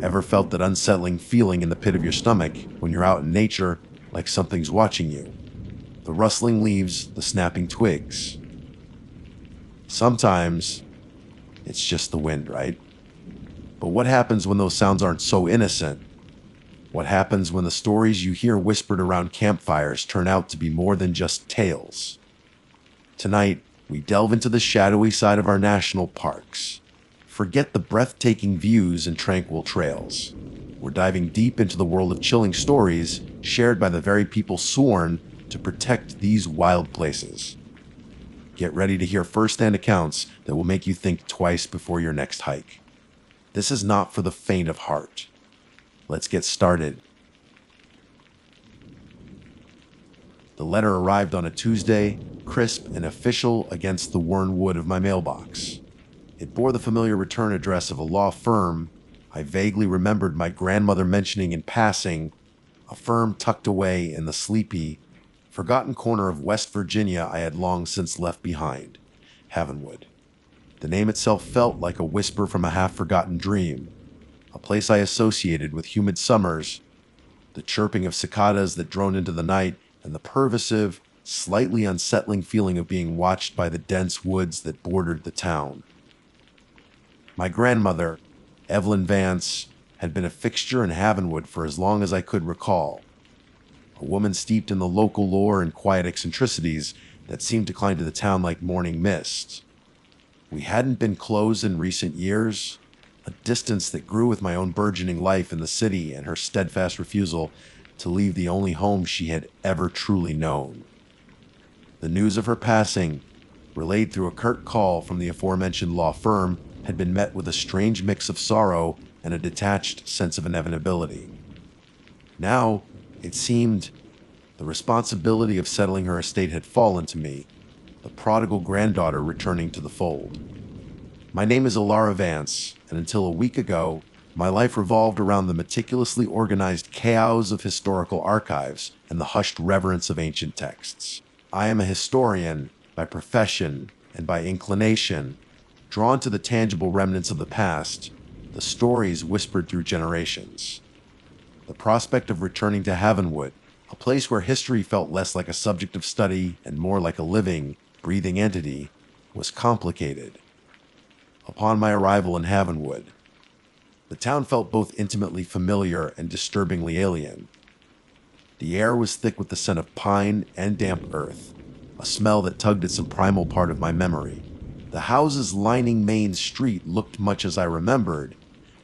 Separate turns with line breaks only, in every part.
Ever felt that unsettling feeling in the pit of your stomach when you're out in nature, like something's watching you? The rustling leaves, the snapping twigs. Sometimes it's just the wind, right? But what happens when those sounds aren't so innocent? What happens when the stories you hear whispered around campfires turn out to be more than just tales? Tonight, we delve into the shadowy side of our national parks. Forget the breathtaking views and tranquil trails. We're diving deep into the world of chilling stories shared by the very people sworn to protect these wild places. Get ready to hear first-hand accounts that will make you think twice before your next hike. This is not for the faint of heart. Let's get started. The letter arrived on a Tuesday, crisp and official against the worn wood of my mailbox. It bore the familiar return address of a law firm I vaguely remembered my grandmother mentioning in passing, a firm tucked away in the sleepy, forgotten corner of West Virginia I had long since left behind, Havenwood. The name itself felt like a whisper from a half-forgotten dream, a place I associated with humid summers, the chirping of cicadas that droned into the night, and the pervasive, slightly unsettling feeling of being watched by the dense woods that bordered the town. My grandmother, Evelyn Vance, had been a fixture in Havenwood for as long as I could recall. A woman steeped in the local lore and quiet eccentricities that seemed to climb to the town like morning mist. We hadn't been close in recent years, a distance that grew with my own burgeoning life in the city and her steadfast refusal to leave the only home she had ever truly known. The news of her passing, relayed through a curt call from the aforementioned law firm, had been met with a strange mix of sorrow and a detached sense of inevitability. Now, it seemed, the responsibility of settling her estate had fallen to me, the prodigal granddaughter returning to the fold. My name is Alara Vance, and until a week ago, my life revolved around the meticulously organized chaos of historical archives and the hushed reverence of ancient texts. I am a historian by profession and by inclination, drawn to the tangible remnants of the past, the stories whispered through generations. The prospect of returning to Havenwood, a place where history felt less like a subject of study and more like a living, breathing entity, was complicated. Upon my arrival in Havenwood, the town felt both intimately familiar and disturbingly alien. The air was thick with the scent of pine and damp earth, a smell that tugged at some primal part of my memory. The houses lining Main Street looked much as I remembered,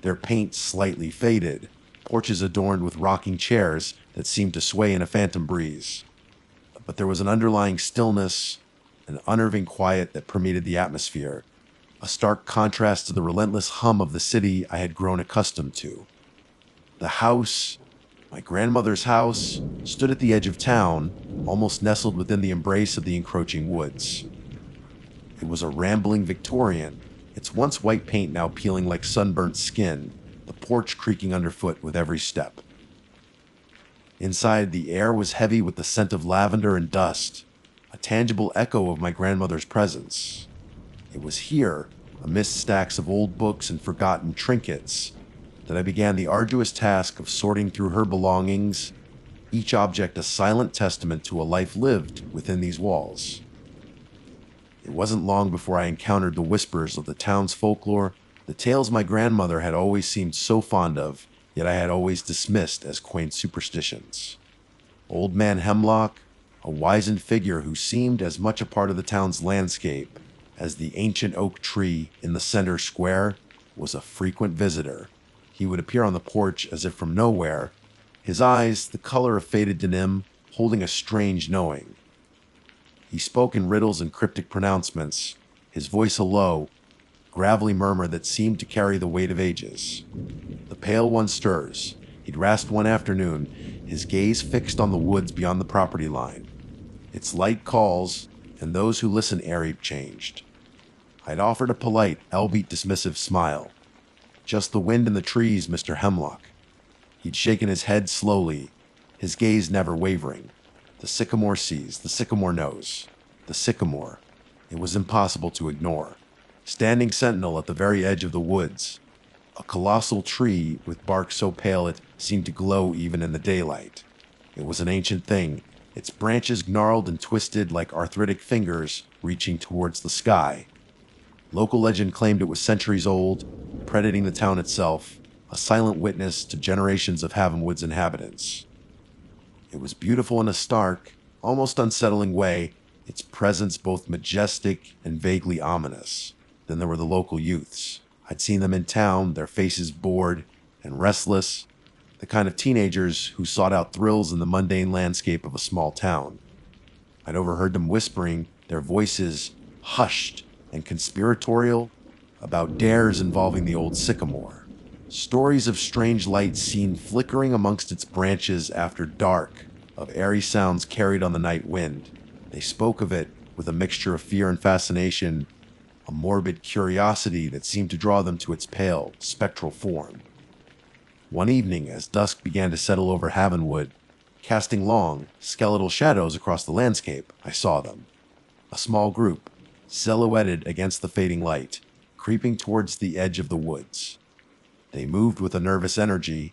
their paint slightly faded, porches adorned with rocking chairs that seemed to sway in a phantom breeze. But there was an underlying stillness, an unnerving quiet that permeated the atmosphere, a stark contrast to the relentless hum of the city I had grown accustomed to. The house, my grandmother's house, stood at the edge of town, almost nestled within the embrace of the encroaching woods. It was a rambling Victorian, its once white paint now peeling like sunburnt skin, the porch creaking underfoot with every step. Inside, the air was heavy with the scent of lavender and dust, a tangible echo of my grandmother's presence. It was here, amidst stacks of old books and forgotten trinkets, that I began the arduous task of sorting through her belongings, each object a silent testament to a life lived within these walls. It wasn't long before I encountered the whispers of the town's folklore, the tales my grandmother had always seemed so fond of, yet I had always dismissed as quaint superstitions. Old Man Hemlock, a wizened figure who seemed as much a part of the town's landscape as the ancient oak tree in the center square, was a frequent visitor. He would appear on the porch as if from nowhere, his eyes the color of faded denim, holding a strange knowing. He spoke in riddles and cryptic pronouncements, his voice a low, gravelly murmur that seemed to carry the weight of ages. The pale one stirs. He'd rasped one afternoon, his gaze fixed on the woods beyond the property line. Its light calls, and those who listen eerie changed. I'd offered a polite, albeit dismissive smile. Just the wind in the trees, Mr. Hemlock. He'd shaken his head slowly, his gaze never wavering. The sycamore sees, the sycamore knows. The sycamore. It was impossible to ignore. Standing sentinel at the very edge of the woods. a colossal tree with bark so pale it seemed to glow even in the daylight. It was an ancient thing, its branches gnarled and twisted like arthritic fingers reaching towards the sky. Local legend claimed it was centuries old, predating the town itself, a silent witness to generations of Havenwood's inhabitants. It was beautiful in a stark, almost unsettling way, its presence both majestic and vaguely ominous. Then there were the local youths. I'd seen them in town, their faces bored and restless, the kind of teenagers who sought out thrills in the mundane landscape of a small town. I'd overheard them whispering, their voices hushed and conspiratorial, about dares involving the old sycamore. Stories of strange lights seen flickering amongst its branches after dark, of airy sounds carried on the night wind. They spoke of it with a mixture of fear and fascination, a morbid curiosity that seemed to draw them to its pale, spectral form. One evening, as dusk began to settle over Havenwood, casting long, skeletal shadows across the landscape, I saw them. A small group, silhouetted against the fading light, creeping towards the edge of the woods. They moved with a nervous energy,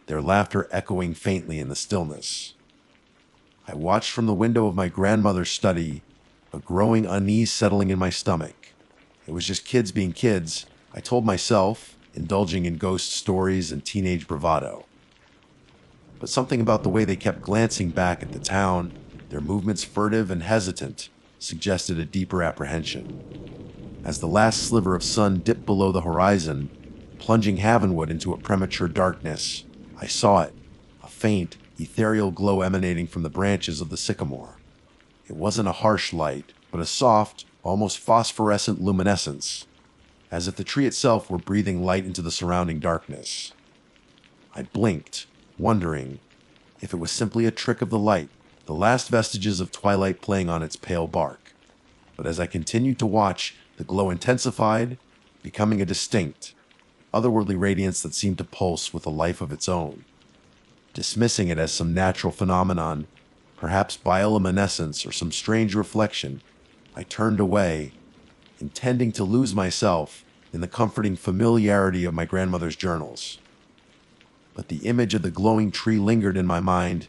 their laughter echoing faintly in the stillness. I watched from the window of my grandmother's study, a growing unease settling in my stomach. It was just kids being kids, I told myself, indulging in ghost stories and teenage bravado. But something about the way they kept glancing back at the town, their movements furtive and hesitant, suggested a deeper apprehension. As the last sliver of sun dipped below the horizon, plunging Havenwood into a premature darkness, I saw it, a faint, ethereal glow emanating from the branches of the sycamore. It wasn't a harsh light, but a soft, almost phosphorescent luminescence, as if the tree itself were breathing light into the surrounding darkness. I blinked, wondering if it was simply a trick of the light, the last vestiges of twilight playing on its pale bark. But as I continued to watch, the glow intensified, becoming a distinct, otherworldly radiance that seemed to pulse with a life of its own. Dismissing it as some natural phenomenon, perhaps bioluminescence or some strange reflection, I turned away, intending to lose myself in the comforting familiarity of my grandmother's journals. But the image of the glowing tree lingered in my mind,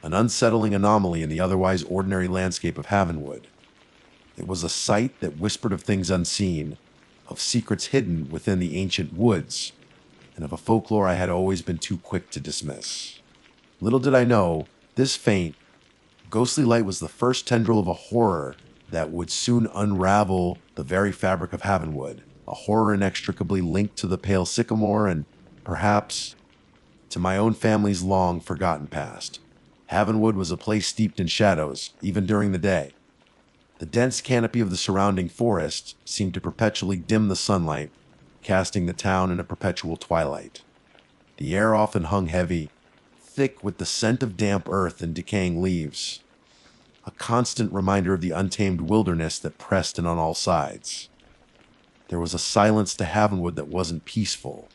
an unsettling anomaly in the otherwise ordinary landscape of Havenwood. It was a sight that whispered of things unseen, of secrets hidden within the ancient woods, and of a folklore I had always been too quick to dismiss. Little did I know, this faint, ghostly light was the first tendril of a horror that would soon unravel the very fabric of Havenwood, a horror inextricably linked to the pale sycamore and, perhaps, to my own family's long forgotten past. Havenwood was a place steeped in shadows, even during the day. The dense canopy of the surrounding forest seemed to perpetually dim the sunlight, casting the town in a perpetual twilight. The air often hung heavy, thick with the scent of damp earth and decaying leaves, a constant reminder of the untamed wilderness that pressed in on all sides. There was a silence to Havenwood that wasn't peaceful,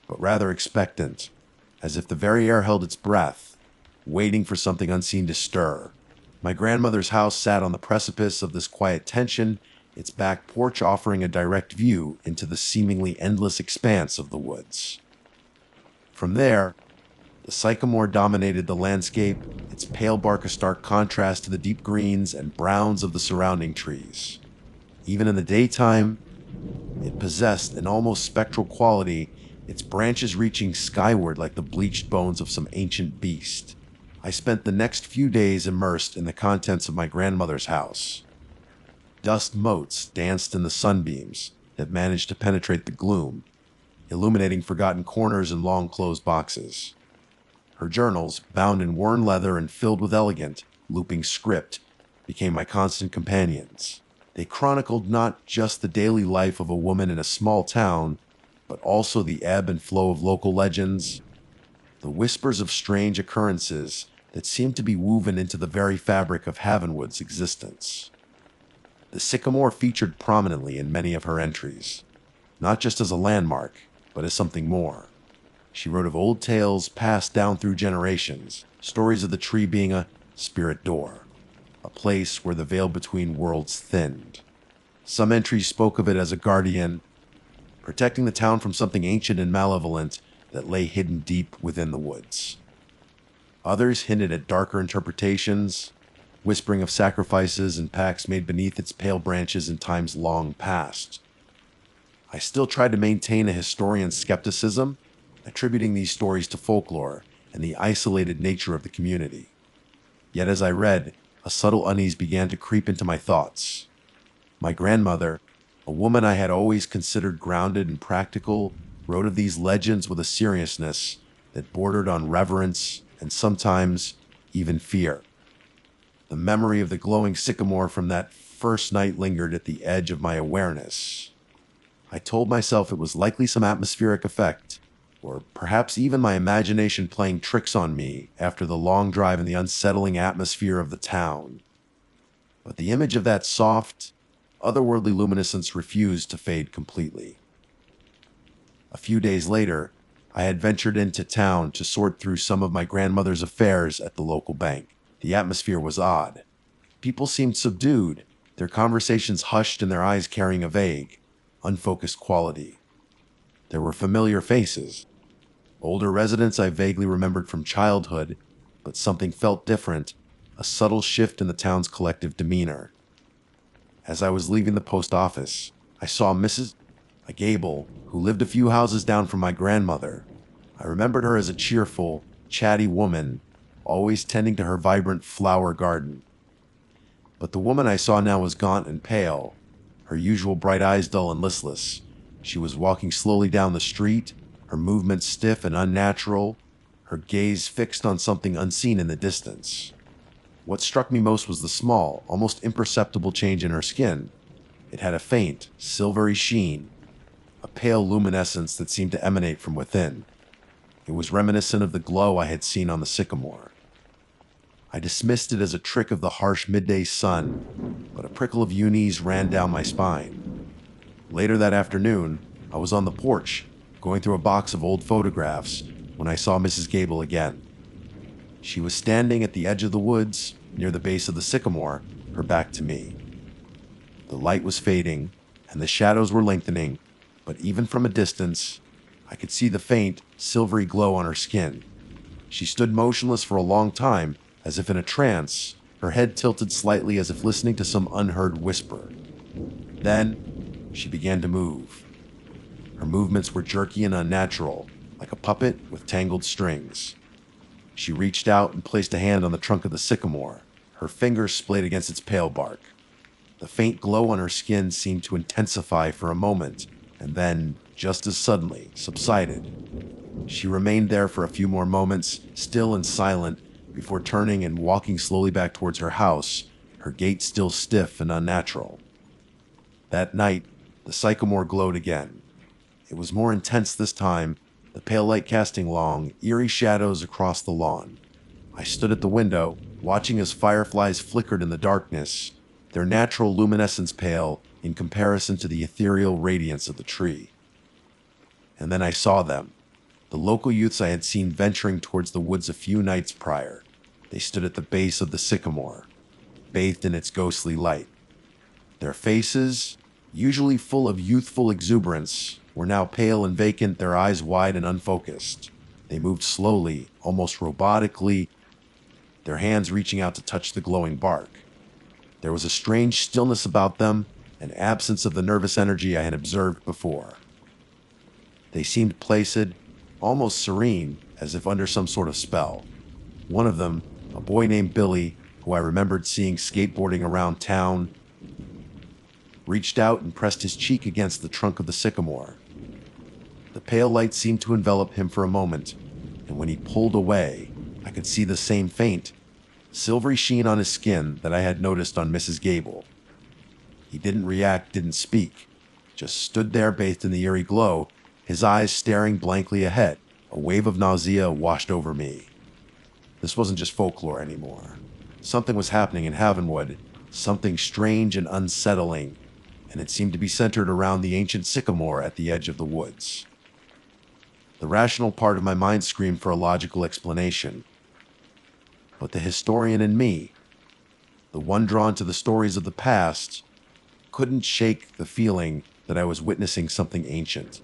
but rather expectant, as if the very air held its breath, waiting for something unseen to stir. My grandmother's house sat on the precipice of this quiet tension, its back porch offering a direct view into the seemingly endless expanse of the woods. From there, the sycamore dominated the landscape, its pale bark a stark contrast to the deep greens and browns of the surrounding trees. Even in the daytime, it possessed an almost spectral quality, its branches reaching skyward like the bleached bones of some ancient beast. I spent the next few days immersed in the contents of my grandmother's house. Dust motes danced in the sunbeams that managed to penetrate the gloom, illuminating forgotten corners and long-closed boxes. Her journals, bound in worn leather and filled with elegant, looping script, became my constant companions. They chronicled not just the daily life of a woman in a small town, but also the ebb and flow of local legends, the whispers of strange occurrences that seemed to be woven into the very fabric of Havenwood's existence. The sycamore featured prominently in many of her entries, not just as a landmark, but as something more. She wrote of old tales passed down through generations, stories of the tree being a spirit door, a place where the veil between worlds thinned. Some entries spoke of it as a guardian, protecting the town from something ancient and malevolent that lay hidden deep within the woods. Others hinted at darker interpretations, whispering of sacrifices and pacts made beneath its pale branches in times long past. I still tried to maintain a historian's skepticism, attributing these stories to folklore and the isolated nature of the community. Yet as I read, a subtle unease began to creep into my thoughts. My grandmother, a woman I had always considered grounded and practical, wrote of these legends with a seriousness that bordered on reverence and sometimes even fear. The memory of the glowing sycamore from that first night lingered at the edge of my awareness. I told myself it was likely some atmospheric effect, or perhaps even my imagination playing tricks on me after the long drive and the unsettling atmosphere of the town. But the image of that soft, otherworldly luminescence refused to fade completely. A few days later, I had ventured into town to sort through some of my grandmother's affairs at the local bank. The atmosphere was odd. People seemed subdued, their conversations hushed and their eyes carrying a vague, unfocused quality. There were familiar faces. Older residents I vaguely remembered from childhood, but something felt different, a subtle shift in the town's collective demeanor. As I was leaving the post office, I saw Mrs. Gable, who lived a few houses down from my grandmother. I remembered her as a cheerful, chatty woman, always tending to her vibrant flower garden. But the woman I saw now was gaunt and pale, her usual bright eyes dull and listless. She was walking slowly down the street, her movements stiff and unnatural, her gaze fixed on something unseen in the distance. What struck me most was the small, almost imperceptible change in her skin. It had a faint, silvery sheen, a pale luminescence that seemed to emanate from within. It was reminiscent of the glow I had seen on the sycamore. I dismissed it as a trick of the harsh midday sun, but a prickle of unease ran down my spine. Later that afternoon, I was on the porch, going through a box of old photographs, when I saw Mrs. Gable again. She was standing at the edge of the woods, near the base of the sycamore, her back to me. The light was fading, and the shadows were lengthening, but even from a distance, I could see the faint, silvery glow on her skin. She stood motionless for a long time, as if in a trance, her head tilted slightly as if listening to some unheard whisper. Then, she began to move. Her movements were jerky and unnatural, like a puppet with tangled strings. She reached out and placed a hand on the trunk of the sycamore, her fingers splayed against its pale bark. The faint glow on her skin seemed to intensify for a moment, and then, just as suddenly, subsided. She remained there for a few more moments, still and silent, before turning and walking slowly back towards her house, her gait still stiff and unnatural. That night, the sycamore glowed again. It was more intense this time, the pale light casting long, eerie shadows across the lawn. I stood at the window, watching as fireflies flickered in the darkness, their natural luminescence pale in comparison to the ethereal radiance of the tree. And then I saw them, the local youths I had seen venturing towards the woods a few nights prior. They stood at the base of the sycamore, bathed in its ghostly light. Their faces, usually full of youthful exuberance, were now pale and vacant, their eyes wide and unfocused. They moved slowly, almost robotically, their hands reaching out to touch the glowing bark. There was a strange stillness about them, an absence of the nervous energy I had observed before. They seemed placid, almost serene, as if under some sort of spell. One of them, a boy named Billy, who I remembered seeing skateboarding around town, reached out and pressed his cheek against the trunk of the sycamore. The pale light seemed to envelop him for a moment, and when he pulled away, I could see the same faint, silvery sheen on his skin that I had noticed on Mrs. Gable. He didn't react, didn't speak, just stood there bathed in the eerie glow, his eyes staring blankly ahead. A wave of nausea washed over me. This wasn't just folklore anymore. Something was happening in Havenwood, something strange and unsettling, and it seemed to be centered around the ancient sycamore at the edge of the woods. The rational part of my mind screamed for a logical explanation. But the historian in me, the one drawn to the stories of the past, couldn't shake the feeling that I was witnessing something ancient.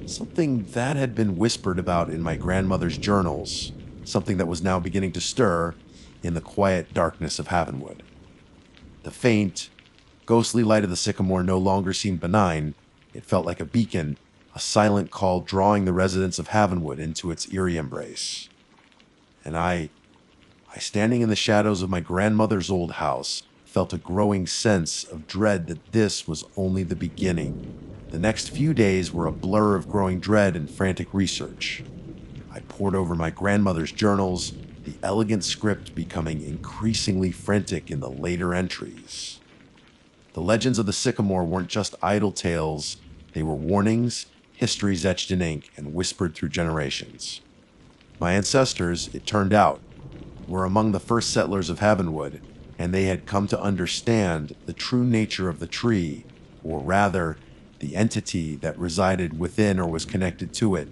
Something that had been whispered about in my grandmother's journals, something that was now beginning to stir in the quiet darkness of Havenwood. The faint, ghostly light of the sycamore no longer seemed benign. It felt like a beacon, a silent call drawing the residents of Havenwood into its eerie embrace. And I, standing in the shadows of my grandmother's old house, felt a growing sense of dread that this was only the beginning. The next few days were a blur of growing dread and frantic research. I pored over my grandmother's journals, the elegant script becoming increasingly frantic in the later entries. The legends of the sycamore weren't just idle tales, they were warnings, histories etched in ink and whispered through generations. My ancestors, it turned out, were among the first settlers of Havenwood, and they had come to understand the true nature of the tree, or rather, the entity that resided within or was connected to it.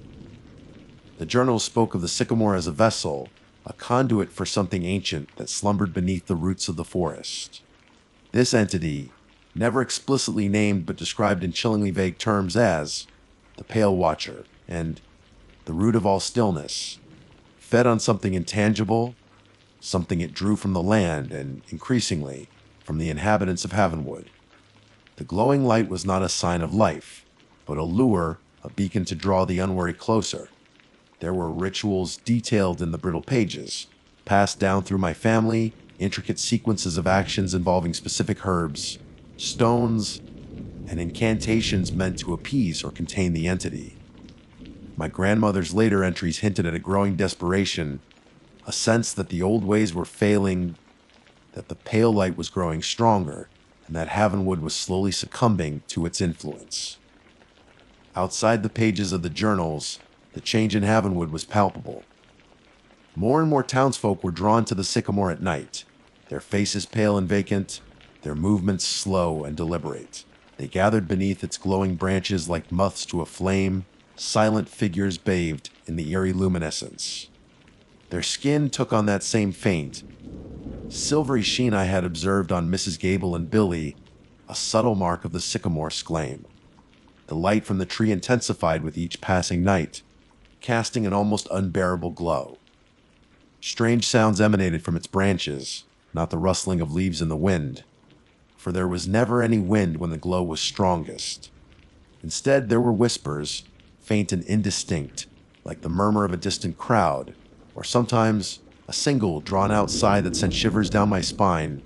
The journals spoke of the sycamore as a vessel, a conduit for something ancient that slumbered beneath the roots of the forest. This entity, never explicitly named but described in chillingly vague terms as the Pale Watcher and the root of all stillness, fed on something intangible, something it drew from the land and, increasingly, from the inhabitants of Havenwood. The glowing light was not a sign of life, but a lure, a beacon to draw the unwary closer. There were rituals detailed in the brittle pages, passed down through my family, intricate sequences of actions involving specific herbs, stones, and incantations meant to appease or contain the entity. My grandmother's later entries hinted at a growing desperation, a sense that the old ways were failing, that the pale light was growing stronger, and that Havenwood was slowly succumbing to its influence. Outside the pages of the journals, the change in Havenwood was palpable. More and more townsfolk were drawn to the sycamore at night, their faces pale and vacant, their movements slow and deliberate. They gathered beneath its glowing branches like moths to a flame, silent figures bathed in the eerie luminescence. Their skin took on that same faint, silvery sheen I had observed on Mrs. Gable and Billy, a subtle mark of the sycamore's flame. The light from the tree intensified with each passing night, casting an almost unbearable glow. Strange sounds emanated from its branches, not the rustling of leaves in the wind, for there was never any wind when the glow was strongest. Instead, there were whispers, faint and indistinct, like the murmur of a distant crowd, or sometimes a single drawn-out sigh that sent shivers down my spine.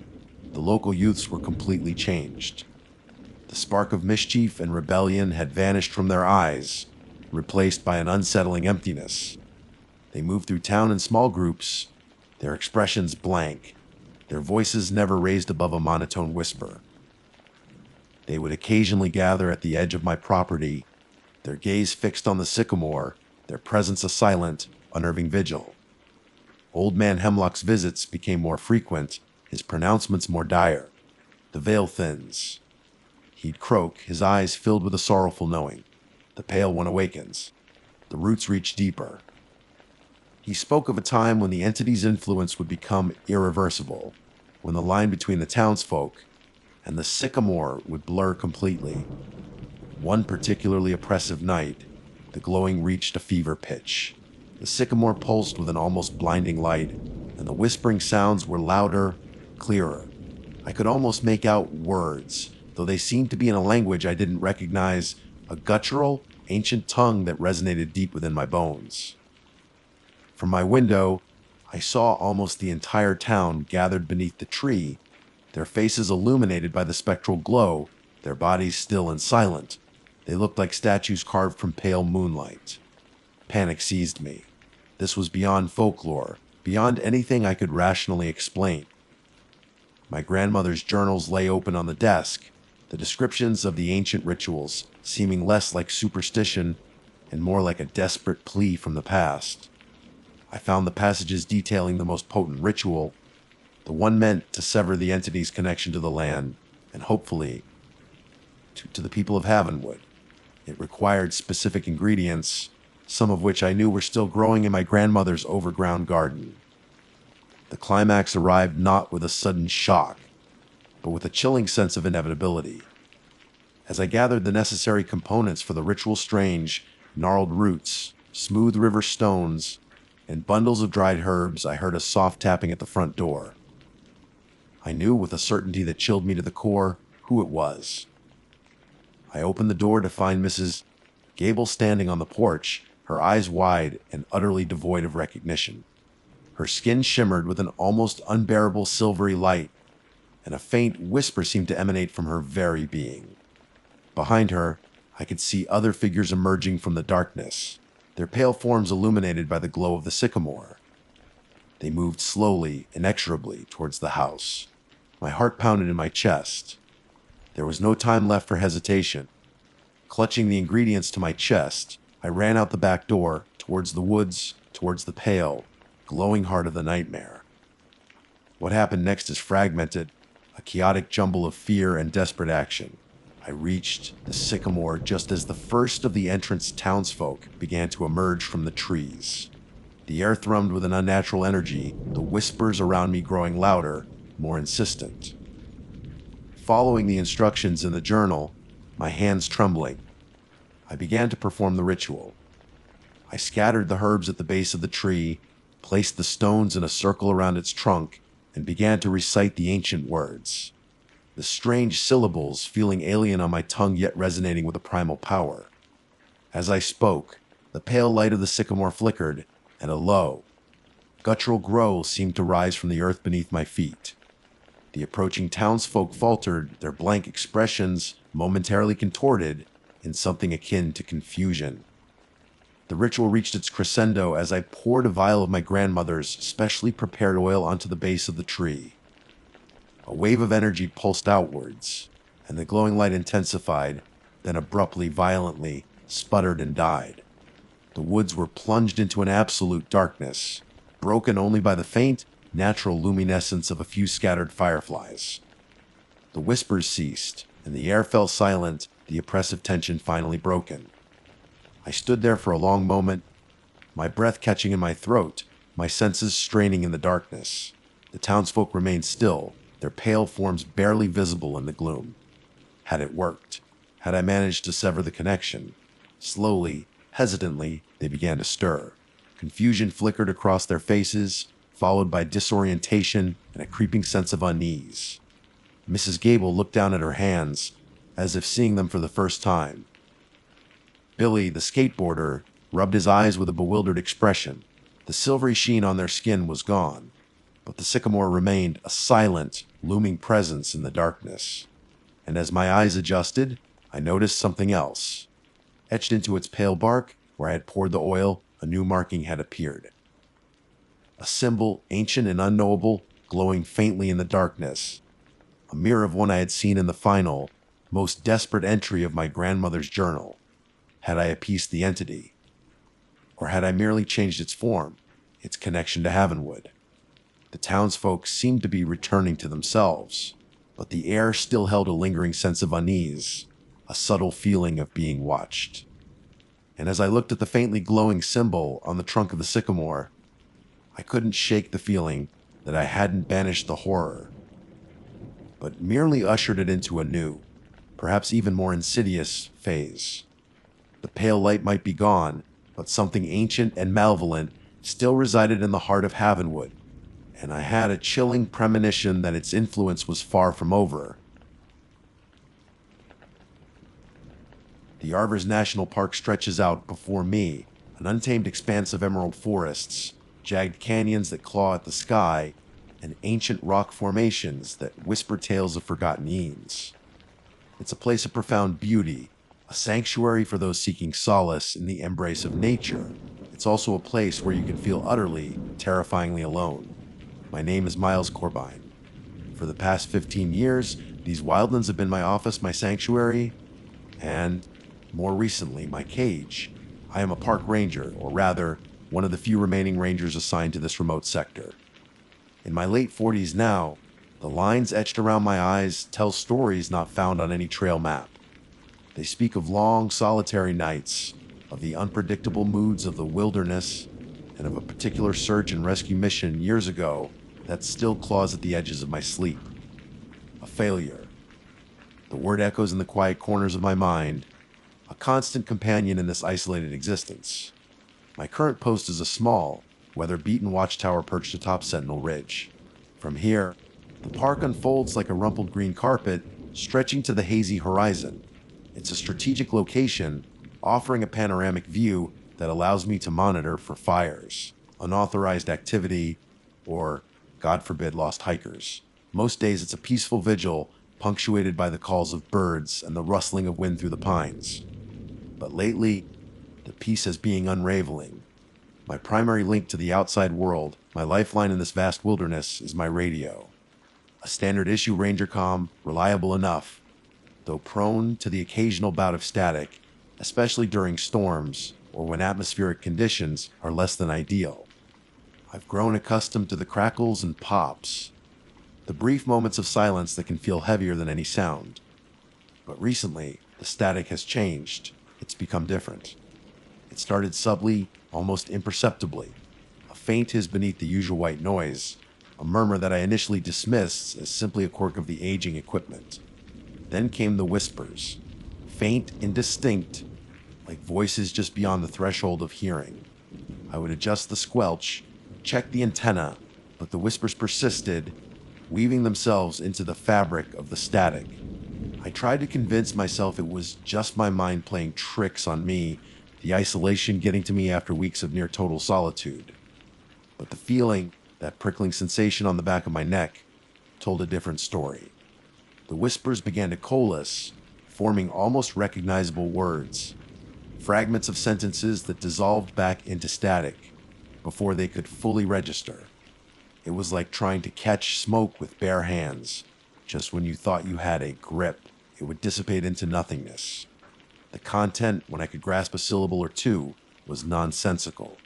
The local youths were completely changed. The spark of mischief and rebellion had vanished from their eyes, replaced by an unsettling emptiness. They moved through town in small groups, their expressions blank, their voices never raised above a monotone whisper. They would occasionally gather at the edge of my property, their gaze fixed on the sycamore, their presence a silent, unnerving vigil. Old Man Hemlock's visits became more frequent, his pronouncements more dire. The veil thins. He'd croak, his eyes filled with a sorrowful knowing. The Pale One awakens. The roots reach deeper. He spoke of a time when the entity's influence would become irreversible, when the line between the townsfolk and the sycamore would blur completely. One particularly oppressive night, the glowing reached a fever pitch. The sycamore pulsed with an almost blinding light, and the whispering sounds were louder, clearer. I could almost make out words, though they seemed to be in a language I didn't recognize, a guttural, ancient tongue that resonated deep within my bones. From my window, I saw almost the entire town gathered beneath the tree, their faces illuminated by the spectral glow, their bodies still and silent. They looked like statues carved from pale moonlight. Panic seized me. This was beyond folklore, beyond anything I could rationally explain. My grandmother's journals lay open on the desk, the descriptions of the ancient rituals seeming less like superstition and more like a desperate plea from the past. I found the passages detailing the most potent ritual, the one meant to sever the entity's connection to the land, and hopefully, to the people of Havenwood. It required specific ingredients, some of which I knew were still growing in my grandmother's overground garden. The climax arrived not with a sudden shock, but with a chilling sense of inevitability. As I gathered the necessary components for the ritual strange, gnarled roots, smooth river stones, and bundles of dried herbs, I heard a soft tapping at the front door. I knew with a certainty that chilled me to the core who it was. I opened the door to find Mrs. Gable standing on the porch, her eyes wide and utterly devoid of recognition. Her skin shimmered with an almost unbearable silvery light, and a faint whisper seemed to emanate from her very being. Behind her, I could see other figures emerging from the darkness, their pale forms illuminated by the glow of the sycamore. They moved slowly, inexorably towards the house. My heart pounded in my chest. There was no time left for hesitation. Clutching the ingredients to my chest, I ran out the back door, towards the woods, towards the pale, glowing heart of the nightmare. What happened next is fragmented, a chaotic jumble of fear and desperate action. I reached the sycamore just as the first of the entrance townsfolk began to emerge from the trees. The air thrummed with an unnatural energy, the whispers around me growing louder, more insistent. Following the instructions in the journal, my hands trembling, I began to perform the ritual. I scattered the herbs at the base of the tree, placed the stones in a circle around its trunk, and began to recite the ancient words. The strange syllables feeling alien on my tongue yet resonating with a primal power. As I spoke, the pale light of the sycamore flickered, and a low, guttural growl seemed to rise from the earth beneath my feet. The approaching townsfolk faltered, their blank expressions momentarily contorted in something akin to confusion. The ritual reached its crescendo as I poured a vial of my grandmother's specially prepared oil onto the base of the tree. A wave of energy pulsed outwards, and the glowing light intensified, then abruptly, violently, sputtered and died. The woods were plunged into an absolute darkness, broken only by the faint, natural luminescence of a few scattered fireflies. The whispers ceased, and the air fell silent, the oppressive tension finally broken. I stood there for a long moment, my breath catching in my throat, my senses straining in the darkness. The townsfolk remained still, their pale forms barely visible in the gloom. Had it worked? Had I managed to sever the connection? Slowly, hesitantly, they began to stir. Confusion flickered across their faces, followed by disorientation and a creeping sense of unease. Mrs. Gable looked down at her hands, as if seeing them for the first time. Billy, the skateboarder, rubbed his eyes with a bewildered expression. The silvery sheen on their skin was gone, but the sycamore remained a silent, looming presence in the darkness. And as my eyes adjusted, I noticed something else. Etched into its pale bark, where I had poured the oil, a new marking had appeared. A symbol, ancient and unknowable, glowing faintly in the darkness. A mirror of one I had seen in the final, most desperate entry of my grandmother's journal. Had I appeased the entity? Or had I merely changed its form, its connection to Havenwood? The townsfolk seemed to be returning to themselves, but the air still held a lingering sense of unease, a subtle feeling of being watched. And as I looked at the faintly glowing symbol on the trunk of the sycamore, I couldn't shake the feeling that I hadn't banished the horror, but merely ushered it into a new, perhaps even more insidious phase. The pale light might be gone, but something ancient and malevolent still resided in the heart of Havenwood, and I had a chilling premonition that its influence was far from over. The Arvors National Park stretches out before me, an untamed expanse of emerald forests, jagged canyons that claw at the sky, and ancient rock formations that whisper tales of forgotten eons. It's a place of profound beauty, a sanctuary for those seeking solace in the embrace of nature. It's also a place where you can feel utterly, terrifyingly alone. My name is Miles Corbine. For the past 15 years, these wildlands have been my office, my sanctuary, and, more recently, my cage. I am a park ranger, or rather, one of the few remaining rangers assigned to this remote sector. In my late 40s now, the lines etched around my eyes tell stories not found on any trail map. They speak of long, solitary nights, of the unpredictable moods of the wilderness, and of a particular search and rescue mission years ago that still claws at the edges of my sleep. A failure. The word echoes in the quiet corners of my mind, a constant companion in this isolated existence. My current post is a small, weather-beaten watchtower perched atop Sentinel Ridge. From here, the park unfolds like a rumpled green carpet stretching to the hazy horizon. It's a strategic location, offering a panoramic view that allows me to monitor for fires, unauthorized activity, or, God forbid, lost hikers. Most days it's a peaceful vigil, punctuated by the calls of birds and the rustling of wind through the pines. But lately, the peace has been unraveling. My primary link to the outside world, my lifeline in this vast wilderness, is my radio. A standard issue Ranger comm, reliable enough, though prone to the occasional bout of static, especially during storms or when atmospheric conditions are less than ideal. I've grown accustomed to the crackles and pops, the brief moments of silence that can feel heavier than any sound. But recently, the static has changed. It's become different. It started subtly, almost imperceptibly. A faint hiss beneath the usual white noise, a murmur that I initially dismissed as simply a quirk of the aging equipment. Then came the whispers, faint, indistinct, like voices just beyond the threshold of hearing. I would adjust the squelch, check the antenna, but the whispers persisted, weaving themselves into the fabric of the static. I tried to convince myself it was just my mind playing tricks on me, the isolation getting to me after weeks of near total solitude. But the feeling, that prickling sensation on the back of my neck, told a different story. The whispers began to coalesce, forming almost recognizable words, fragments of sentences that dissolved back into static before they could fully register. It was like trying to catch smoke with bare hands. Just when you thought you had a grip, it would dissipate into nothingness. The content, when I could grasp a syllable or two, was nonsensical,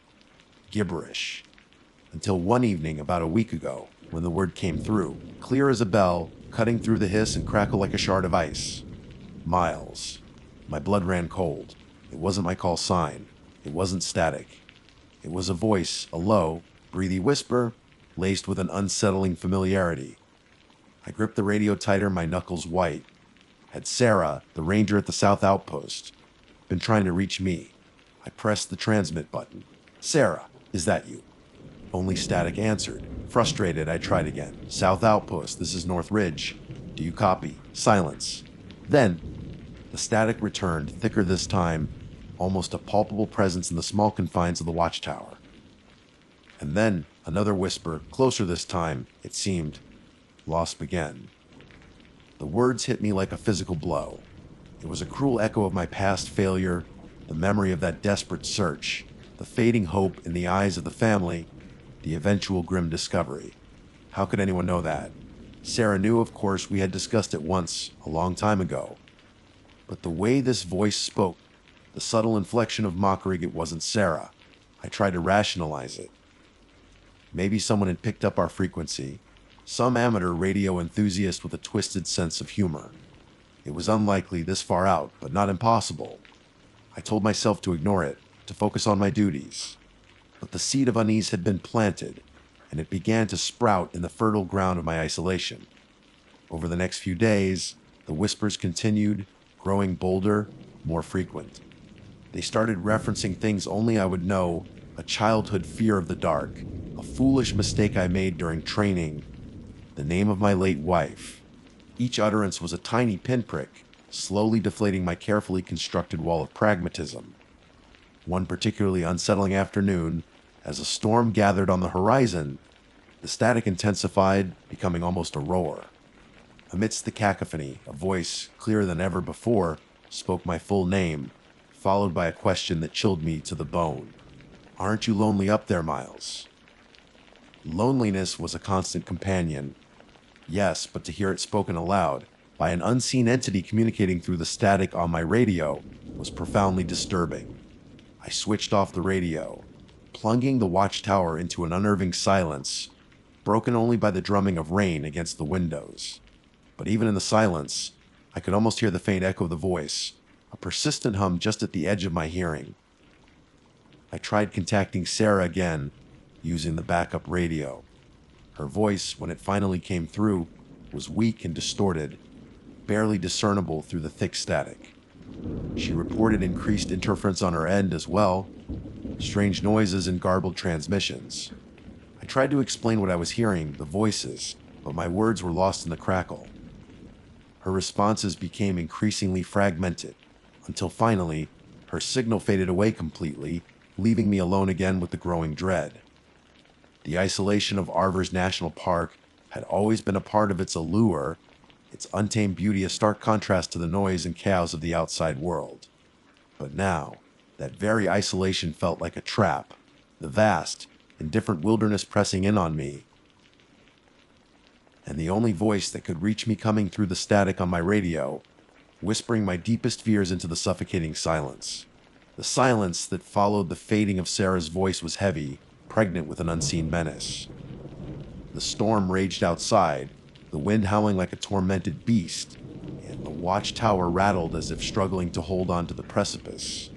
gibberish. Until one evening about a week ago, when the word came through, clear as a bell, cutting through the hiss and crackle like a shard of ice. Miles. My blood ran cold. It wasn't my call sign. It wasn't static. It was a voice, a low, breathy whisper, laced with an unsettling familiarity. I gripped the radio tighter, my knuckles white. Had Sarah, the ranger at the South Outpost, been trying to reach me? I pressed the transmit button. Sarah, is that you? Only static answered. Frustrated, I tried again. South Outpost, this is North Ridge. Do you copy? Silence. Then, the static returned, thicker this time, almost a palpable presence in the small confines of the watchtower. And then, another whisper, closer this time, it seemed. Lost again. The words hit me like a physical blow. It was a cruel echo of my past failure, the memory of that desperate search, the fading hope in the eyes of the family, the eventual grim discovery. How could anyone know that? Sarah knew, of course, we had discussed it once, a long time ago. But the way this voice spoke, the subtle inflection of mockery, it wasn't Sarah. I tried to rationalize it. Maybe someone had picked up our frequency, some amateur radio enthusiast with a twisted sense of humor. It was unlikely this far out, but not impossible. I told myself to ignore it, to focus on my duties. But the seed of unease had been planted, and it began to sprout in the fertile ground of my isolation. Over the next few days, the whispers continued, growing bolder, more frequent. They started referencing things only I would know, a childhood fear of the dark, a foolish mistake I made during training, the name of my late wife. Each utterance was a tiny pinprick, slowly deflating my carefully constructed wall of pragmatism. One particularly unsettling afternoon, as a storm gathered on the horizon, the static intensified, becoming almost a roar. Amidst the cacophony, a voice, clearer than ever before, spoke my full name, followed by a question that chilled me to the bone. Aren't you lonely up there, Miles? Loneliness was a constant companion. Yes, but to hear it spoken aloud, by an unseen entity communicating through the static on my radio, was profoundly disturbing. I switched off the radio, plunging the watchtower into an unnerving silence, broken only by the drumming of rain against the windows. But even in the silence, I could almost hear the faint echo of the voice, a persistent hum just at the edge of my hearing. I tried contacting Sarah again, using the backup radio. Her voice, when it finally came through, was weak and distorted, barely discernible through the thick static. She reported increased interference on her end as well, strange noises and garbled transmissions. I tried to explain what I was hearing, the voices, but my words were lost in the crackle. Her responses became increasingly fragmented, until finally, her signal faded away completely, leaving me alone again with the growing dread. The isolation of Arvors National Park had always been a part of its allure, its untamed beauty a stark contrast to the noise and chaos of the outside world. But now, that very isolation felt like a trap, the vast, indifferent wilderness pressing in on me, and the only voice that could reach me coming through the static on my radio, whispering my deepest fears into the suffocating silence. The silence that followed the fading of Sarah's voice was heavy, pregnant with an unseen menace. The storm raged outside, the wind howling like a tormented beast, and the watchtower rattled as if struggling to hold on to the precipice.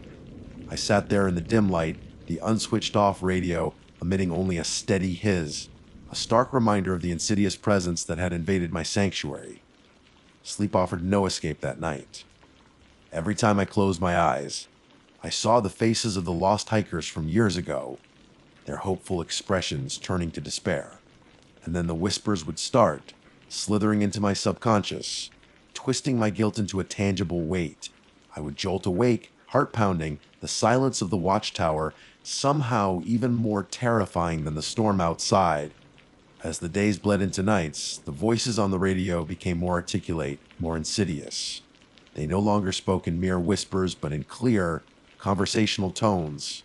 I sat there in the dim light, the unswitched off radio emitting only a steady hiss, a stark reminder of the insidious presence that had invaded my sanctuary. Sleep offered no escape that night. Every time I closed my eyes, I saw the faces of the lost hikers from years ago, their hopeful expressions turning to despair. And then the whispers would start, slithering into my subconscious, twisting my guilt into a tangible weight. I would jolt awake, heart pounding, the silence of the watchtower somehow even more terrifying than the storm outside. As the days bled into nights, the voices on the radio became more articulate, more insidious. They no longer spoke in mere whispers, but in clear, conversational tones,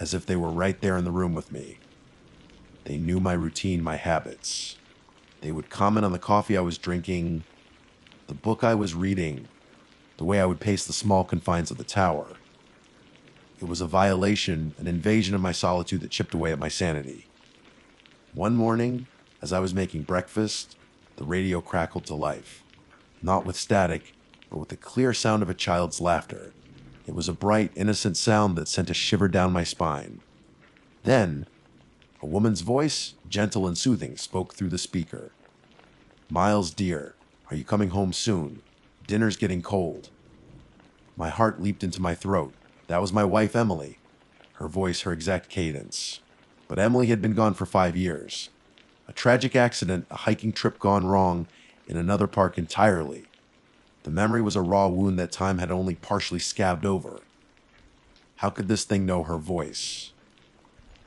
as if they were right there in the room with me. They knew my routine, my habits. They would comment on the coffee I was drinking, the book I was reading, the way I would pace the small confines of the tower. It was a violation, an invasion of my solitude that chipped away at my sanity. One morning, as I was making breakfast, the radio crackled to life. Not with static, but with the clear sound of a child's laughter. It was a bright, innocent sound that sent a shiver down my spine. Then, a woman's voice, gentle and soothing, spoke through the speaker. "Miles, dear, are you coming home soon? Dinner's getting cold." My heart leaped into my throat. That was my wife, Emily. Her voice, her exact cadence. But Emily had been gone for 5 years. A tragic accident, a hiking trip gone wrong in another park entirely. The memory was a raw wound that time had only partially scabbed over. How could this thing know her voice?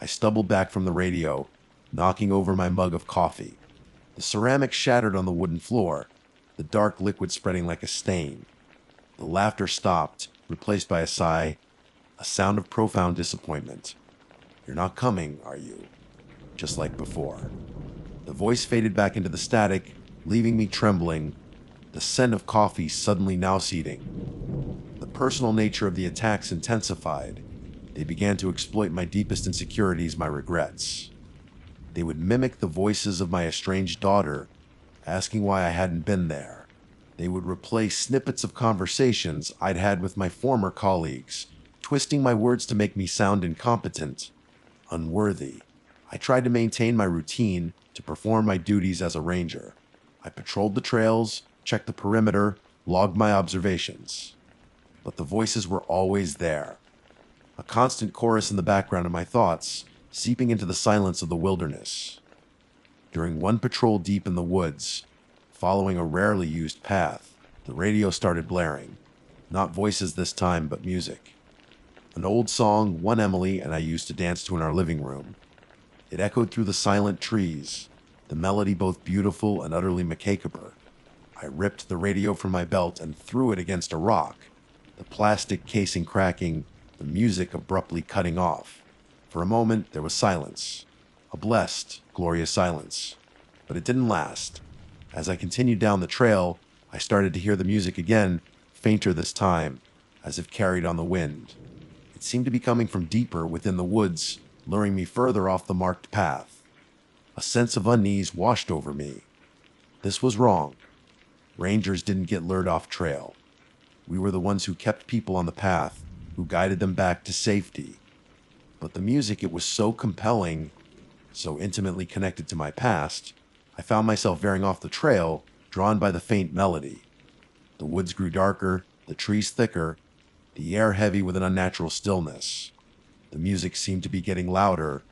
I stumbled back from the radio, knocking over my mug of coffee. The ceramic shattered on the wooden floor, the dark liquid spreading like a stain. The laughter stopped, replaced by a sigh, a sound of profound disappointment. "You're not coming, are you?" Just like before. The voice faded back into the static, leaving me trembling, the scent of coffee suddenly nauseating. The personal nature of the attacks intensified. They began to exploit my deepest insecurities, my regrets. They would mimic the voices of my estranged daughter, asking why I hadn't been there. They would replay snippets of conversations I'd had with my former colleagues, twisting my words to make me sound incompetent, unworthy. I tried to maintain my routine, to perform my duties as a ranger. I patrolled the trails, checked the perimeter, logged my observations. But the voices were always there, a constant chorus in the background of my thoughts, seeping into the silence of the wilderness. During one patrol deep in the woods, following a rarely used path, the radio started blaring. Not voices this time, but music. An old song one Emily and I used to dance to in our living room. It echoed through the silent trees, the melody both beautiful and utterly macabre. I ripped the radio from my belt and threw it against a rock, the plastic casing cracking, the music abruptly cutting off. For a moment, there was silence, a blessed, glorious silence. But it didn't last. As I continued down the trail, I started to hear the music again, fainter this time, as if carried on the wind. It seemed to be coming from deeper within the woods, luring me further off the marked path. A sense of unease washed over me. This was wrong. Rangers didn't get lured off trail. We were the ones who kept people on the path, who guided them back to safety. But the music, it was so compelling, so intimately connected to my past, I found myself veering off the trail, drawn by the faint melody. The woods grew darker, the trees thicker, the air heavy with an unnatural stillness. The music seemed to be getting louder,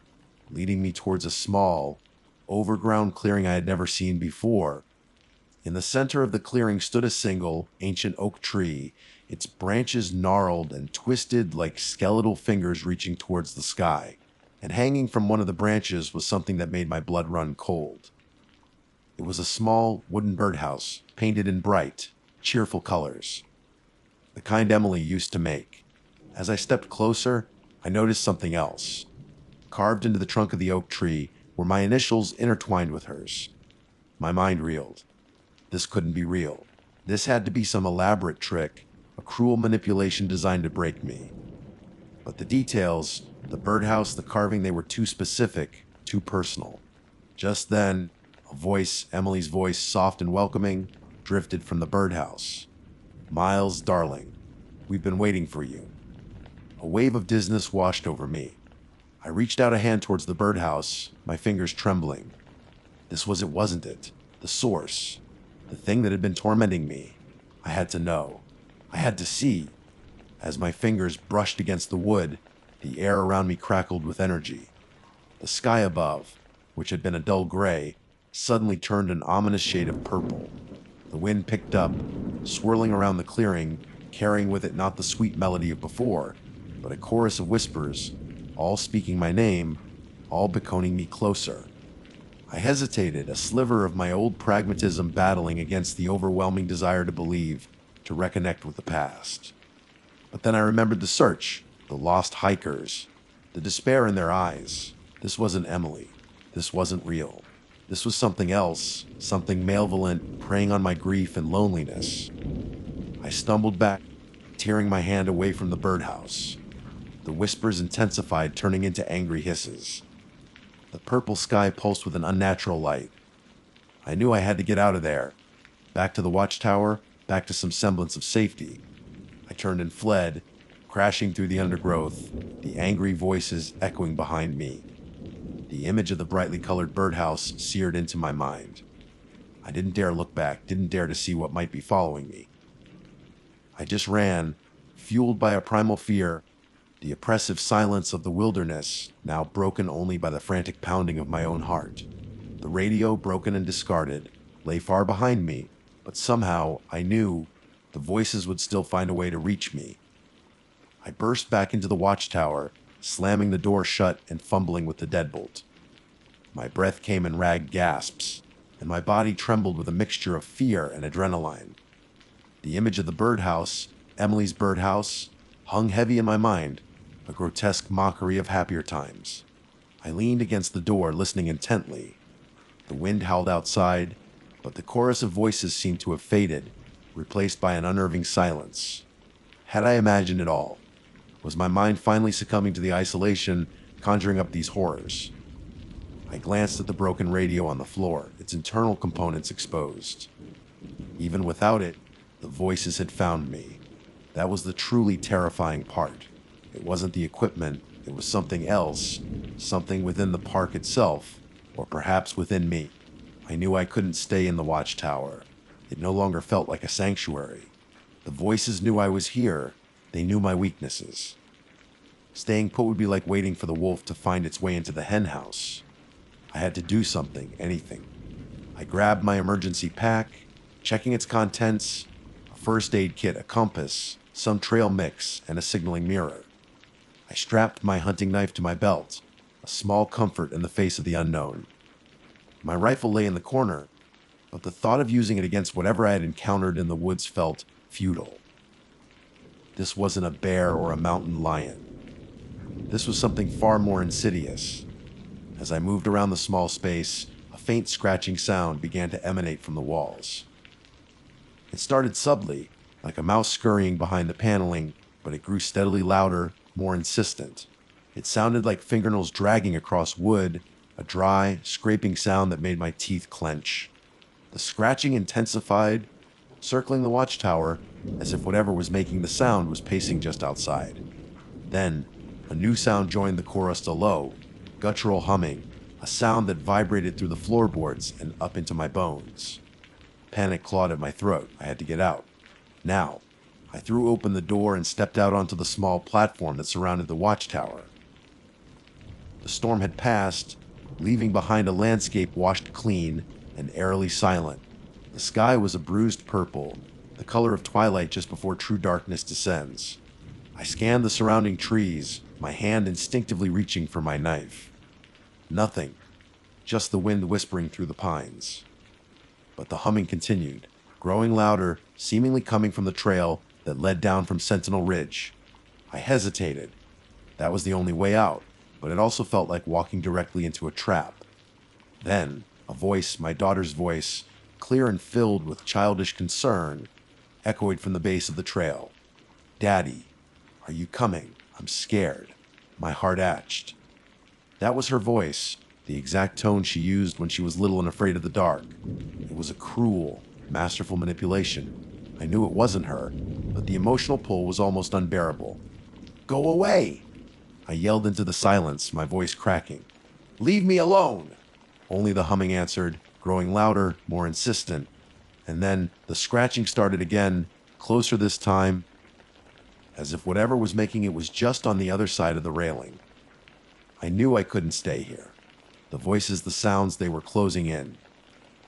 leading me towards a small, overground clearing I had never seen before. In the center of the clearing stood a single, ancient oak tree, its branches gnarled and twisted like skeletal fingers reaching towards the sky. And hanging from one of the branches was something that made my blood run cold. It was a small wooden birdhouse, painted in bright, cheerful colors, the kind Emily used to make. As I stepped closer, I noticed something else. Carved into the trunk of the oak tree were my initials intertwined with hers. My mind reeled. This couldn't be real. This had to be some elaborate trick, a cruel manipulation designed to break me. But the details, the birdhouse, the carving, they were too specific, too personal. Just then, a voice, Emily's voice, soft and welcoming, drifted from the birdhouse. "Miles, darling, we've been waiting for you." A wave of dizziness washed over me. I reached out a hand towards the birdhouse, my fingers trembling. This was it, wasn't it? The source. The thing that had been tormenting me. I had to know. I had to see. As my fingers brushed against the wood, the air around me crackled with energy. The sky above, which had been a dull gray, suddenly turned an ominous shade of purple. The wind picked up, swirling around the clearing, carrying with it not the sweet melody of before, but a chorus of whispers, all speaking my name, all beckoning me closer. I hesitated, a sliver of my old pragmatism battling against the overwhelming desire to believe, to reconnect with the past. But then I remembered the search, the lost hikers, the despair in their eyes. This wasn't Emily. This wasn't real. This was something else, something malevolent, preying on my grief and loneliness. I stumbled back, tearing my hand away from the birdhouse. The whispers intensified, turning into angry hisses. The purple sky pulsed with an unnatural light. I knew I had to get out of there. Back to the watchtower, back to some semblance of safety. I turned and fled, crashing through the undergrowth, the angry voices echoing behind me. The image of the brightly colored birdhouse seared into my mind. I didn't dare look back, didn't dare to see what might be following me. I just ran, fueled by a primal fear, the oppressive silence of the wilderness, now broken only by the frantic pounding of my own heart. The radio, broken and discarded, lay far behind me, but somehow I knew the voices would still find a way to reach me. I burst back into the watchtower, slamming the door shut and fumbling with the deadbolt. My breath came in ragged gasps, and my body trembled with a mixture of fear and adrenaline. The image of the birdhouse, Emily's birdhouse, hung heavy in my mind, a grotesque mockery of happier times. I leaned against the door, listening intently. The wind howled outside, but the chorus of voices seemed to have faded, replaced by an unnerving silence. Had I imagined it all? Was my mind finally succumbing to the isolation, conjuring up these horrors? I glanced at the broken radio on the floor, its internal components exposed. Even without it, the voices had found me. That was the truly terrifying part. It wasn't the equipment, it was something else, something within the park itself, or perhaps within me. I knew I couldn't stay in the watchtower. It no longer felt like a sanctuary. The voices knew I was here. They knew my weaknesses. Staying put would be like waiting for the wolf to find its way into the hen house. I had to do something, anything. I grabbed my emergency pack, checking its contents, a first aid kit, a compass, some trail mix, and a signaling mirror. I strapped my hunting knife to my belt, a small comfort in the face of the unknown. My rifle lay in the corner, but the thought of using it against whatever I had encountered in the woods felt futile. This wasn't a bear or a mountain lion. This was something far more insidious. As I moved around the small space, a faint scratching sound began to emanate from the walls. It started subtly, like a mouse scurrying behind the paneling, but it grew steadily louder, more insistent. It sounded like fingernails dragging across wood, a dry, scraping sound that made my teeth clench. The scratching intensified, circling the watchtower, as if whatever was making the sound was pacing just outside. Then, a new sound joined the chorus, a low, guttural humming, a sound that vibrated through the floorboards and up into my bones. Panic clawed at my throat. I had to get out. Now, I threw open the door and stepped out onto the small platform that surrounded the watchtower. The storm had passed, leaving behind a landscape washed clean and eerily silent. The sky was a bruised purple, the color of twilight just before true darkness descends. I scanned the surrounding trees, my hand instinctively reaching for my knife. Nothing, just the wind whispering through the pines. But the humming continued, growing louder, seemingly coming from the trail that led down from Sentinel Ridge. I hesitated. That was the only way out, but it also felt like walking directly into a trap. Then, a voice, my daughter's voice, clear and filled with childish concern, echoed from the base of the trail. "Daddy, are you coming? I'm scared." My heart ached. That was her voice, the exact tone she used when she was little and afraid of the dark. It was a cruel, masterful manipulation. I knew it wasn't her, but the emotional pull was almost unbearable. "Go away!" I yelled into the silence, my voice cracking. "Leave me alone!" Only the humming answered, growing louder, more insistent. And then the scratching started again, closer this time, as if whatever was making it was just on the other side of the railing. I knew I couldn't stay here. The voices, the sounds, they were closing in.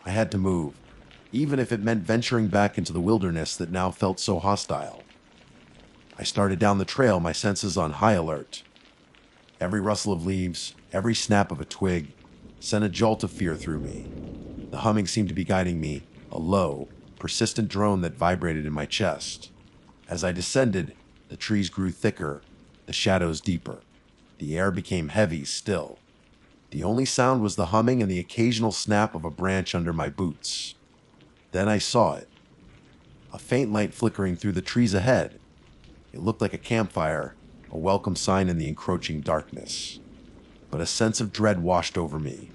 I had to move, even if it meant venturing back into the wilderness that now felt so hostile. I started down the trail, my senses on high alert. Every rustle of leaves, every snap of a twig, sent a jolt of fear through me. The humming seemed to be guiding me, a low, persistent drone that vibrated in my chest. As I descended, the trees grew thicker, the shadows deeper. The air became heavy still. The only sound was the humming and the occasional snap of a branch under my boots. Then I saw it. A faint light flickering through the trees ahead. It looked like a campfire, a welcome sign in the encroaching darkness. But a sense of dread washed over me.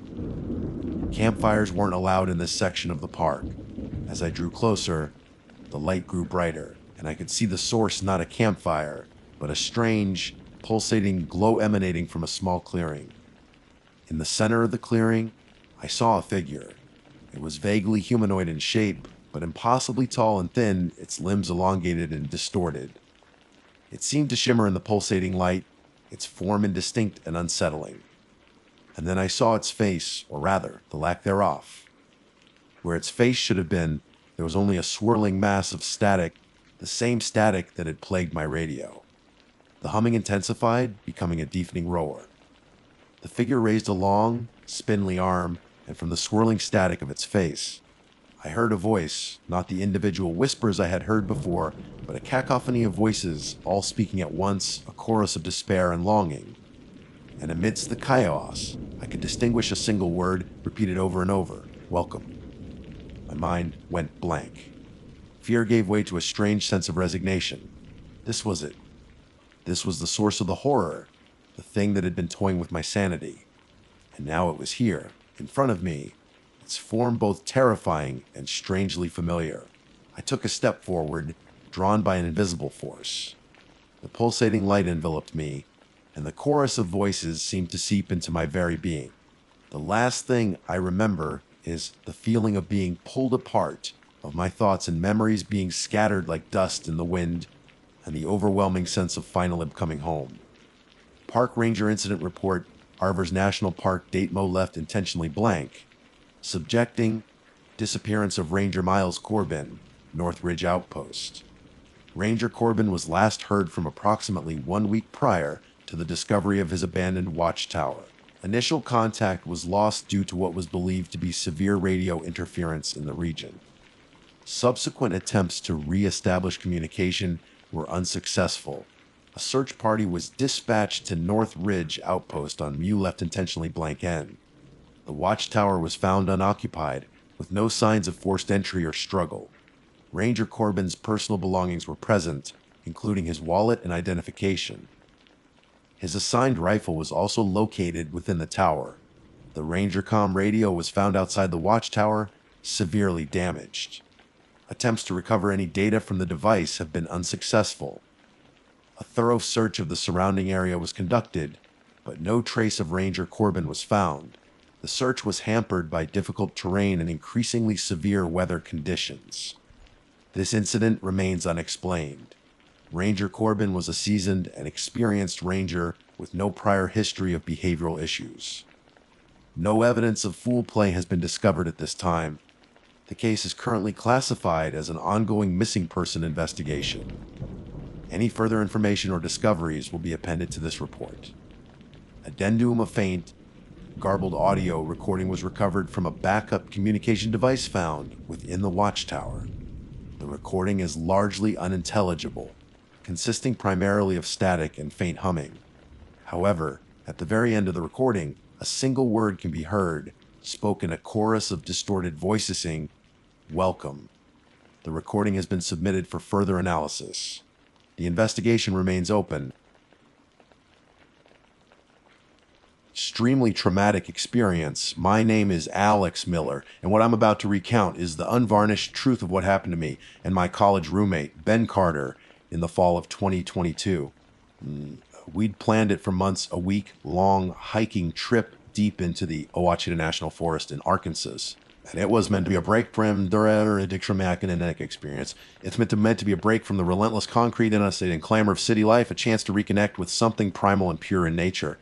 Campfires weren't allowed in this section of the park. As I drew closer, the light grew brighter, and I could see the source, not a campfire, but a strange, pulsating glow emanating from a small clearing. In the center of the clearing, I saw a figure. It was vaguely humanoid in shape, but impossibly tall and thin, its limbs elongated and distorted. It seemed to shimmer in the pulsating light, its form indistinct and unsettling. And then I saw its face, or rather, the lack thereof. Where its face should have been, there was only a swirling mass of static, the same static that had plagued my radio. The humming intensified, becoming a deafening roar. The figure raised a long, spindly arm, and from the swirling static of its face, I heard a voice, not the individual whispers I had heard before, but a cacophony of voices, all speaking at once, a chorus of despair and longing. And amidst the chaos, I could distinguish a single word, repeated over and over: "Welcome." My mind went blank. Fear gave way to a strange sense of resignation. This was it. This was the source of the horror, the thing that had been toying with my sanity. And now it was here, in front of me, its form both terrifying and strangely familiar. I took a step forward, drawn by an invisible force. The pulsating light enveloped me, and the chorus of voices seemed to seep into my very being. The last thing I remember is the feeling of being pulled apart, of my thoughts and memories being scattered like dust in the wind, and the overwhelming sense of finally coming home. Park Ranger Incident Report, Arvers National Park, date Mo left intentionally blank. Subjecting: disappearance of Ranger Miles Corbin, North Ridge Outpost. Ranger Corbin was last heard from approximately 1 week prior to the discovery of his abandoned watchtower. Initial contact was lost due to what was believed to be severe radio interference in the region. Subsequent attempts to re-establish communication were unsuccessful. A search party was dispatched to North Ridge Outpost on Mew left intentionally blank N. The watchtower was found unoccupied, with no signs of forced entry or struggle. Ranger Corbin's personal belongings were present, including his wallet and identification. His assigned rifle was also located within the tower. The Ranger comm radio was found outside the watchtower, severely damaged. Attempts to recover any data from the device have been unsuccessful. A thorough search of the surrounding area was conducted, but no trace of Ranger Corbin was found. The search was hampered by difficult terrain and increasingly severe weather conditions. This incident remains unexplained. Ranger Corbin was a seasoned and experienced ranger with no prior history of behavioral issues. No evidence of foul play has been discovered at this time. The case is currently classified as an ongoing missing person investigation. Any further information or discoveries will be appended to this report. Addendum: a faint, garbled audio recording was recovered from a backup communication device found within the watchtower. The recording is largely unintelligible, consisting primarily of static and faint humming. However, at the very end of the recording, a single word can be heard, spoken a chorus of distorted voices saying, "Welcome." The recording has been submitted for further analysis. The investigation remains open. Extremely traumatic experience. My name is Alex Miller, and what I'm about to recount is the unvarnished truth of what happened to me and my college roommate, Ben Carter, in the fall of 2022. We'd planned it for months, a week-long hiking trip deep into the Ouachita National Forest in Arkansas. And it was meant to be a break from the traumatic experience. It's meant to be a break from the relentless concrete, inundated clamor of city life, a chance to reconnect with something primal and pure in nature.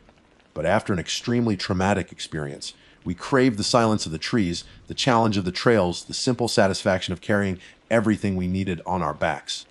But after an extremely traumatic experience, we craved the silence of the trees, the challenge of the trails, the simple satisfaction of carrying everything we needed on our backs.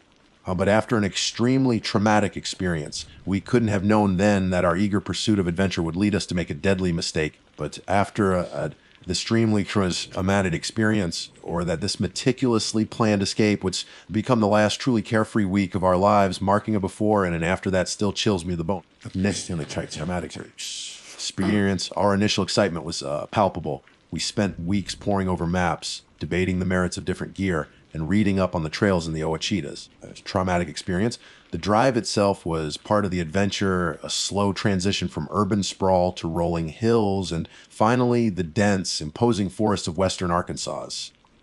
But after an extremely traumatic experience, we couldn't have known then that our eager pursuit of adventure would lead us to make a deadly mistake. But after an extremely traumatic experience, or that this meticulously planned escape would become the last truly carefree week of our lives, marking a before and an after that still chills me to the bone. Next in the traumatic experience, our initial excitement was palpable. We spent weeks poring over maps, debating the merits of different gear, and reading up on the trails in the Ouachitas. A traumatic experience. The drive itself was part of the adventure, a slow transition from urban sprawl to rolling hills, and finally the dense, imposing forests of western Arkansas.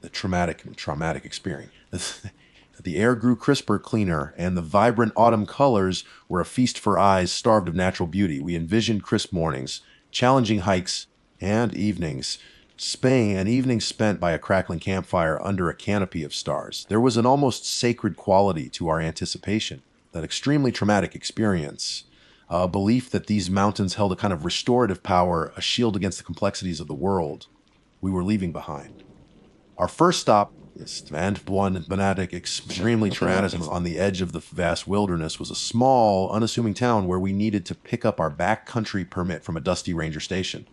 The traumatic experience. The air grew crisper, cleaner, and the vibrant autumn colors were a feast for eyes starved of natural beauty. We envisioned crisp mornings, challenging hikes, and evenings. An evening spent by a crackling campfire under a canopy of stars. There was an almost sacred quality to our anticipation. That extremely traumatic experience, a belief that these mountains held a kind of restorative power, a shield against the complexities of the world, we were leaving behind. Our first stop, extremely traumatic on the edge of the vast wilderness, was a small, unassuming town where we needed to pick up our backcountry permit from a dusty ranger station.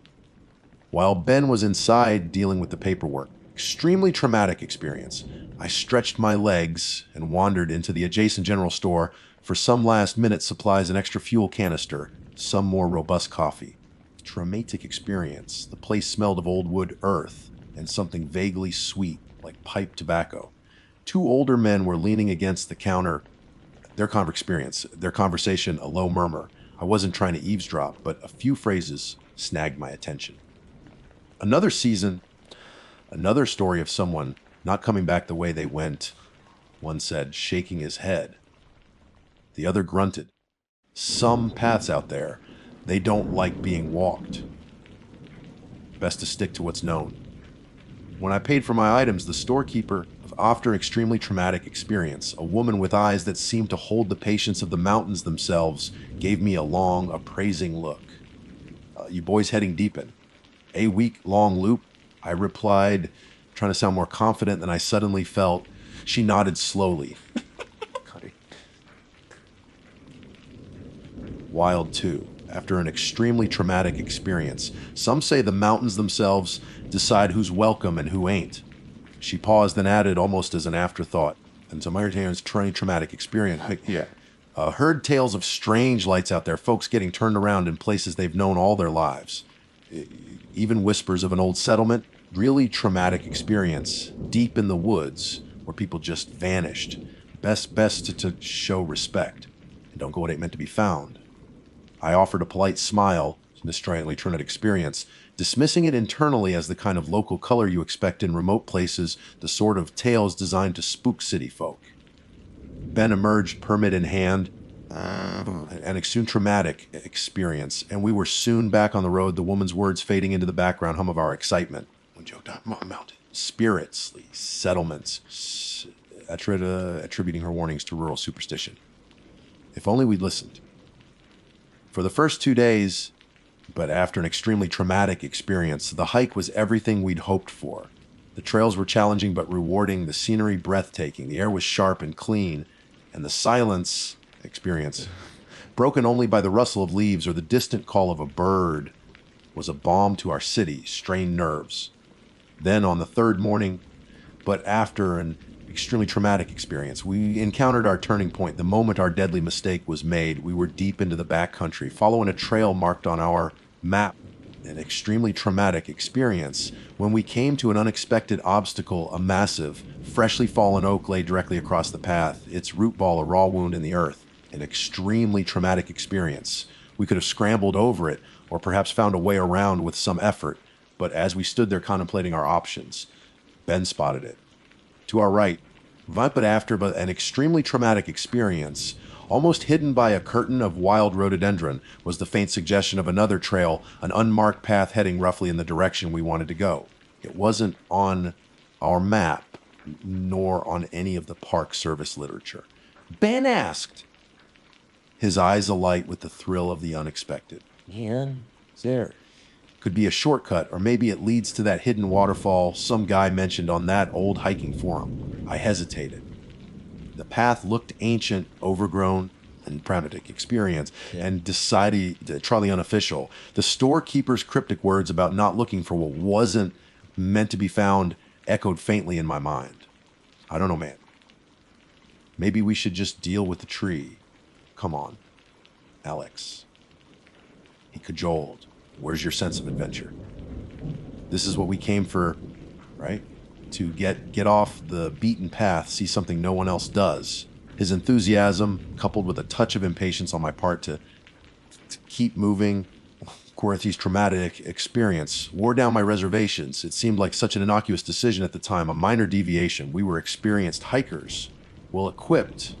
While Ben was inside dealing with the paperwork, extremely traumatic experience, I stretched my legs and wandered into the adjacent general store for some last-minute supplies, an extra fuel canister, some more robust coffee. Traumatic experience. The place smelled of old wood, earth, and something vaguely sweet, like pipe tobacco. Two older men were leaning against the counter, their conversation a low murmur. I wasn't trying to eavesdrop, but a few phrases snagged my attention. Another season, another story of someone not coming back the way they went. One said, shaking his head. The other grunted. Some paths out there, they don't like being walked. Best to stick to what's known. When I paid for my items, the storekeeper, after an extremely traumatic experience, a woman with eyes that seemed to hold the patience of the mountains themselves, gave me a long, appraising look. You boys heading deep in? A week-long loop? I replied, trying to sound more confident than I suddenly felt. She nodded slowly. Wild 2. After an extremely traumatic experience, some say the mountains themselves decide who's welcome and who ain't. She paused and added, almost as an afterthought, and to my traumatic experience.
Yeah.
Heard tales of strange lights out there, folks getting turned around in places they've known all their lives. Even whispers of an old settlement. Really traumatic experience, deep in the woods, where people just vanished. Best to show respect, and don't go what ain't meant to be found. I offered a polite smile to this traumatic experience, dismissing it internally as the kind of local color you expect in remote places, the sort of tales designed to spook city folk. Ben emerged, permit in hand, an extreme traumatic experience, and we were soon back on the road, the woman's words fading into the background hum of our excitement. We joked on mountain spirits, settlements, attributing her warnings to rural superstition. If only we'd listened. For the first 2 days, but after an extremely traumatic experience, the hike was everything we'd hoped for. The trails were challenging but rewarding, the scenery breathtaking, the air was sharp and clean, and the silence experience, broken only by the rustle of leaves or the distant call of a bird, was a balm to our city's strained nerves. Then on the third morning, but after an extremely traumatic experience, we encountered our turning point. The moment our deadly mistake was made, we were deep into the backcountry, following a trail marked on our map. An extremely traumatic experience. When we came to an unexpected obstacle, a massive, freshly fallen oak lay directly across the path, its root ball a raw wound in the earth. An extremely traumatic experience. We could have scrambled over it, or perhaps found a way around with some effort, but as we stood there contemplating our options, Ben spotted it. To our right, but after an extremely traumatic experience, almost hidden by a curtain of wild rhododendron, was the faint suggestion of another trail, an unmarked path heading roughly in the direction we wanted to go. It wasn't on our map, nor on any of the Park Service literature. Ben asked, his eyes alight with the thrill of the unexpected.
Man, there.
Could be a shortcut, or maybe it leads to that hidden waterfall some guy mentioned on that old hiking forum. I hesitated. The path looked ancient, overgrown, and traumatic experience, and decided truly unofficial. The storekeeper's cryptic words about not looking for what wasn't meant to be found echoed faintly in my mind. I don't know, man. Maybe we should just deal with the tree. Come on, Alex. He cajoled. Where's your sense of adventure? This is what we came for, right? To get off the beaten path, see something no one else does. His enthusiasm, coupled with a touch of impatience on my part to keep moving, Corothy's traumatic experience, wore down my reservations. It seemed like such an innocuous decision at the time, a minor deviation. We were experienced hikers, well equipped.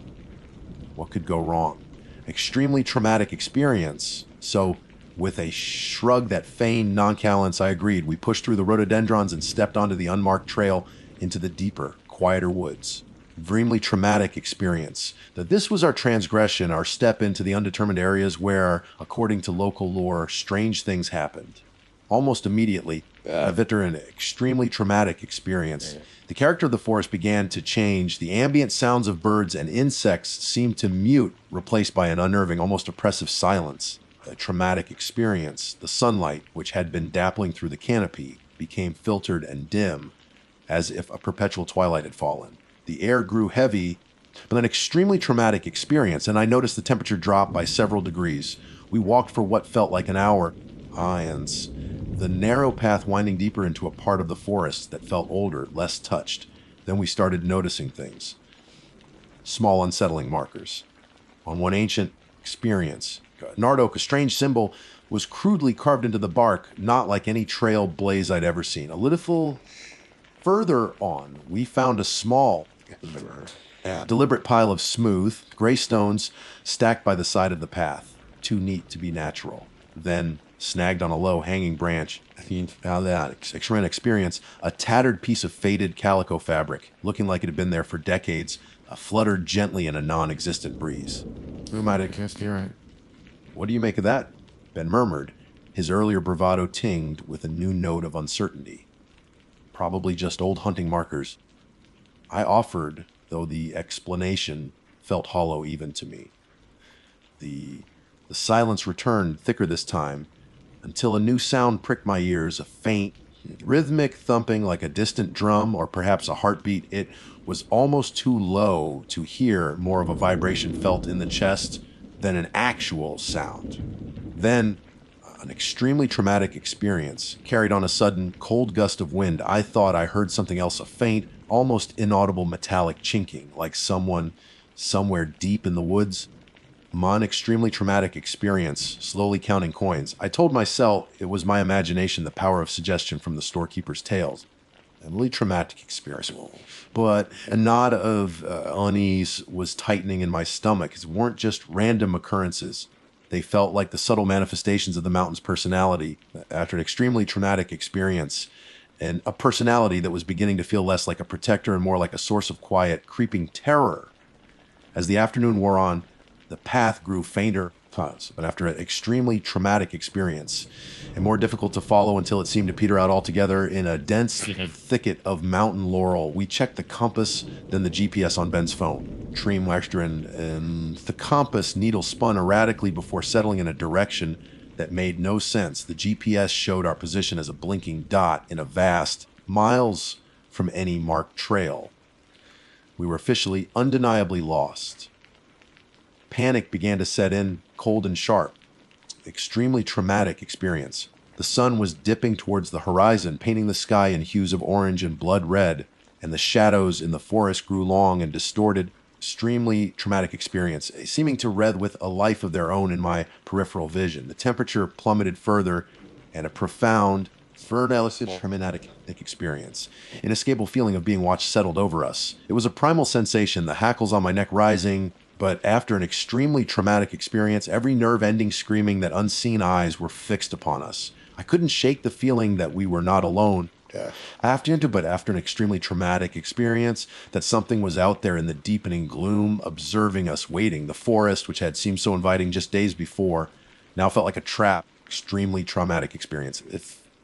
What could go wrong? Extremely traumatic experience. So, with a shrug that feigned nonchalance, I agreed. We pushed through the rhododendrons and stepped onto the unmarked trail into the deeper, quieter woods. Extremely traumatic experience. That this was our transgression, our step into the undetermined areas where, according to local lore, strange things happened. Almost immediately, after an extremely traumatic experience, the character of the forest began to change. The ambient sounds of birds and insects seemed to mute, replaced by an unnerving, almost oppressive silence. A traumatic experience. The sunlight, which had been dappling through the canopy, became filtered and dim, as if a perpetual twilight had fallen. The air grew heavy, but an extremely traumatic experience, and I noticed the temperature drop by several degrees. We walked for what felt like an hour. Ions. The narrow path winding deeper into a part of the forest that felt older, less touched. Then we started noticing things. Small unsettling markers. On one ancient experience, Nardoke, a strange symbol, was crudely carved into the bark, not like any trail blaze I'd ever seen. A little further on, we found a small, deliberate pile of smooth, gray stones stacked by the side of the path, too neat to be natural. Then, snagged on a low hanging branch, extreme experience, a tattered piece of faded calico fabric, looking like it had been there for decades, fluttered gently in a non-existent breeze.
Who might have guessed you're right?
What do you make of that? Ben murmured, his earlier bravado tinged with a new note of uncertainty. Probably just old hunting markers. I offered, though the explanation felt hollow even to me. The silence returned, thicker this time, until a new sound pricked my ears, a faint, rhythmic thumping like a distant drum or perhaps a heartbeat. It was almost too low to hear, more of a vibration felt in the chest than an actual sound. Then, an extremely traumatic experience carried on a sudden cold gust of wind. I thought I heard something else, a faint, almost inaudible metallic chinking, like someone somewhere deep in the woods. An extremely traumatic experience, slowly counting coins. I told myself it was my imagination, the power of suggestion from the storekeeper's tales. A really traumatic experience. But a knot of unease was tightening in my stomach. It weren't just random occurrences. They felt like the subtle manifestations of the mountain's personality. After an extremely traumatic experience, and a personality that was beginning to feel less like a protector and more like a source of quiet, creeping terror. As the afternoon wore on, the path grew fainter, but after an extremely traumatic experience, and more difficult to follow until it seemed to peter out altogether in a dense thicket of mountain laurel. We checked the compass, then the GPS on Ben's phone. Treem Wexteren, and the compass needle spun erratically before settling in a direction that made no sense. The GPS showed our position as a blinking dot in a vast, miles from any marked trail. We were officially, undeniably lost. Panic began to set in, cold and sharp. Extremely traumatic experience. The sun was dipping towards the horizon, painting the sky in hues of orange and blood red, and the shadows in the forest grew long and distorted. Extremely traumatic experience, seeming to wreathe with a life of their own in my peripheral vision. The temperature plummeted further, and a profound, traumatic experience. Inescapable feeling of being watched settled over us. It was a primal sensation, the hackles on my neck rising, but after an extremely traumatic experience, every nerve-ending screaming that unseen eyes were fixed upon us. I couldn't shake the feeling that we were not alone. After an extremely traumatic experience, that something was out there in the deepening gloom, observing us waiting. The forest, which had seemed so inviting just days before, now felt like a trap. Extremely traumatic experience.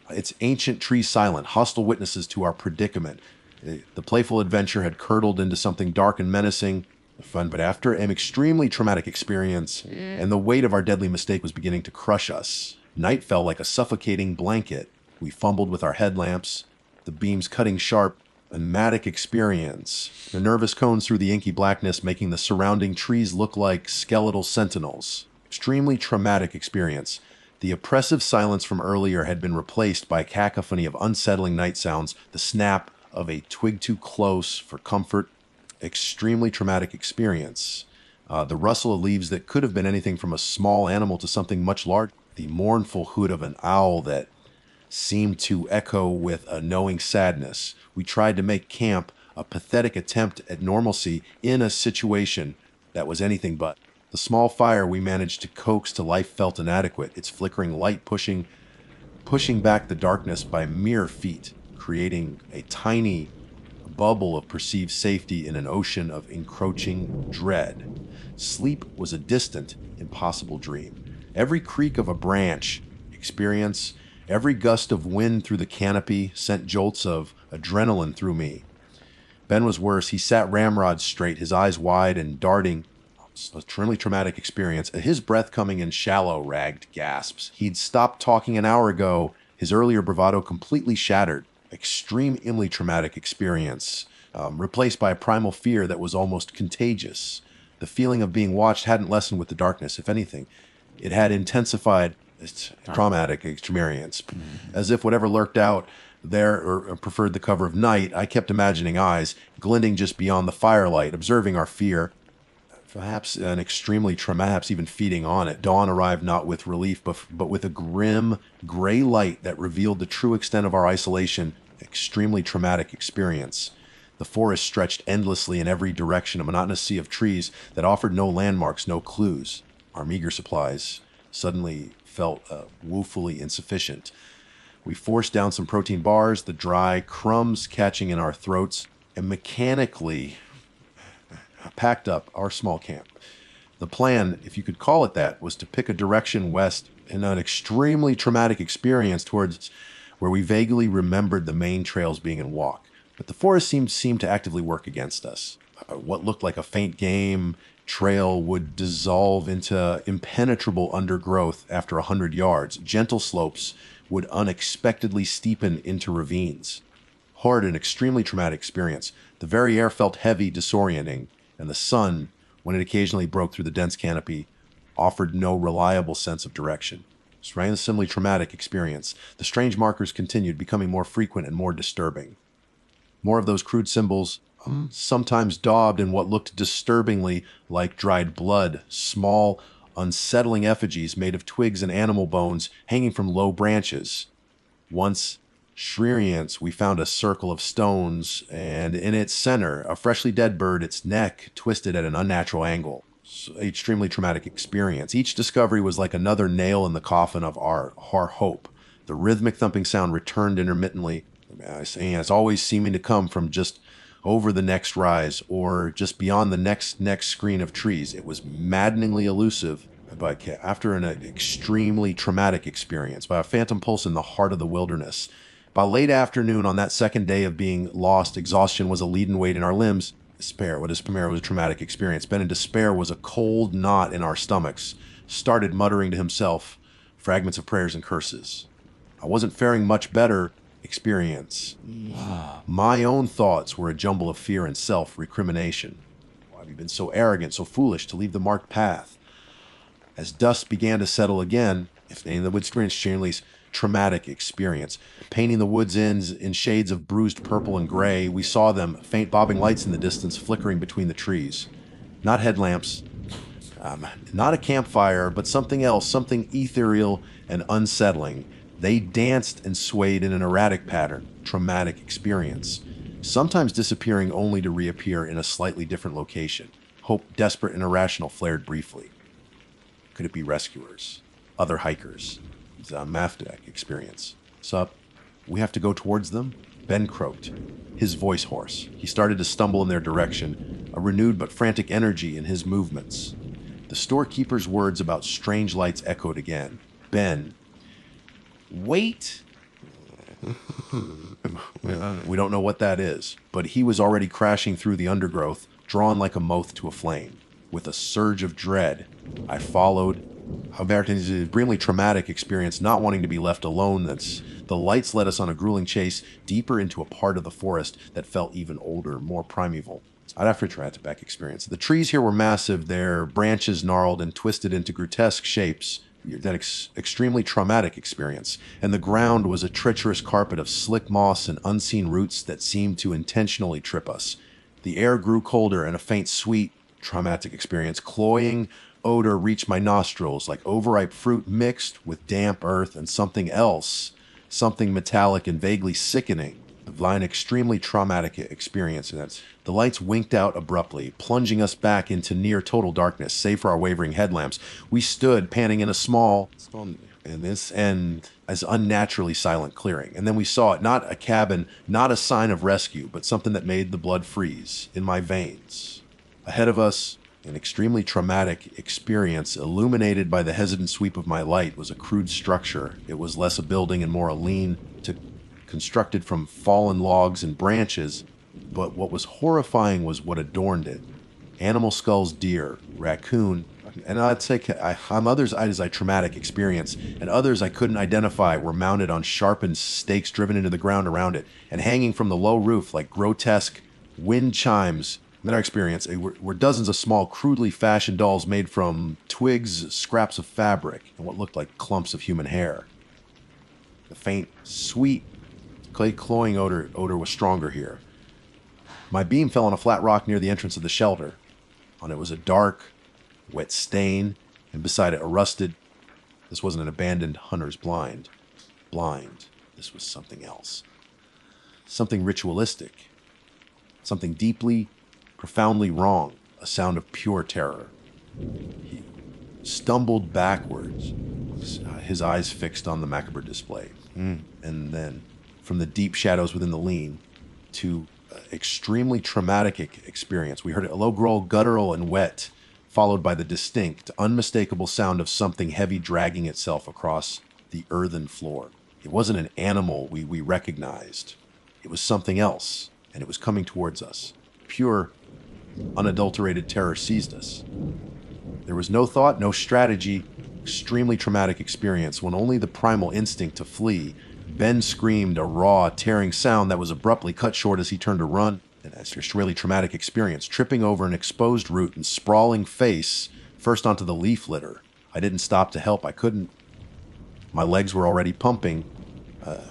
Its ancient trees silent, hostile witnesses to our predicament. The playful adventure had curdled into something dark and menacing. Fun, but after an extremely traumatic experience, and the weight of our deadly mistake was beginning to crush us. Night fell like a suffocating blanket. We fumbled with our headlamps, the beams cutting sharp. A traumatic experience. The nervous cones through the inky blackness, making the surrounding trees look like skeletal sentinels. Extremely traumatic experience. The oppressive silence from earlier had been replaced by a cacophony of unsettling night sounds, the snap of a twig too close for comfort. Extremely traumatic experience. The rustle of leaves that could have been anything from a small animal to something much larger. The mournful hoot of an owl that seemed to echo with a knowing sadness. We tried to make camp, a pathetic attempt at normalcy in a situation that was anything but. The small fire we managed to coax to life felt inadequate, its flickering light pushing back the darkness by mere feet, creating a tiny bubble of perceived safety in an ocean of encroaching dread. Sleep was a distant, impossible dream. Every creak of a branch, experience, every gust of wind through the canopy sent jolts of adrenaline through me. Ben was worse. He sat ramrod straight, his eyes wide and darting. A truly traumatic experience, his breath coming in shallow, ragged gasps. He'd stopped talking an hour ago, his earlier bravado completely shattered. Extremely traumatic experience, replaced by a primal fear that was almost contagious. The feeling of being watched hadn't lessened with the darkness. If anything, it had intensified its traumatic experience. As if whatever lurked out there or preferred the cover of night, I kept imagining eyes, glinting just beyond the firelight, observing our fear. Perhaps an extremely perhaps even feeding on it. Dawn arrived not with relief, but with a grim, gray light that revealed the true extent of our isolation. Extremely traumatic experience. The forest stretched endlessly in every direction, a monotonous sea of trees that offered no landmarks, no clues. Our meager supplies suddenly felt woefully insufficient. We forced down some protein bars, the dry crumbs catching in our throats, and mechanically packed up our small camp. The plan, if you could call it that, was to pick a direction west in an extremely traumatic experience towards where we vaguely remembered the main trails being in walk. But the forest seemed to actively work against us. What looked like a faint game trail would dissolve into impenetrable undergrowth after 100 yards. Gentle slopes would unexpectedly steepen into ravines. Hard and extremely traumatic experience. The very air felt heavy, disorienting, and the sun, when it occasionally broke through the dense canopy, offered no reliable sense of direction. Similarly traumatic experience. The strange markers continued, becoming more frequent and more disturbing. More of those crude symbols, sometimes daubed in what looked disturbingly like dried blood, small, unsettling effigies made of twigs and animal bones hanging from low branches. Once, Shreeriance, we found a circle of stones, and in its center, a freshly dead bird, its neck twisted at an unnatural angle. Extremely traumatic experience. Each discovery was like another nail in the coffin of our hope. The rhythmic thumping sound returned intermittently, It's always seeming to come from just over the next rise or just beyond the next screen of trees. It was maddeningly elusive, but after an extremely traumatic experience by a phantom pulse in the heart of the wilderness. By late afternoon on that second day of being lost, exhaustion was a leaden weight in our limbs. Despair was a traumatic experience. Ben in despair was a cold knot in our stomachs. Started muttering to himself fragments of prayers and curses. I wasn't faring much better. Experience. My own thoughts were a jumble of fear and self-recrimination. Why have you been so arrogant, so foolish to leave the marked path? As dusk began to settle again, if any of the wood experienced Shanley's traumatic experience, painting the wood's ends in shades of bruised purple and gray, we saw them, faint bobbing lights in the distance flickering between the trees. Not headlamps, not a campfire, but something else, something ethereal and unsettling. They danced and swayed in an erratic pattern, traumatic experience, sometimes disappearing only to reappear in a slightly different location. Hope, desperate and irrational, flared briefly. Could it be rescuers? Other hikers? It's a Mafdek experience. Sup? We have to go towards them? Ben croaked, his voice hoarse. He started to stumble in their direction, a renewed but frantic energy in his movements. The storekeeper's words about strange lights echoed again. Ben, wait. We don't know what that is, but he was already crashing through the undergrowth, drawn like a moth to a flame. With a surge of dread, I followed. It's a extremely traumatic experience, not wanting to be left alone. The lights led us on a grueling chase deeper into a part of the forest that felt even older, more primeval. I'd have to try to back experience. The trees here were massive, their branches gnarled and twisted into grotesque shapes. That extremely traumatic experience, and the ground was a treacherous carpet of slick moss and unseen roots that seemed to intentionally trip us. The air grew colder, and a faint, sweet, traumatic experience, cloying odor reached my nostrils like overripe fruit mixed with damp earth and something else, something metallic and vaguely sickening. An extremely traumatic experience. The lights winked out abruptly, plunging us back into near total darkness, save for our wavering headlamps. We stood, panting in a small, and as unnaturally silent clearing. And then we saw it, not a cabin, not a sign of rescue, but something that made the blood freeze in my veins. Ahead of us, an extremely traumatic experience, illuminated by the hesitant sweep of my light, was a crude structure. It was less a building and more a constructed from fallen logs and branches, but what was horrifying was what adorned it. Animal skulls, deer, raccoon, and I'd say others as a traumatic experience, and others I couldn't identify were mounted on sharpened stakes driven into the ground around it, and hanging from the low roof like grotesque wind chimes. In our experience, were dozens of small, crudely fashioned dolls made from twigs, scraps of fabric, and what looked like clumps of human hair. The faint, sweet, cloying odor was stronger here. My beam fell on a flat rock near the entrance of the shelter. On it was a dark, wet stain, and beside it a rusted. This wasn't an abandoned hunter's blind. This was something else. Something ritualistic. Something deeply, profoundly wrong. A sound of pure terror. He stumbled backwards, his eyes fixed on the macabre display. And then, from the deep shadows within the lean to extremely traumatic experience. We heard a low growl, guttural and wet, followed by the distinct, unmistakable sound of something heavy dragging itself across the earthen floor. It wasn't an animal we recognized. It was something else, and it was coming towards us. Pure, unadulterated terror seized us. There was no thought, no strategy. Extremely traumatic experience when only the primal instinct to flee. Ben screamed a raw, tearing sound that was abruptly cut short as he turned to run. An extremely traumatic experience, tripping over an exposed root and sprawling face first onto the leaf litter. I didn't stop to help. I couldn't. My legs were already pumping.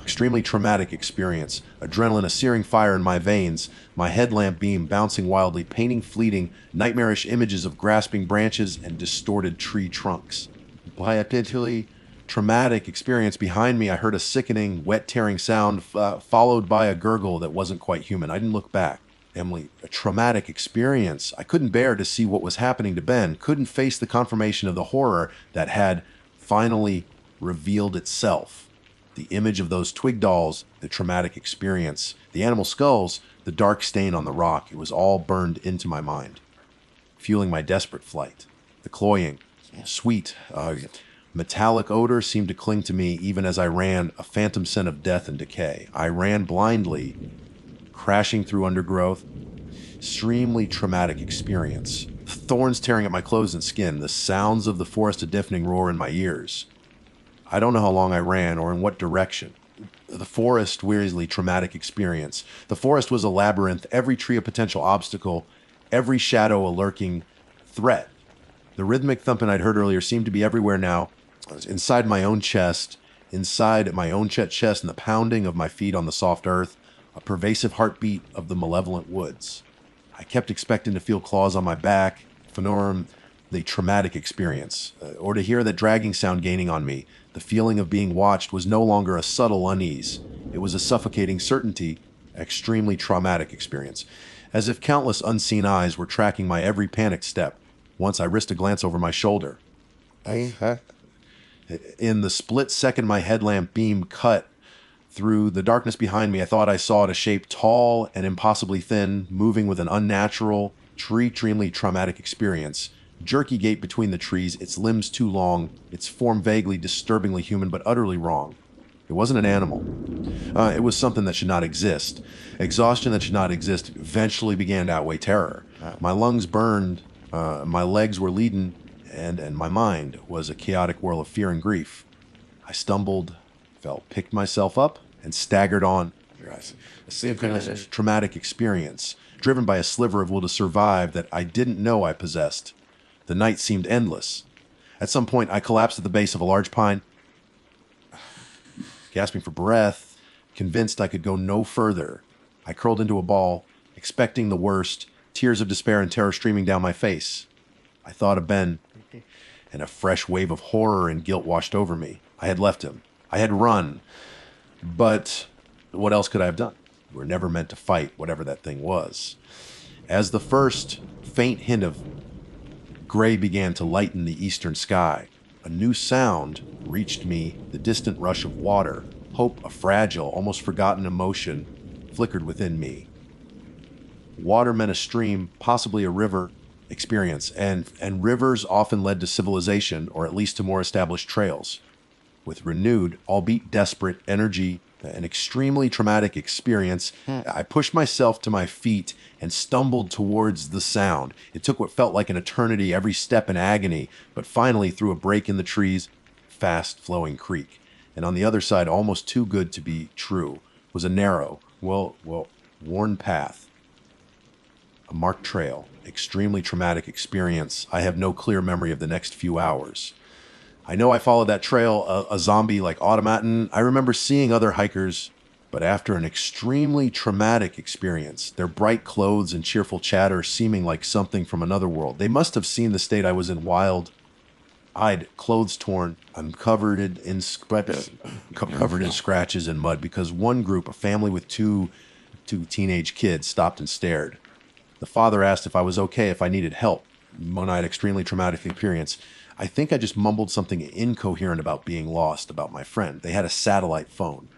Extremely traumatic experience. Adrenaline, a searing fire in my veins. My headlamp beam bouncing wildly, painting fleeting, nightmarish images of grasping branches and distorted tree trunks. By a particularly traumatic experience behind me, I heard a sickening, wet, tearing sound, followed by a gurgle that wasn't quite human. I didn't look back. Emily, a traumatic experience. I couldn't bear to see what was happening to Ben, couldn't face the confirmation of the horror that had finally revealed itself. The image of those twig dolls, the traumatic experience, the animal skulls, the dark stain on the rock, it was all burned into my mind, fueling my desperate flight. The cloying, sweet, metallic odor seemed to cling to me even as I ran, a phantom scent of death and decay. I ran blindly, crashing through undergrowth. Extremely traumatic experience. Thorns tearing at my clothes and skin, the sounds of the forest a deafening roar in my ears. I don't know how long I ran or in what direction. The forest, weirdly traumatic experience. The forest was a labyrinth, every tree a potential obstacle, every shadow a lurking threat. The rhythmic thumping I'd heard earlier seemed to be everywhere now. I was inside my own chest, and the pounding of my feet on the soft earth, a pervasive heartbeat of the malevolent woods. I kept expecting to feel claws on my back, phenomenon, the traumatic experience, or to hear that dragging sound gaining on me. The feeling of being watched was no longer a subtle unease. It was a suffocating certainty, extremely traumatic experience, as if countless unseen eyes were tracking my every panicked step. Once I risked a glance over my shoulder. In the split second my headlamp beam cut through the darkness behind me, I thought I saw it, a shape tall and impossibly thin, moving with an unnatural, extremely traumatic experience. Jerky gait between the trees, its limbs too long, its form vaguely, disturbingly human, but utterly wrong. It wasn't an animal. It was something that should not exist. Exhaustion that should not exist eventually began to outweigh terror. My lungs burned, my legs were leaden, and my mind was a chaotic whirl of fear and grief. I stumbled, picked myself up, and staggered on. A traumatic experience, driven by a sliver of will to survive that I didn't know I possessed. The night seemed endless. At some point, I collapsed at the base of a large pine, gasping for breath, convinced I could go no further. I curled into a ball, expecting the worst, tears of despair and terror streaming down my face. I thought of Ben, and a fresh wave of horror and guilt washed over me. I had left him. I had run. But what else could I have done? We were never meant to fight, whatever that thing was. As the first faint hint of gray began to lighten the eastern sky, a new sound reached me, the distant rush of water. Hope, a fragile, almost forgotten emotion, flickered within me. Water meant a stream, possibly a river experience, and rivers often led to civilization, or at least to more established trails. With renewed, albeit desperate, energy, an extremely traumatic experience, I pushed myself to my feet and stumbled towards the sound. It took what felt like an eternity, every step in agony, but finally, through a break in the trees, fast-flowing creek. And on the other side, almost too good to be true, was a narrow, worn path. A marked trail, extremely traumatic experience. I have no clear memory of the next few hours. I know I followed that trail, a zombie-like automaton. I remember seeing other hikers, but after an extremely traumatic experience, their bright clothes and cheerful chatter seeming like something from another world. They must have seen the state I was in, wild-eyed, clothes torn. I'm covered in scratches and mud because one group, a family with two teenage kids, stopped and stared. The father asked if I was okay, if I needed help. When I had extremely traumatic experience, I think I just mumbled something incoherent about being lost, about my friend. They had a satellite phone.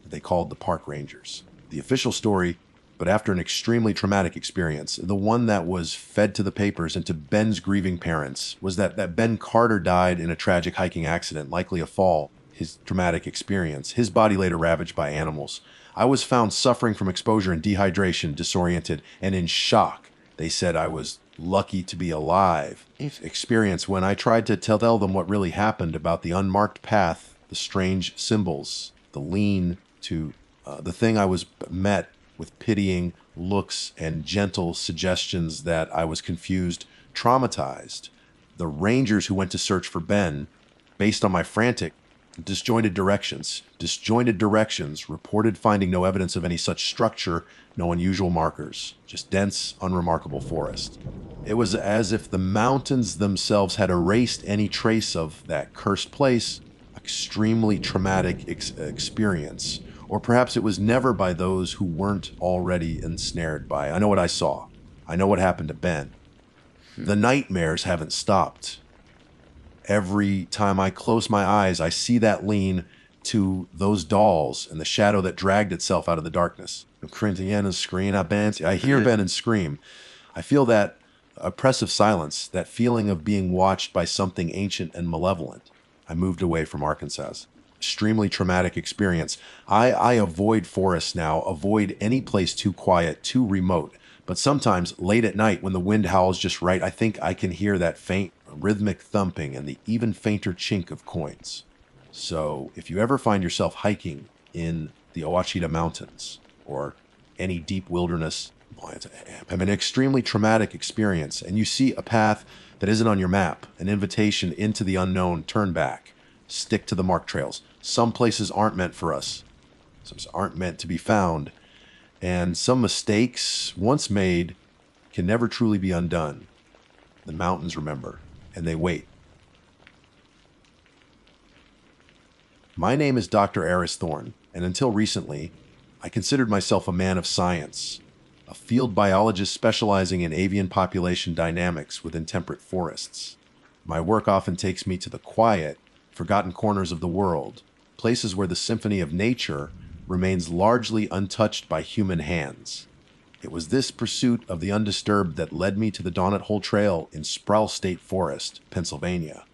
They called the park rangers. The official story, but after an extremely traumatic experience, the one that was fed to the papers and to Ben's grieving parents, was that Ben Carter died in a tragic hiking accident, likely a fall. His traumatic experience. His body later ravaged by animals. I was found suffering from exposure and dehydration, disoriented, and in shock. They said I was lucky to be alive. Experience when I tried to tell them what really happened about the unmarked path, the strange symbols, the lean to the thing I was met with pitying looks and gentle suggestions that I was confused, traumatized. The rangers who went to search for Ben, based on my frantic, disjointed directions, reported finding no evidence of any such structure, no unusual markers, just dense, unremarkable forest. It was as if the mountains themselves had erased any trace of that cursed place, extremely traumatic experience. Or perhaps it was never by those who weren't already ensnared by. I know what I saw. I know what happened to Ben. The nightmares haven't stopped. Every time I close my eyes, I see that lean to those dolls and the shadow that dragged itself out of the darkness. I hear Ben and scream. I feel that oppressive silence, that feeling of being watched by something ancient and malevolent. I moved away from Arkansas. Extremely traumatic experience. I avoid forests now, avoid any place too quiet, too remote. But sometimes, late at night, when the wind howls just right, I think I can hear that faint, rhythmic thumping and the even fainter chink of coins. So, if you ever find yourself hiking in the Ouachita Mountains or any deep wilderness, have an extremely traumatic experience, and you see a path that isn't on your map, an invitation into the unknown, turn back. Stick to the marked trails. Some places aren't meant for us. Some aren't meant to be found. And some mistakes, once made, can never truly be undone. The mountains remember, and they wait. My name is Dr. Eris Thorne, and until recently, I considered myself a man of science, a field biologist specializing in avian population dynamics within temperate forests. My work often takes me to the quiet, forgotten corners of the world, places where the symphony of nature remains largely untouched by human hands. It was this pursuit of the undisturbed that led me to the Donut Hole Trail in Sproul State Forest, Pennsylvania.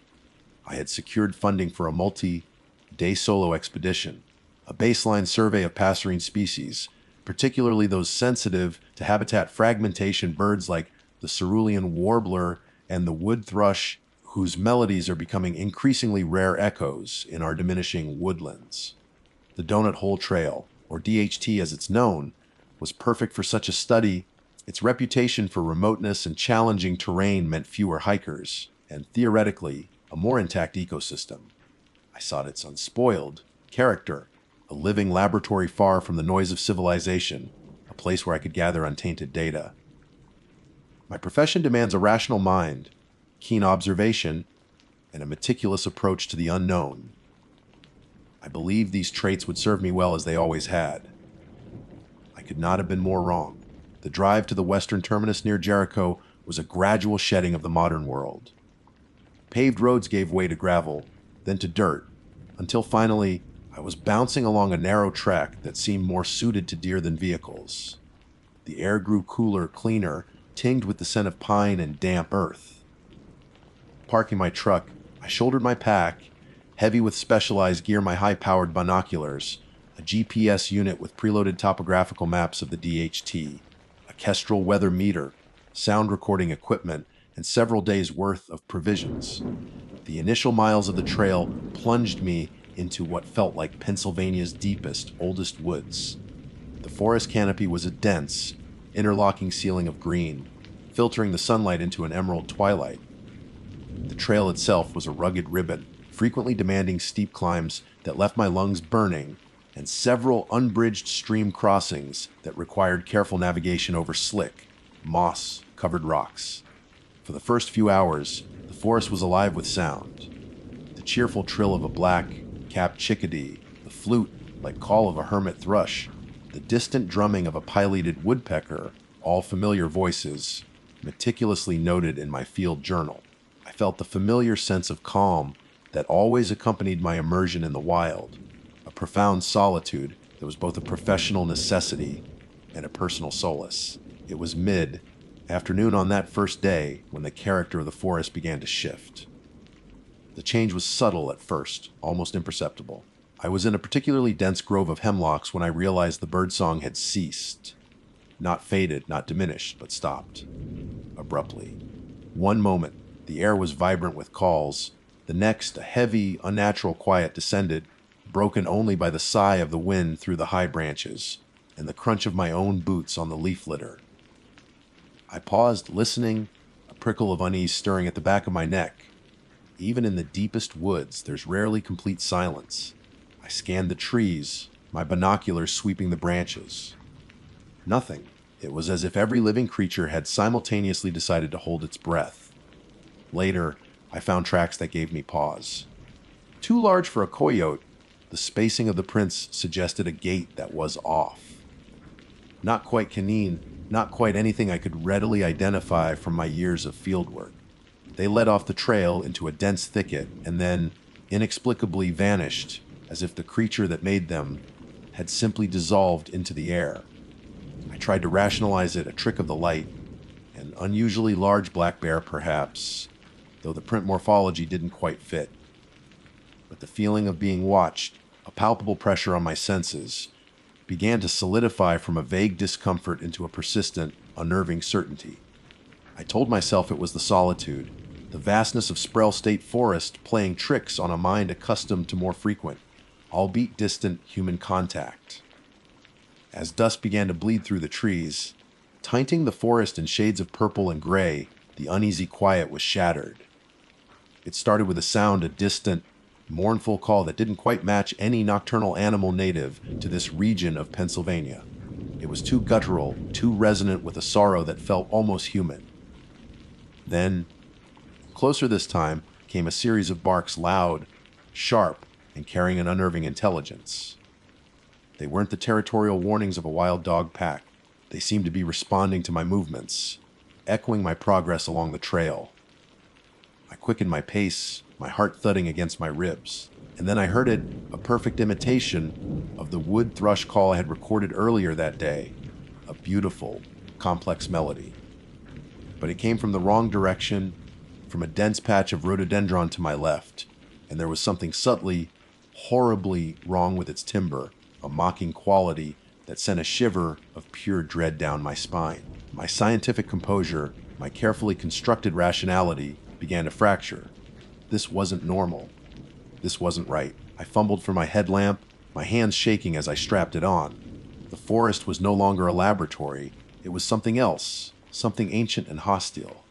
I had secured funding for a multi-day solo expedition, a baseline survey of passerine species, particularly those sensitive to habitat fragmentation birds like the cerulean warbler and the wood thrush, whose melodies are becoming increasingly rare echoes in our diminishing woodlands. The Donut Hole Trail, or DHT as it's known, was perfect for such a study. Its reputation for remoteness and challenging terrain meant fewer hikers, and theoretically, a more intact ecosystem. I sought its unspoiled character, a living laboratory far from the noise of civilization, a place where I could gather untainted data. My profession demands a rational mind, keen observation, and a meticulous approach to the unknown. I believe these traits would serve me well as they always had. I could not have been more wrong. The drive to the western terminus near Jericho was a gradual shedding of the modern world. Paved roads gave way to gravel, then to dirt, until finally I was bouncing along a narrow track that seemed more suited to deer than vehicles. The air grew cooler, cleaner, tinged with the scent of pine and damp earth. Parking my truck, I shouldered my pack, heavy with specialized gear, my high-powered binoculars, a GPS unit with preloaded topographical maps of the DHT, a Kestrel weather meter, sound recording equipment, and several days' worth of provisions. The initial miles of the trail plunged me into what felt like Pennsylvania's deepest, oldest woods. The forest canopy was a dense, interlocking ceiling of green, filtering the sunlight into an emerald twilight. The trail itself was a rugged ribbon, frequently demanding steep climbs that left my lungs burning, and several unbridged stream crossings that required careful navigation over slick, moss-covered rocks. For the first few hours, the forest was alive with sound. The cheerful trill of a black-capped chickadee, the flute-like call of a hermit thrush, the distant drumming of a pileated woodpecker, all familiar voices, meticulously noted in my field journal. I felt the familiar sense of calm that always accompanied my immersion in the wild, a profound solitude that was both a professional necessity and a personal solace. It was mid-afternoon on that first day when the character of the forest began to shift. The change was subtle at first, almost imperceptible. I was in a particularly dense grove of hemlocks when I realized the birdsong had ceased. Not faded, not diminished, but stopped. Abruptly. One moment, the air was vibrant with calls. The next, a heavy, unnatural quiet descended, broken only by the sigh of the wind through the high branches and the crunch of my own boots on the leaf litter. I paused, listening, a prickle of unease stirring at the back of my neck. Even in the deepest woods, there's rarely complete silence. I scanned the trees, my binoculars sweeping the branches. Nothing. It was as if every living creature had simultaneously decided to hold its breath. Later, I found tracks that gave me pause. Too large for a coyote, the spacing of the prints suggested a gait that was off. Not quite canine, not quite anything I could readily identify from my years of fieldwork. They led off the trail into a dense thicket and then inexplicably vanished as if the creature that made them had simply dissolved into the air. I tried to rationalize it, a trick of the light, an unusually large black bear perhaps, though the print morphology didn't quite fit. But the feeling of being watched, a palpable pressure on my senses, began to solidify from a vague discomfort into a persistent, unnerving certainty. I told myself it was the solitude, the vastness of Sprell State Forest playing tricks on a mind accustomed to more frequent, albeit distant, human contact. As dusk began to bleed through the trees, tinting the forest in shades of purple and gray, the uneasy quiet was shattered. It started with a sound, a distant, mournful call that didn't quite match any nocturnal animal native to this region of Pennsylvania. It was too guttural, too resonant with a sorrow that felt almost human. Then, closer this time, came a series of barks, loud, sharp, and carrying an unnerving intelligence. They weren't the territorial warnings of a wild dog pack. They seemed to be responding to my movements, echoing my progress along the trail. I quickened my pace, my heart thudding against my ribs, and then I heard it, a perfect imitation of the wood thrush call I had recorded earlier that day, a beautiful, complex melody. But it came from the wrong direction, from a dense patch of rhododendron to my left, and there was something subtly, horribly wrong with its timbre, a mocking quality that sent a shiver of pure dread down my spine. My scientific composure, my carefully constructed rationality, began to fracture. This wasn't normal. This wasn't right. I fumbled for my headlamp, my hands shaking as I strapped it on. The forest was no longer a laboratory. It was something else, something ancient and hostile.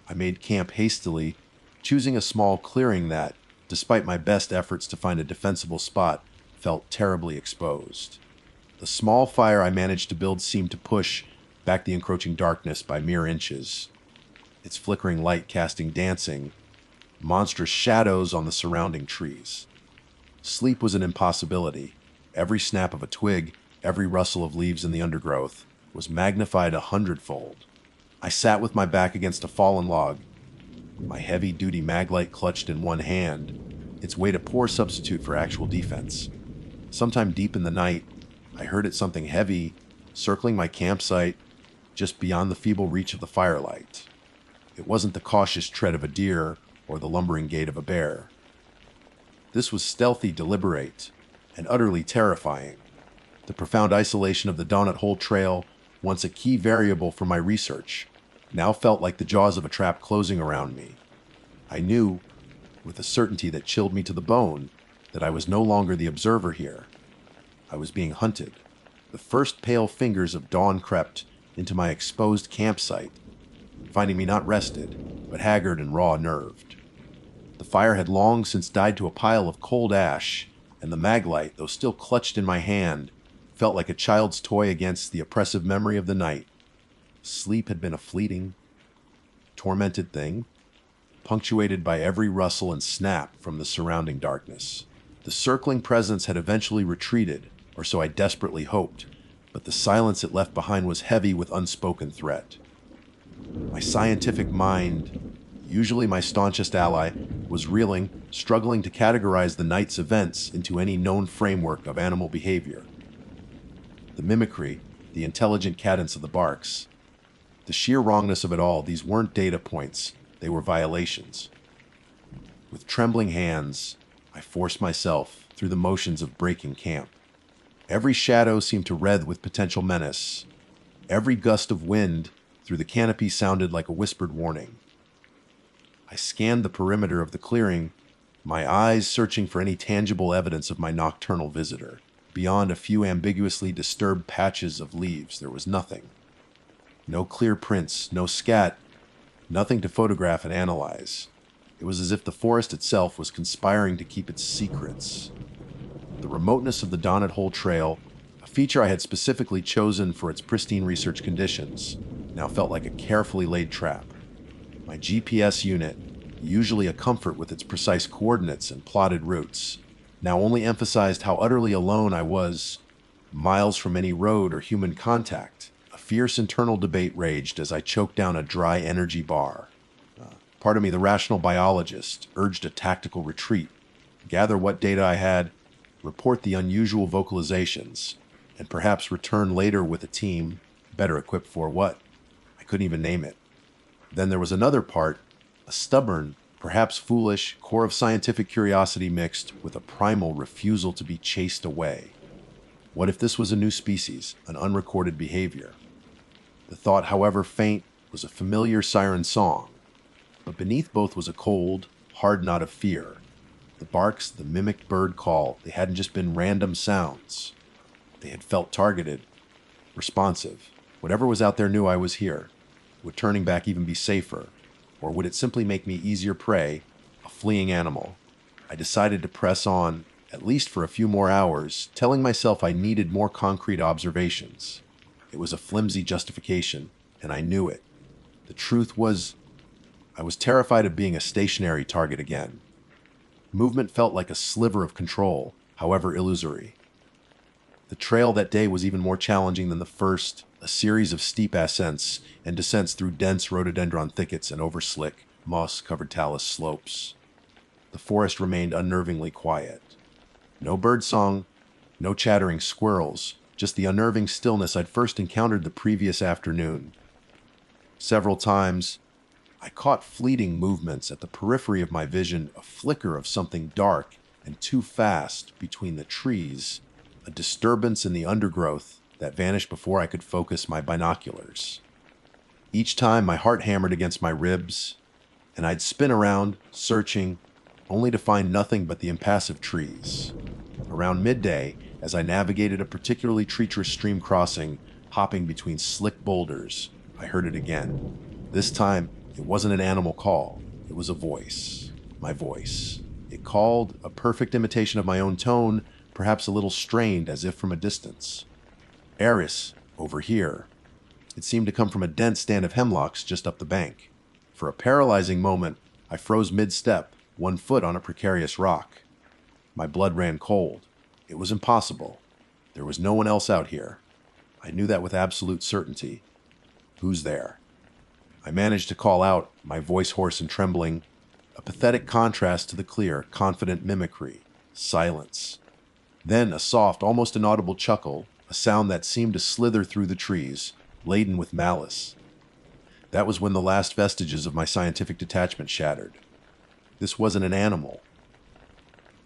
I made camp hastily, choosing a small clearing that, despite my best efforts to find a defensible spot, felt terribly exposed. The small fire I managed to build seemed to push back the encroaching darkness by mere inches, its flickering light casting dancing, monstrous shadows on the surrounding trees. Sleep was an impossibility. Every snap of a twig, every rustle of leaves in the undergrowth, was magnified 100-fold. I sat with my back against a fallen log, my heavy-duty maglite clutched in one hand, its weight a poor substitute for actual defense. Sometime deep in the night, I heard it, something heavy, circling my campsite, just beyond the feeble reach of the firelight. It wasn't the cautious tread of a deer or the lumbering gait of a bear. This was stealthy, deliberate, and utterly terrifying. The profound isolation of the Donut Hole Trail, once a key variable for my research, now felt like the jaws of a trap closing around me. I knew, with a certainty that chilled me to the bone, that I was no longer the observer here. I was being hunted. The first pale fingers of dawn crept into my exposed campsite, finding me not rested, but haggard and raw-nerved. The fire had long since died to a pile of cold ash, and the maglite, though still clutched in my hand, felt like a child's toy against the oppressive memory of the night. Sleep had been a fleeting, tormented thing, punctuated by every rustle and snap from the surrounding darkness. The circling presence had eventually retreated, or so I desperately hoped, but the silence it left behind was heavy with unspoken threat. My scientific mind, usually my staunchest ally, was reeling, struggling to categorize the night's events into any known framework of animal behavior. The mimicry, the intelligent cadence of the barks, the sheer wrongness of it all, these weren't data points, they were violations. With trembling hands, I forced myself through the motions of breaking camp. Every shadow seemed to wreathe with potential menace. Every gust of wind through the canopy sounded like a whispered warning. I scanned the perimeter of the clearing, my eyes searching for any tangible evidence of my nocturnal visitor. Beyond a few ambiguously disturbed patches of leaves, there was nothing. No clear prints, no scat, nothing to photograph and analyze. It was as if the forest itself was conspiring to keep its secrets. The remoteness of the Donut Hole Trail, a feature I had specifically chosen for its pristine research conditions, now felt like a carefully laid trap. My GPS unit, usually a comfort with its precise coordinates and plotted routes, now only emphasized how utterly alone I was, miles from any road or human contact. A fierce internal debate raged as I choked down a dry energy bar. Part of me, the rational biologist, urged a tactical retreat, gather what data I had, report the unusual vocalizations, and perhaps return later with a team better equipped for what? I couldn't even name it. Then there was another part, a stubborn, perhaps foolish, core of scientific curiosity mixed with a primal refusal to be chased away. What if this was a new species, an unrecorded behavior? The thought, however faint, was a familiar siren song, but beneath both was a cold, hard knot of fear. The barks, the mimicked bird call, they hadn't just been random sounds. They had felt targeted, responsive. Whatever was out there knew I was here. Would turning back even be safer? Or would it simply make me easier prey, a fleeing animal? I decided to press on, at least for a few more hours, telling myself I needed more concrete observations. It was a flimsy justification, and I knew it. The truth was, I was terrified of being a stationary target again. Movement felt like a sliver of control, however illusory. The trail that day was even more challenging than the first, a series of steep ascents and descents through dense rhododendron thickets and over slick, moss-covered talus slopes. The forest remained unnervingly quiet. No birdsong, no chattering squirrels, just the unnerving stillness I'd first encountered the previous afternoon. Several times, I caught fleeting movements at the periphery of my vision, a flicker of something dark and too fast between the trees, a disturbance in the undergrowth that vanished before I could focus my binoculars. Each time my heart hammered against my ribs, and I'd spin around, searching, only to find nothing but the impassive trees. Around midday, as I navigated a particularly treacherous stream crossing, hopping between slick boulders, I heard it again. This time, it wasn't an animal call. It was a voice. My voice. It called, a perfect imitation of my own tone, perhaps a little strained as if from a distance. Eris, over here. It seemed to come from a dense stand of hemlocks just up the bank. For a paralyzing moment, I froze mid-step, one foot on a precarious rock. My blood ran cold. It was impossible. There was no one else out here. I knew that with absolute certainty. Who's there? I managed to call out, my voice hoarse and trembling, a pathetic contrast to the clear, confident mimicry. Silence. Then a soft, almost inaudible chuckle, a sound that seemed to slither through the trees, laden with malice. That was when the last vestiges of my scientific detachment shattered. This wasn't an animal.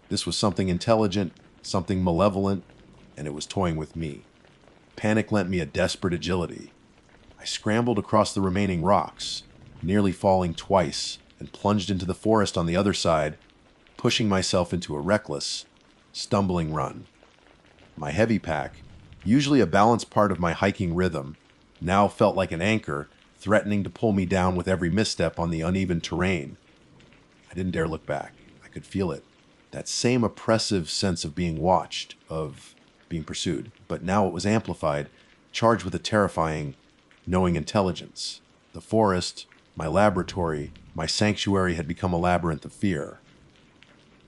This was something intelligent, something malevolent, and it was toying with me. Panic lent me a desperate agility. I scrambled across the remaining rocks, nearly falling twice, and plunged into the forest on the other side, pushing myself into a reckless, stumbling run. My heavy pack, usually a balanced part of my hiking rhythm, now felt like an anchor, threatening to pull me down with every misstep on the uneven terrain. I didn't dare look back. I could feel it. That same oppressive sense of being watched, of being pursued, but now it was amplified, charged with a terrifying, knowing intelligence. The forest, my laboratory, my sanctuary had become a labyrinth of fear.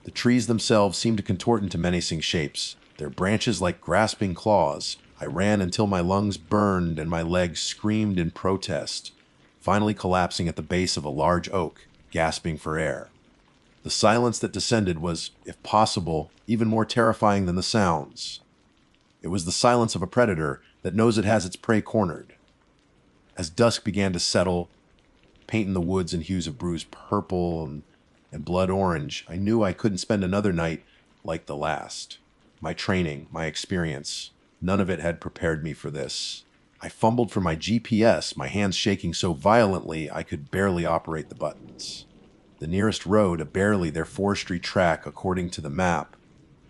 The trees themselves seemed to contort into menacing shapes, their branches like grasping claws. I ran until my lungs burned and my legs screamed in protest, finally collapsing at the base of a large oak, gasping for air. The silence that descended was, if possible, even more terrifying than the sounds. It was the silence of a predator that knows it has its prey cornered. As dusk began to settle, painting the woods in hues of bruised purple and blood orange, I knew I couldn't spend another night like the last. My training, my experience, none of it had prepared me for this. I fumbled for my GPS, my hands shaking so violently I could barely operate the buttons. The nearest road, a barely their forestry track according to the map,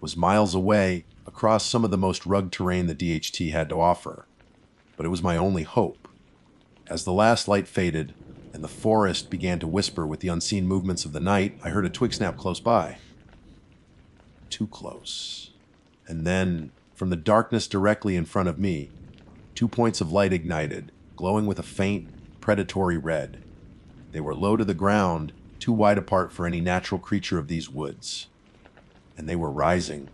was miles away across some of the most rugged terrain the DHT had to offer. But it was my only hope. As the last light faded and the forest began to whisper with the unseen movements of the night, I heard a twig snap close by. Too close. And then, from the darkness directly in front of me, 2 points of light ignited, glowing with a faint, predatory red. They were low to the ground, too wide apart for any natural creature of these woods. And they were rising.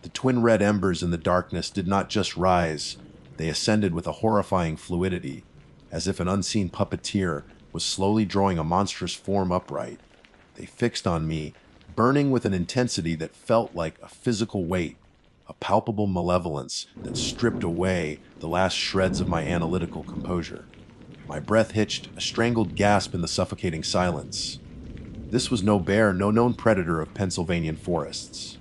The twin red embers in the darkness did not just rise, they ascended with a horrifying fluidity, as if an unseen puppeteer was slowly drawing a monstrous form upright. They fixed on me, burning with an intensity that felt like a physical weight, a palpable malevolence that stripped away the last shreds of my analytical composure. My breath hitched, a strangled gasp in the suffocating silence. This was no bear, no known predator of Pennsylvanian forests.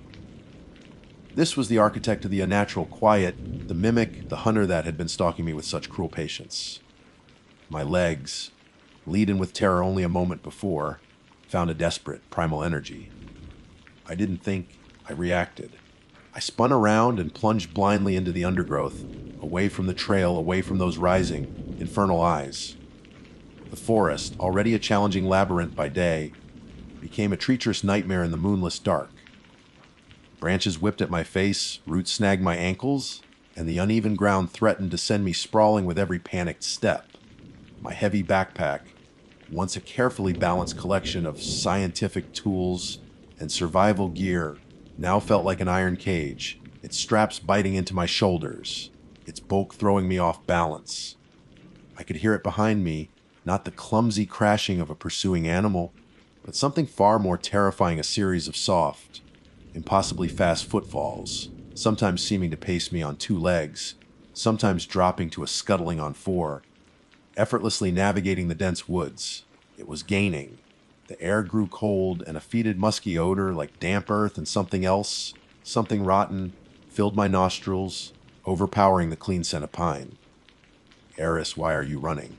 This was the architect of the unnatural quiet, the mimic, the hunter that had been stalking me with such cruel patience. My legs, leaden with terror only a moment before, found a desperate, primal energy. I didn't think, I reacted. I spun around and plunged blindly into the undergrowth, away from the trail, away from those rising, infernal eyes. The forest, already a challenging labyrinth by day, became a treacherous nightmare in the moonless dark. Branches whipped at my face, roots snagged my ankles, and the uneven ground threatened to send me sprawling with every panicked step. My heavy backpack, once a carefully balanced collection of scientific tools and survival gear, now felt like an iron cage, its straps biting into my shoulders, its bulk throwing me off balance. I could hear it behind me, not the clumsy crashing of a pursuing animal, but something far more terrifying, a series of soft, impossibly fast footfalls, sometimes seeming to pace me on two legs, sometimes dropping to a scuttling on four, effortlessly navigating the dense woods. It was gaining. The air grew cold, and a fetid, musky odor like damp earth and something else, something rotten, filled my nostrils, overpowering the clean scent of pine. "Eris, why are you running?"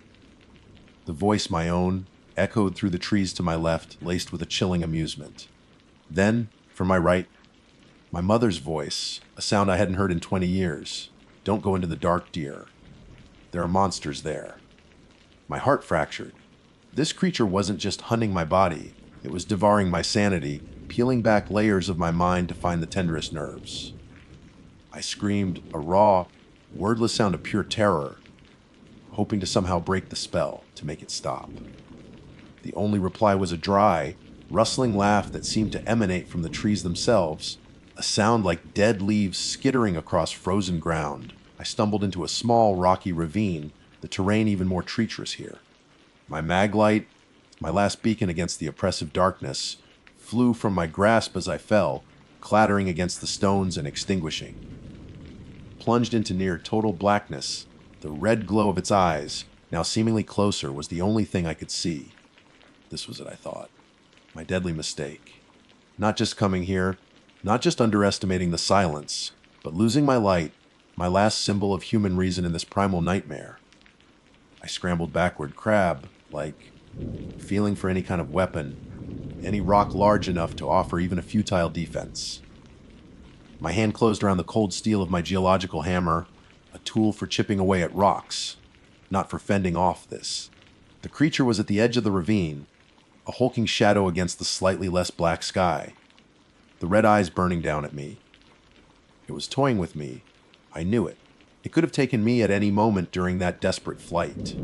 The voice, my own, echoed through the trees to my left, laced with a chilling amusement. Then, from my right, my mother's voice, a sound I hadn't heard in 20 years. "Don't go into the dark, dear. There are monsters there." My heart fractured. This creature wasn't just hunting my body, it was devouring my sanity, peeling back layers of my mind to find the tenderest nerves. I screamed, a raw, wordless sound of pure terror, hoping to somehow break the spell, to make it stop. The only reply was a dry, rustling laugh that seemed to emanate from the trees themselves, a sound like dead leaves skittering across frozen ground. I stumbled into a small, rocky ravine, the terrain even more treacherous here. My mag light, my last beacon against the oppressive darkness, flew from my grasp as I fell, clattering against the stones and extinguishing. Plunged into near total blackness, the red glow of its eyes, now seemingly closer, was the only thing I could see. This was it, I thought. My deadly mistake. Not just coming here, not just underestimating the silence, but losing my light, my last symbol of human reason in this primal nightmare. I scrambled backward, crab-like, feeling for any kind of weapon, any rock large enough to offer even a futile defense. My hand closed around the cold steel of my geological hammer, a tool for chipping away at rocks, not for fending off this. The creature was at the edge of the ravine, a hulking shadow against the slightly less black sky, the red eyes burning down at me. It was toying with me. I knew it. It could have taken me at any moment during that desperate flight.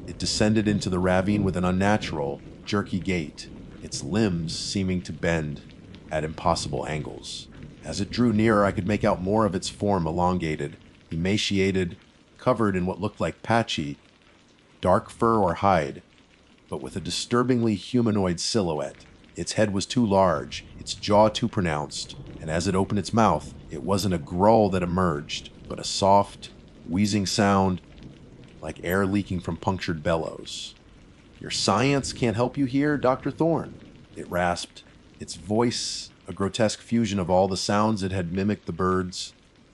It descended into the ravine with an unnatural, jerky gait, its limbs seeming to bend at impossible angles. As it drew nearer, I could make out more of its form, elongated, emaciated, covered in what looked like patchy, dark fur or hide, but with a disturbingly humanoid silhouette. Its head was too large, its jaw too pronounced, and as it opened its mouth, it wasn't a growl that emerged, but a soft, wheezing sound like air leaking from punctured bellows. "Your science can't help you here, Dr. Thorne," it rasped, its voice a grotesque fusion of all the sounds it had mimicked the birds.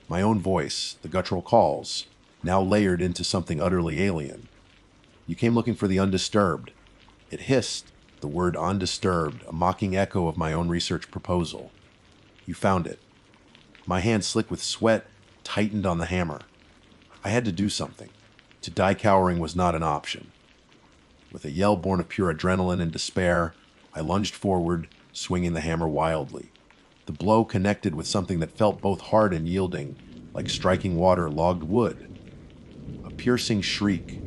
My own voice, the guttural calls, now layered into something utterly alien. "You came looking for the undisturbed." It hissed, the word undisturbed, a mocking echo of my own research proposal. "You found it." My hand, slick with sweat, tightened on the hammer. I had to do something. To die cowering was not an option. With a yell born of pure adrenaline and despair, I lunged forward, swinging the hammer wildly. The blow connected with something that felt both hard and yielding, like striking water-logged wood. A piercing shriek,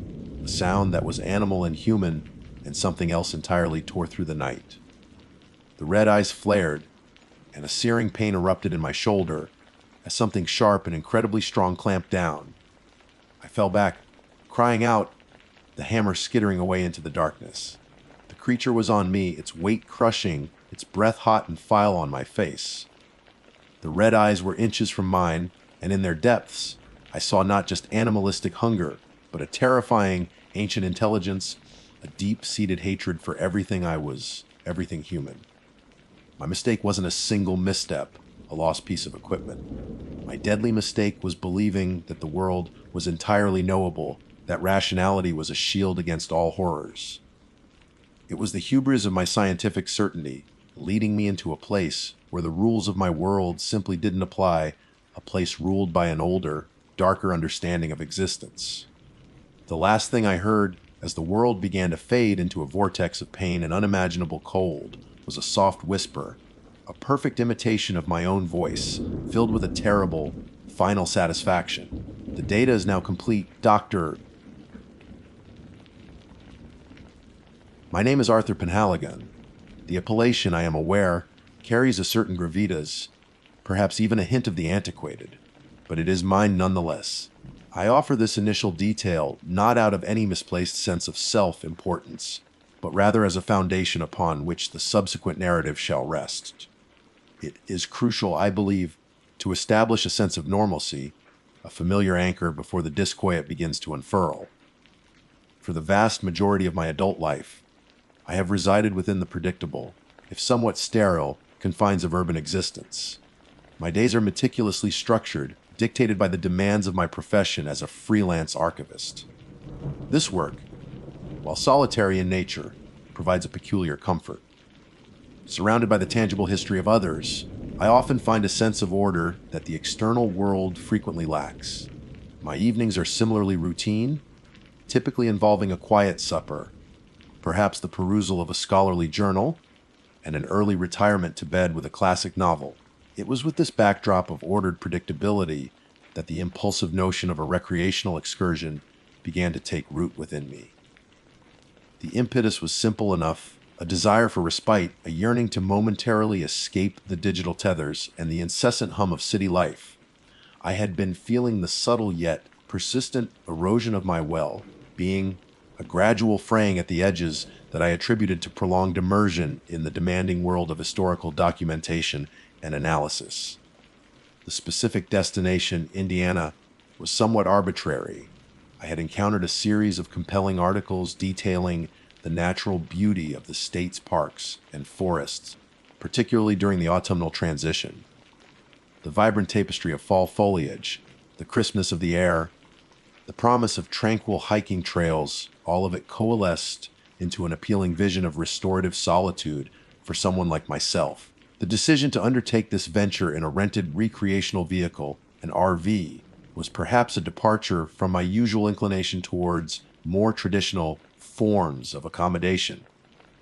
a sound that was animal and human, and something else entirely tore through the night. The red eyes flared, and a searing pain erupted in my shoulder as something sharp and incredibly strong clamped down. I fell back, crying out, the hammer skittering away into the darkness. The creature was on me, its weight crushing its breath hot and foul on my face. The red eyes were inches from mine, and in their depths, I saw not just animalistic hunger, but a terrifying ancient intelligence, a deep-seated hatred for everything human. My mistake wasn't a single misstep, a lost piece of equipment. My deadly mistake was believing that the world was entirely knowable, that rationality was a shield against all horrors. It was the hubris of my scientific certainty, leading me into a place where the rules of my world simply didn't apply, a place ruled by an older, darker understanding of existence. The last thing I heard, as the world began to fade into a vortex of pain and unimaginable cold, was a soft whisper, a perfect imitation of my own voice, filled with a terrible, final satisfaction. The data is now complete, Doctor. My name is Arthur Penhaligon. The appellation, I am aware, carries a certain gravitas, perhaps even a hint of the antiquated, but it is mine nonetheless. I offer this initial detail not out of any misplaced sense of self-importance, but rather as a foundation upon which the subsequent narrative shall rest. It is crucial, I believe, to establish a sense of normalcy, a familiar anchor before the disquiet begins to unfurl. For the vast majority of my adult life, I have resided within the predictable, if somewhat sterile, confines of urban existence. My days are meticulously structured, dictated by the demands of my profession as a freelance archivist. This work, while solitary in nature, provides a peculiar comfort. Surrounded by the tangible history of others, I often find a sense of order that the external world frequently lacks. My evenings are similarly routine, typically involving a quiet supper, perhaps the perusal of a scholarly journal, and an early retirement to bed with a classic novel. It was with this backdrop of ordered predictability that the impulsive notion of a recreational excursion began to take root within me. The impetus was simple enough, a desire for respite, a yearning to momentarily escape the digital tethers and the incessant hum of city life. I had been feeling the subtle yet persistent erosion of my well-being, a gradual fraying at the edges that I attributed to prolonged immersion in the demanding world of historical documentation and analysis. The specific destination, Indiana, was somewhat arbitrary. I had encountered a series of compelling articles detailing the natural beauty of the state's parks and forests, particularly during the autumnal transition. The vibrant tapestry of fall foliage, the crispness of the air, the promise of tranquil hiking trails, all of it coalesced into an appealing vision of restorative solitude for someone like myself. The decision to undertake this venture in a rented recreational vehicle, an RV, was perhaps a departure from my usual inclination towards more traditional forms of accommodation.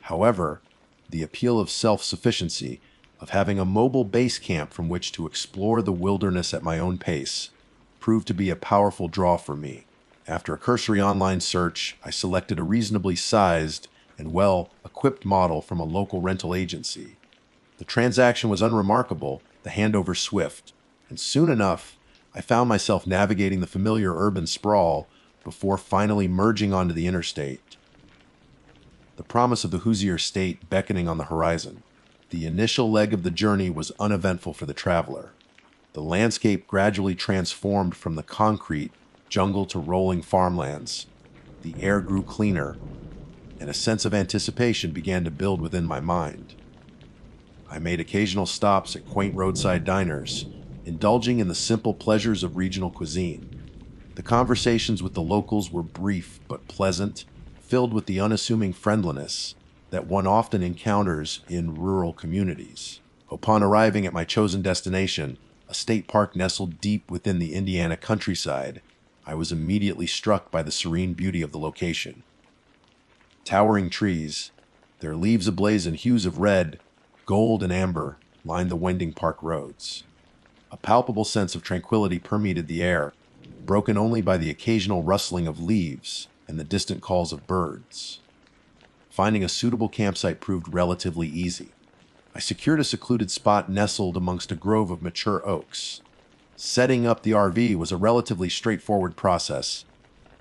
However, the appeal of self-sufficiency, of having a mobile base camp from which to explore the wilderness at my own pace, proved to be a powerful draw for me. After a cursory online search, I selected a reasonably sized and well-equipped model from a local rental agency. The transaction was unremarkable, the handover swift, and soon enough, I found myself navigating the familiar urban sprawl before finally merging onto the interstate. The promise of the Hoosier state beckoning on the horizon. The initial leg of the journey was uneventful for the traveler. The landscape gradually transformed from the concrete jungle to rolling farmlands. The air grew cleaner, and a sense of anticipation began to build within my mind. I made occasional stops at quaint roadside diners, indulging in the simple pleasures of regional cuisine. The conversations with the locals were brief but pleasant, filled with the unassuming friendliness that one often encounters in rural communities. Upon arriving at my chosen destination, a state park nestled deep within the Indiana countryside, I was immediately struck by the serene beauty of the location. Towering trees, their leaves ablaze in hues of red, gold, and amber, lined the winding park roads. A palpable sense of tranquility permeated the air, broken only by the occasional rustling of leaves and the distant calls of birds. Finding a suitable campsite proved relatively easy. I secured a secluded spot nestled amongst a grove of mature oaks. Setting up the RV was a relatively straightforward process,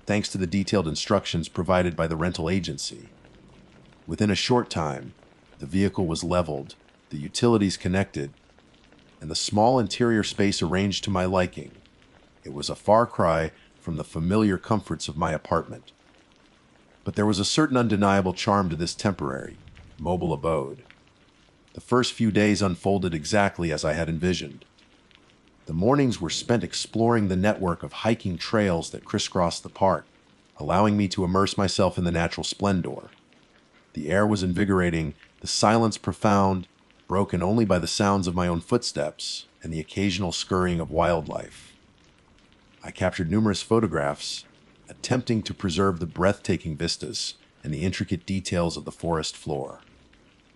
thanks to the detailed instructions provided by the rental agency. Within a short time, The vehicle was leveled, the utilities connected, and the small interior space arranged to my liking. It was a far cry from the familiar comforts of my apartment. But there was a certain undeniable charm to this temporary, mobile abode. The first few days unfolded exactly as I had envisioned. The mornings were spent exploring the network of hiking trails that crisscrossed the park, allowing me to immerse myself in the natural splendor. The air was invigorating, the silence profound, broken only by the sounds of my own footsteps and the occasional scurrying of wildlife. I captured numerous photographs, attempting to preserve the breathtaking vistas and the intricate details of the forest floor.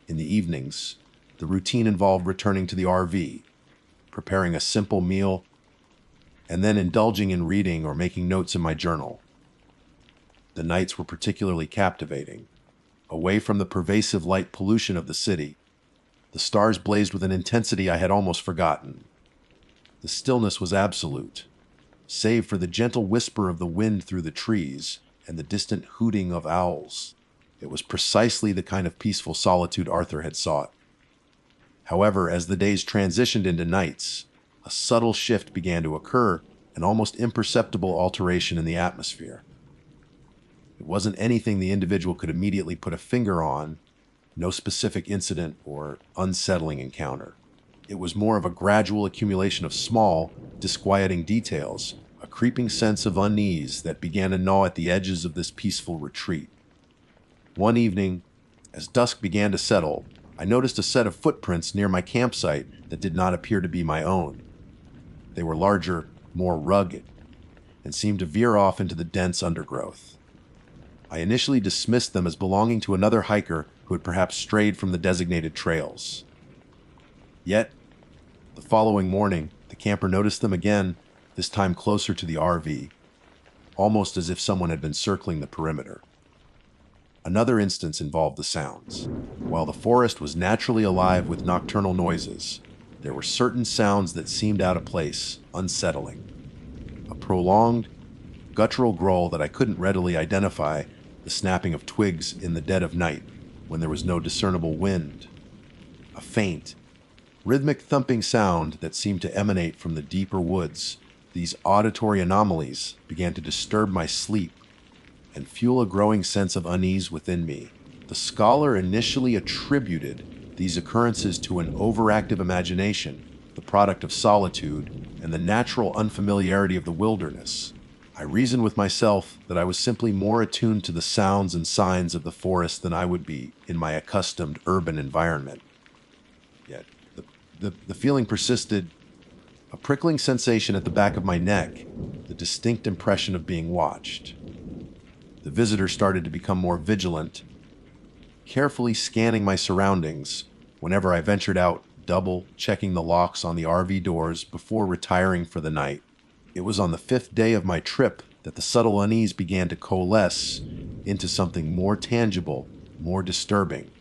In the evenings, the routine involved returning to the RV, preparing a simple meal, and then indulging in reading or making notes in my journal. The nights were particularly captivating. Away from the pervasive light pollution of the city, the stars blazed with an intensity I had almost forgotten. The stillness was absolute, save for the gentle whisper of the wind through the trees and the distant hooting of owls. It was precisely the kind of peaceful solitude Arthur had sought. However, as the days transitioned into nights, a subtle shift began to occur, an almost imperceptible alteration in the atmosphere. It wasn't anything the individual could immediately put a finger on, no specific incident or unsettling encounter. It was more of a gradual accumulation of small, disquieting details, a creeping sense of unease that began to gnaw at the edges of this peaceful retreat. One evening, as dusk began to settle, I noticed a set of footprints near my campsite that did not appear to be my own. They were larger, more rugged, and seemed to veer off into the dense undergrowth. I initially dismissed them as belonging to another hiker who had perhaps strayed from the designated trails. Yet, the following morning, the camper noticed them again, this time closer to the RV, almost as if someone had been circling the perimeter. Another instance involved the sounds. While the forest was naturally alive with nocturnal noises, there were certain sounds that seemed out of place, unsettling. A prolonged, guttural growl that I couldn't readily identify, the snapping of twigs in the dead of night when there was no discernible wind. A faint, rhythmic thumping sound that seemed to emanate from the deeper woods. These auditory anomalies began to disturb my sleep and fuel a growing sense of unease within me. The scholar initially attributed these occurrences to an overactive imagination, the product of solitude and the natural unfamiliarity of the wilderness. I reasoned with myself that I was simply more attuned to the sounds and signs of the forest than I would be in my accustomed urban environment. Yet, the feeling persisted, a prickling sensation at the back of my neck, the distinct impression of being watched. The visitor started to become more vigilant, carefully scanning my surroundings whenever I ventured out, double checking the locks on the RV doors before retiring for the night. It was on the 5th day of my trip that the subtle unease began to coalesce into something more tangible, more disturbing.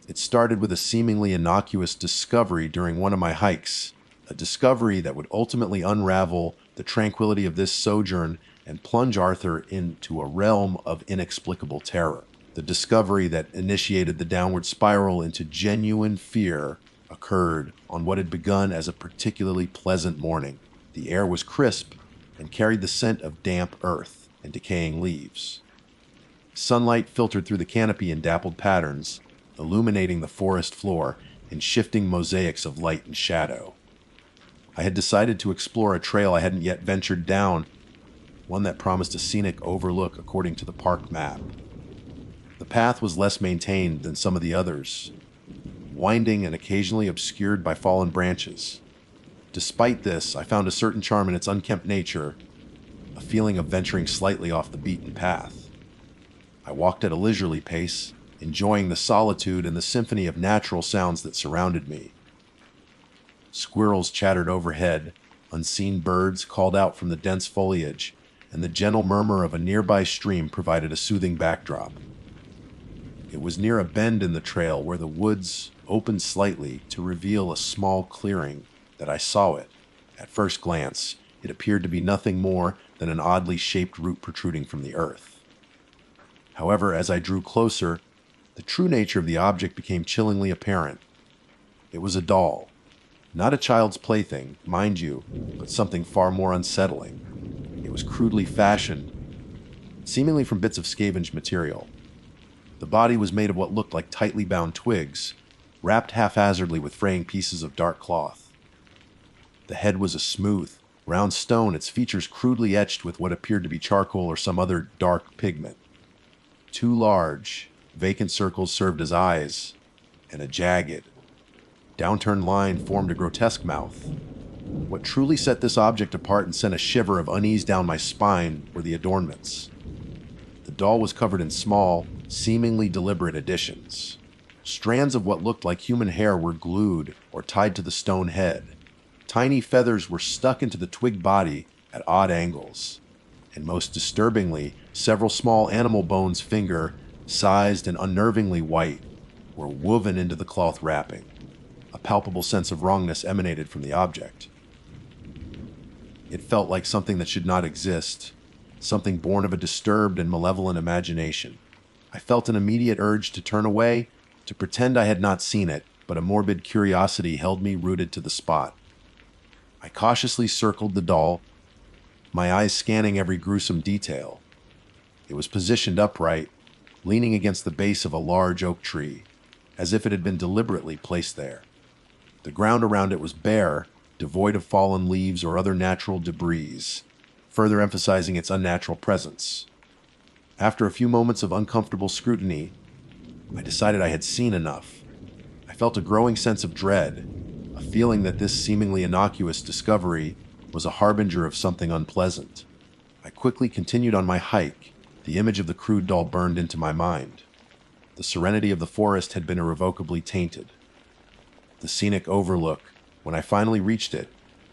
It started with a seemingly innocuous discovery during one of my hikes, a discovery that would ultimately unravel the tranquility of this sojourn and plunge Arthur into a realm of inexplicable terror. The discovery that initiated the downward spiral into genuine fear occurred on what had begun as a particularly pleasant morning. The air was crisp and carried the scent of damp earth and decaying leaves. Sunlight filtered through the canopy in dappled patterns, illuminating the forest floor in shifting mosaics of light and shadow. I had decided to explore a trail I hadn't yet ventured down, one that promised a scenic overlook according to the park map. The path was less maintained than some of the others, winding and occasionally obscured by fallen branches. Despite this, I found a certain charm in its unkempt nature, a feeling of venturing slightly off the beaten path. I walked at a leisurely pace, enjoying the solitude and the symphony of natural sounds that surrounded me. Squirrels chattered overhead, unseen birds called out from the dense foliage, and the gentle murmur of a nearby stream provided a soothing backdrop. It was near a bend in the trail where the woods opened slightly to reveal a small clearing that I saw it. At first glance, it appeared to be nothing more than an oddly shaped root protruding from the earth. However, as I drew closer, The true nature of the object became chillingly apparent. It was a doll. Not a child's plaything, mind you, but something far more unsettling. It was crudely fashioned, seemingly from bits of scavenged material. The body was made of what looked like tightly bound twigs, wrapped haphazardly with fraying pieces of dark cloth. The head was a smooth, round stone, its features crudely etched with what appeared to be charcoal or some other dark pigment. Two large, vacant circles served as eyes, and a jagged, downturned line formed a grotesque mouth. What truly set this object apart and sent a shiver of unease down my spine were the adornments. The doll was covered in small, seemingly deliberate additions. Strands of what looked like human hair were glued or tied to the stone head. Tiny feathers were stuck into the twig body at odd angles. And most disturbingly, several small animal bones, finger-sized and unnervingly white, were woven into the cloth wrapping. A palpable sense of wrongness emanated from the object. It felt like something that should not exist, something born of a disturbed and malevolent imagination. I felt an immediate urge to turn away, to pretend I had not seen it, but a morbid curiosity held me rooted to the spot. I cautiously circled the doll, my eyes scanning every gruesome detail. It was positioned upright, leaning against the base of a large oak tree, as if it had been deliberately placed there. The ground around it was bare, devoid of fallen leaves or other natural debris, further emphasizing its unnatural presence. After a few moments of uncomfortable scrutiny, I decided I had seen enough. I felt a growing sense of dread, a feeling that this seemingly innocuous discovery was a harbinger of something unpleasant. I quickly continued on my hike. The image of the crude doll burned into my mind. The serenity of the forest had been irrevocably tainted. The scenic overlook, when I finally reached it,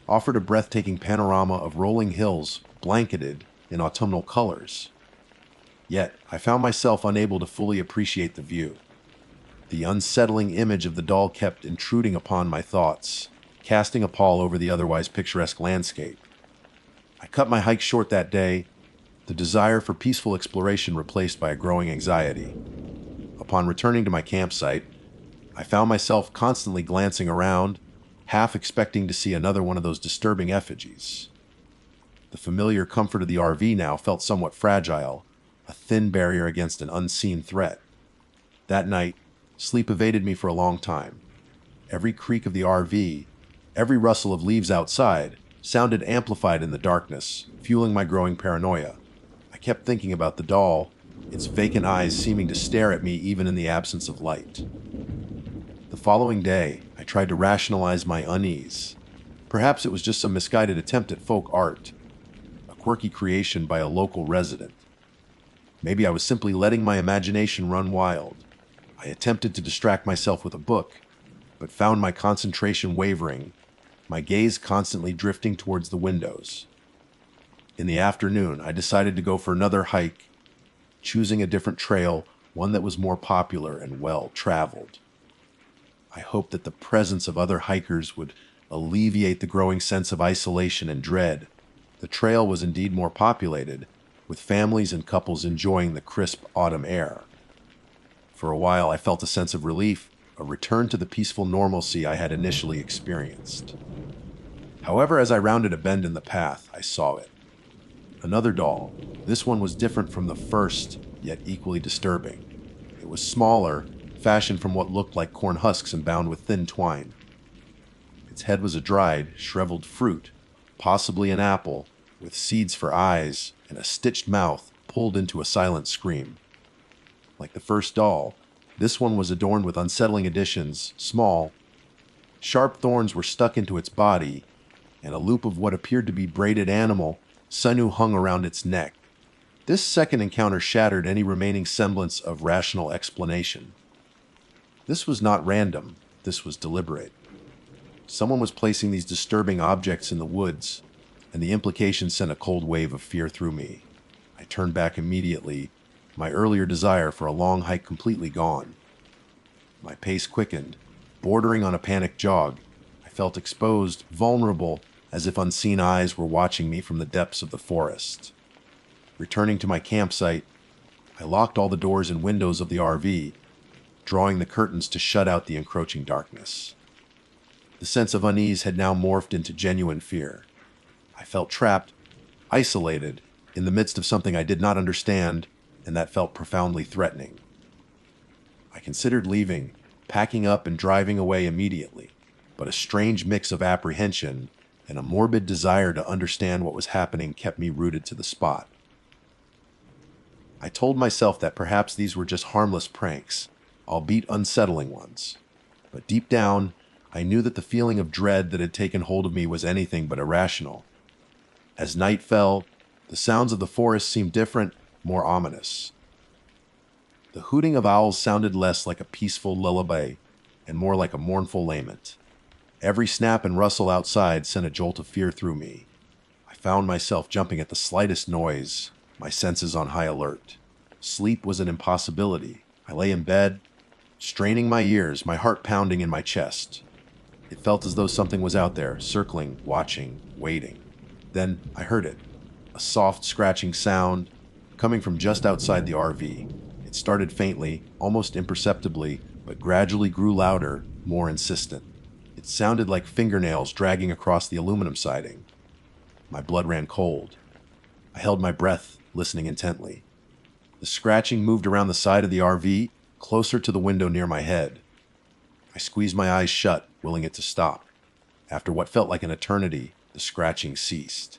offered a breathtaking panorama of rolling hills blanketed in autumnal colors. Yet, I found myself unable to fully appreciate the view. The unsettling image of the doll kept intruding upon my thoughts, casting a pall over the otherwise picturesque landscape. I cut my hike short that day, the desire for peaceful exploration replaced by a growing anxiety. Upon returning to my campsite, I found myself constantly glancing around, half expecting to see another one of those disturbing effigies. The familiar comfort of the RV now felt somewhat fragile, a thin barrier against an unseen threat. That night, sleep evaded me for a long time. Every creak of the RV, every rustle of leaves outside, sounded amplified in the darkness, fueling my growing paranoia. I kept thinking about the doll, its vacant eyes seeming to stare at me even in the absence of light. The following day, I tried to rationalize my unease. Perhaps it was just some misguided attempt at folk art, a quirky creation by a local resident. Maybe I was simply letting my imagination run wild. I attempted to distract myself with a book, but found my concentration wavering, my gaze constantly drifting towards the windows. In the afternoon, I decided to go for another hike, choosing a different trail, one that was more popular and well-traveled. I hoped that the presence of other hikers would alleviate the growing sense of isolation and dread. The trail was indeed more populated, with families and couples enjoying the crisp autumn air. For a while, I felt a sense of relief, a return to the peaceful normalcy I had initially experienced. However, as I rounded a bend in the path, I saw it. Another doll. This one was different from the first, yet equally disturbing. It was smaller, fashioned from what looked like corn husks and bound with thin twine. Its head was a dried, shriveled fruit, possibly an apple, with seeds for eyes and a stitched mouth pulled into a silent scream. Like the first doll, this one was adorned with unsettling additions, small. Sharp thorns were stuck into its body, and a loop of what appeared to be braided animal sinew hung around its neck. This second encounter shattered any remaining semblance of rational explanation. This was not random, this was deliberate. Someone was placing these disturbing objects in the woods, and the implication sent a cold wave of fear through me. I turned back immediately, my earlier desire for a long hike completely gone. My pace quickened, bordering on a panic jog. I felt exposed, vulnerable, as if unseen eyes were watching me from the depths of the forest. Returning to my campsite, I locked all the doors and windows of the RV drawing the curtains to shut out the encroaching darkness. The sense of unease had now morphed into genuine fear. I felt trapped, isolated, in the midst of something I did not understand, and that felt profoundly threatening. I considered leaving, packing up and driving away immediately, but a strange mix of apprehension and a morbid desire to understand what was happening kept me rooted to the spot. I told myself that perhaps these were just harmless pranks, albeit unsettling ones. But deep down, I knew that the feeling of dread that had taken hold of me was anything but irrational. As night fell, the sounds of the forest seemed different, more ominous. The hooting of owls sounded less like a peaceful lullaby and more like a mournful lament. Every snap and rustle outside sent a jolt of fear through me. I found myself jumping at the slightest noise, my senses on high alert. Sleep was an impossibility. I lay in bed, straining my ears, my heart pounding in my chest. It felt as though something was out there, circling, watching, waiting. Then I heard it, a soft scratching sound coming from just outside the RV. It started faintly, almost imperceptibly, but gradually grew louder, more insistent. It sounded like fingernails dragging across the aluminum siding. My blood ran cold. I held my breath, listening intently. The scratching moved around the side of the RV, closer to the window near my head. I squeezed my eyes shut, willing it to stop. After what felt like an eternity, the scratching ceased.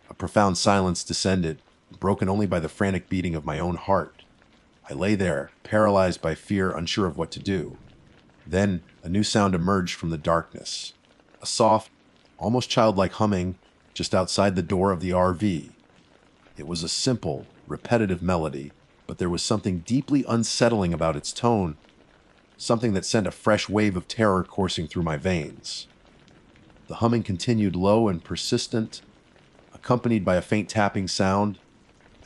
A profound silence descended, broken only by the frantic beating of my own heart. I lay there, paralyzed by fear, unsure of what to do. Then a new sound emerged from the darkness. A soft, almost childlike humming just outside the door of the RV. It was a simple, repetitive melody, but there was something deeply unsettling about its tone, something that sent a fresh wave of terror coursing through my veins. The humming continued low and persistent, accompanied by a faint tapping sound,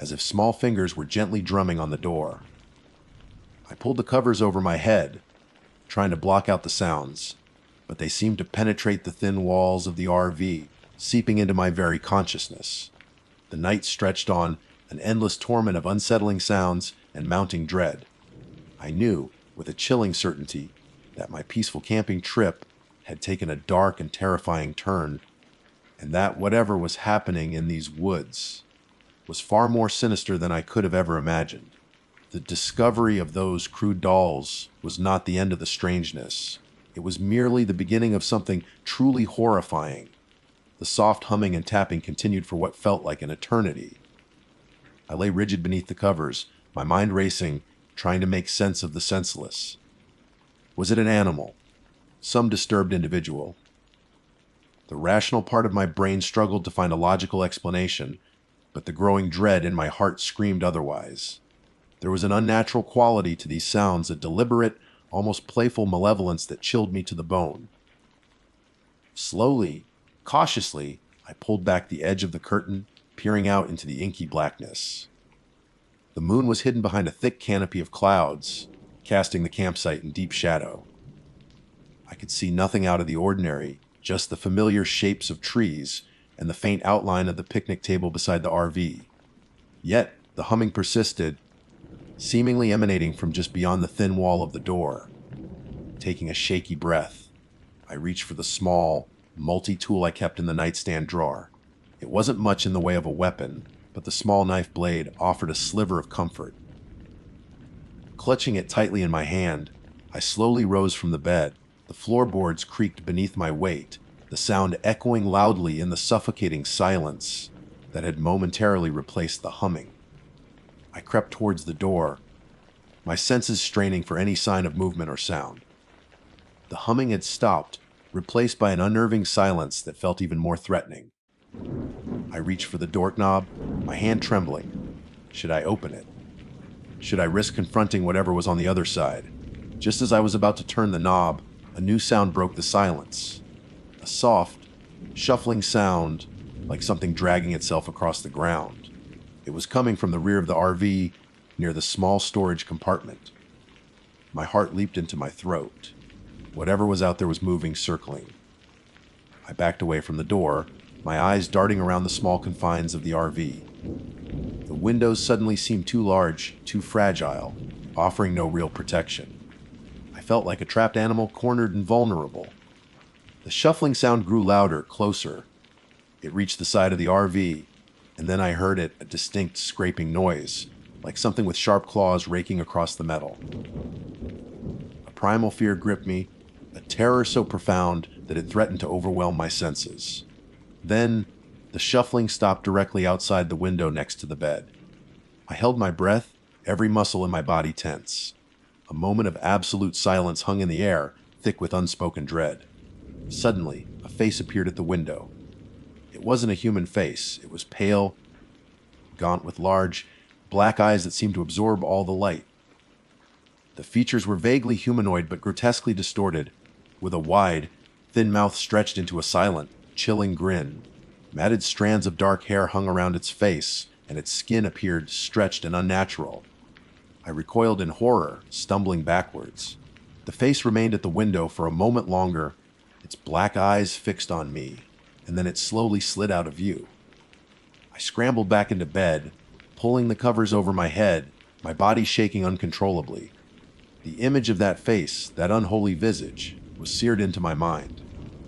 as if small fingers were gently drumming on the door. I pulled the covers over my head, trying to block out the sounds, but they seemed to penetrate the thin walls of the RV, seeping into my very consciousness. The night stretched on, an endless torment of unsettling sounds and mounting dread. I knew, with a chilling certainty, that my peaceful camping trip had taken a dark and terrifying turn, and that whatever was happening in these woods was far more sinister than I could have ever imagined. The discovery of those crude dolls was not the end of the strangeness. It was merely the beginning of something truly horrifying. The soft humming and tapping continued for what felt like an eternity. I lay rigid beneath the covers, my mind racing, trying to make sense of the senseless. Was it an animal? Some disturbed individual? The rational part of my brain struggled to find a logical explanation, but the growing dread in my heart screamed otherwise. There was an unnatural quality to these sounds, a deliberate, almost playful malevolence that chilled me to the bone. Slowly, cautiously, I pulled back the edge of the curtain, peering out into the inky blackness. The moon was hidden behind a thick canopy of clouds, casting the campsite in deep shadow. I could see nothing out of the ordinary, just the familiar shapes of trees and the faint outline of the picnic table beside the RV. Yet, the humming persisted, seemingly emanating from just beyond the thin wall of the door. Taking a shaky breath, I reached for the small, multi-tool I kept in the nightstand drawer. It wasn't much in the way of a weapon, but the small knife blade offered a sliver of comfort. Clutching it tightly in my hand, I slowly rose from the bed. The floorboards creaked beneath my weight, the sound echoing loudly in the suffocating silence that had momentarily replaced the humming. I crept towards the door, my senses straining for any sign of movement or sound. The humming had stopped, replaced by an unnerving silence that felt even more threatening. I reached for the doorknob, my hand trembling. Should I open it? Should I risk confronting whatever was on the other side? Just as I was about to turn the knob, a new sound broke the silence. A soft, shuffling sound, like something dragging itself across the ground. It was coming from the rear of the RV, near the small storage compartment. My heart leaped into my throat. Whatever was out there was moving, circling. I backed away from the door, my eyes darting around the small confines of the RV. The windows suddenly seemed too large, too fragile, offering no real protection. felt like a trapped animal, cornered and vulnerable. The shuffling sound grew louder, closer. It reached the side of the RV, and then I heard a distinct scraping noise, like something with sharp claws raking across the metal. A primal fear gripped me, a terror so profound that it threatened to overwhelm my senses. Then, the shuffling stopped directly outside the window next to the bed. I held my breath, every muscle in my body tense. A moment of absolute silence hung in the air, thick with unspoken dread. Suddenly, a face appeared at the window. It wasn't a human face. It was pale, gaunt with large, black eyes that seemed to absorb all the light. The features were vaguely humanoid but grotesquely distorted, with a wide, thin mouth stretched into a silent, chilling grin. Matted strands of dark hair hung around its face, and its skin appeared stretched and unnatural. I recoiled in horror, stumbling backwards. The face remained at the window for a moment longer, its black eyes fixed on me, and then it slowly slid out of view. I scrambled back into bed, pulling the covers over my head, my body shaking uncontrollably. The image of that face, that unholy visage, was seared into my mind.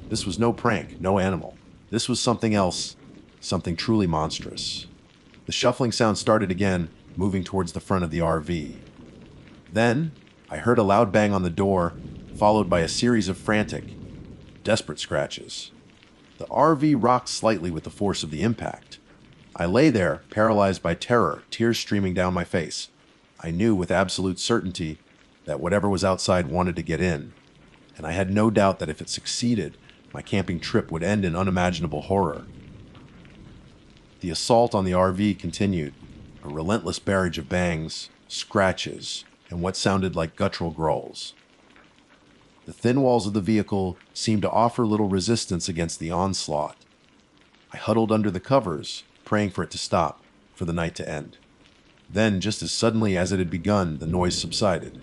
This was no prank, no animal. This was something else, something truly monstrous. The shuffling sound started again, moving towards the front of the RV. Then, I heard a loud bang on the door, followed by a series of frantic, desperate scratches. The RV rocked slightly with the force of the impact. I lay there, paralyzed by terror, tears streaming down my face. I knew with absolute certainty that whatever was outside wanted to get in, and I had no doubt that if it succeeded, my camping trip would end in unimaginable horror. The assault on the RV continued, a relentless barrage of bangs, scratches, and what sounded like guttural growls. The thin walls of the vehicle seemed to offer little resistance against the onslaught. I huddled under the covers, praying for it to stop, for the night to end. Then, just as suddenly as it had begun, the noise subsided.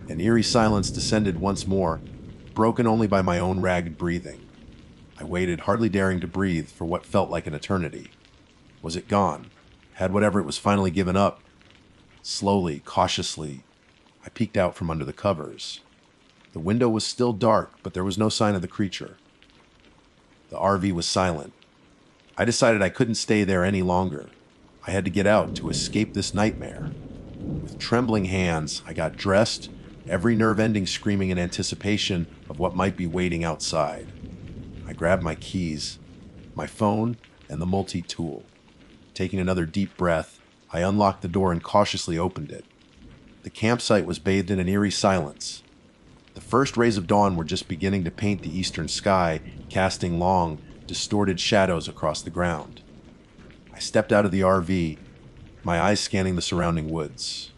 An eerie silence descended once more, broken only by my own ragged breathing. I waited, hardly daring to breathe, for what felt like an eternity. Was it gone? Had whatever it was finally given up? Slowly, cautiously, I peeked out from under the covers. The window was still dark, but there was no sign of the creature. The RV was silent. I decided I couldn't stay there any longer. I had to get out to escape this nightmare. With trembling hands, I got dressed, every nerve ending screaming in anticipation of what might be waiting outside. I grabbed my keys, my phone, and the multi-tool. Taking another deep breath, I unlocked the door and cautiously opened it. The campsite was bathed in an eerie silence. The first rays of dawn were just beginning to paint the eastern sky, casting long, distorted shadows across the ground. I stepped out of the RV, my eyes scanning the surrounding woods.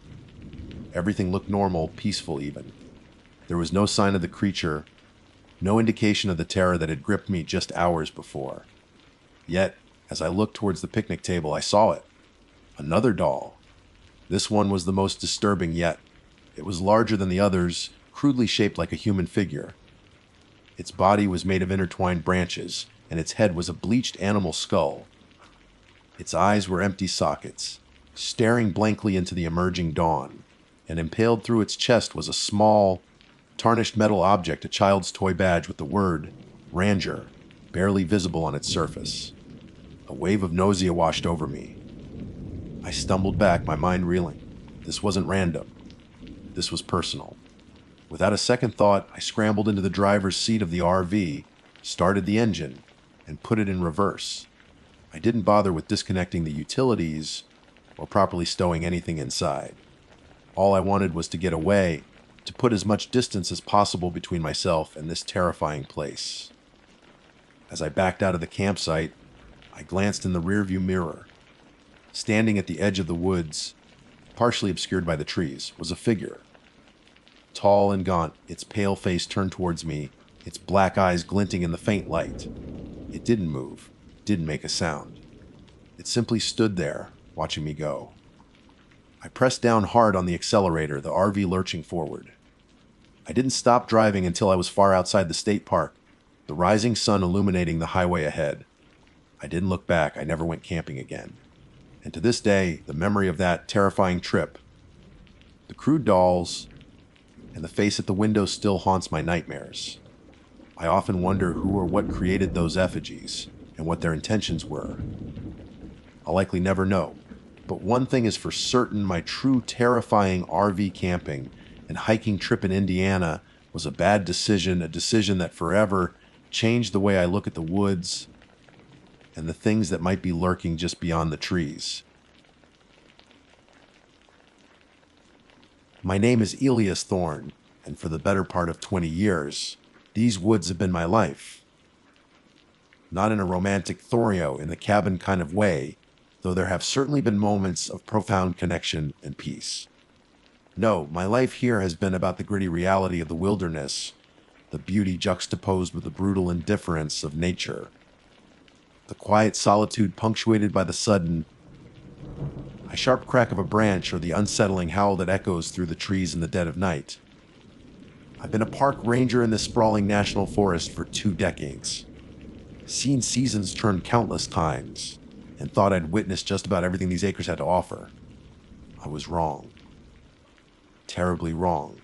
Everything looked normal, peaceful even. There was no sign of the creature, no indication of the terror that had gripped me just hours before. Yet, as I looked towards the picnic table, I saw it. Another doll. This one was the most disturbing yet. It was larger than the others, crudely shaped like a human figure. Its body was made of intertwined branches, and its head was a bleached animal skull. Its eyes were empty sockets, staring blankly into the emerging dawn, and impaled through its chest was a small, tarnished metal object, a child's toy badge with the word Ranger barely visible on its surface. A wave of nausea washed over me. I stumbled back, my mind reeling. This wasn't random. This was personal. Without a second thought, I scrambled into the driver's seat of the RV, started the engine, and put it in reverse. I didn't bother with disconnecting the utilities or properly stowing anything inside. All I wanted was to get away, to put as much distance as possible between myself and this terrifying place. As I backed out of the campsite, I glanced in the rearview mirror. Standing at the edge of the woods, partially obscured by the trees, was a figure. Tall and gaunt, its pale face turned towards me, its black eyes glinting in the faint light. It didn't move, didn't make a sound. It simply stood there, watching me go. I pressed down hard on the accelerator, the RV lurching forward. I didn't stop driving until I was far outside the state park, the rising sun illuminating the highway ahead. I didn't look back, I never went camping again. And to this day, the memory of that terrifying trip, the crude dolls, and the face at the window still haunts my nightmares. I often wonder who or what created those effigies and what their intentions were. I'll likely never know, but one thing is for certain: my true terrifying RV camping and hiking trip in Indiana was a bad decision, a decision that forever changed the way I look at the woods and the things that might be lurking just beyond the trees. My name is Elias Thorne, and for the better part of 20 years, these woods have been my life. Not in a romantic Thorio in the cabin kind of way, though there have certainly been moments of profound connection and peace. No, my life here has been about the gritty reality of the wilderness, the beauty juxtaposed with the brutal indifference of nature, the quiet solitude punctuated by the sudden, sharp crack of a branch or the unsettling howl that echoes through the trees in the dead of night. I've been a park ranger in this sprawling national forest for 2 decades, seen seasons turn countless times, and thought I'd witnessed just about everything these acres had to offer. I was wrong. Terribly wrong.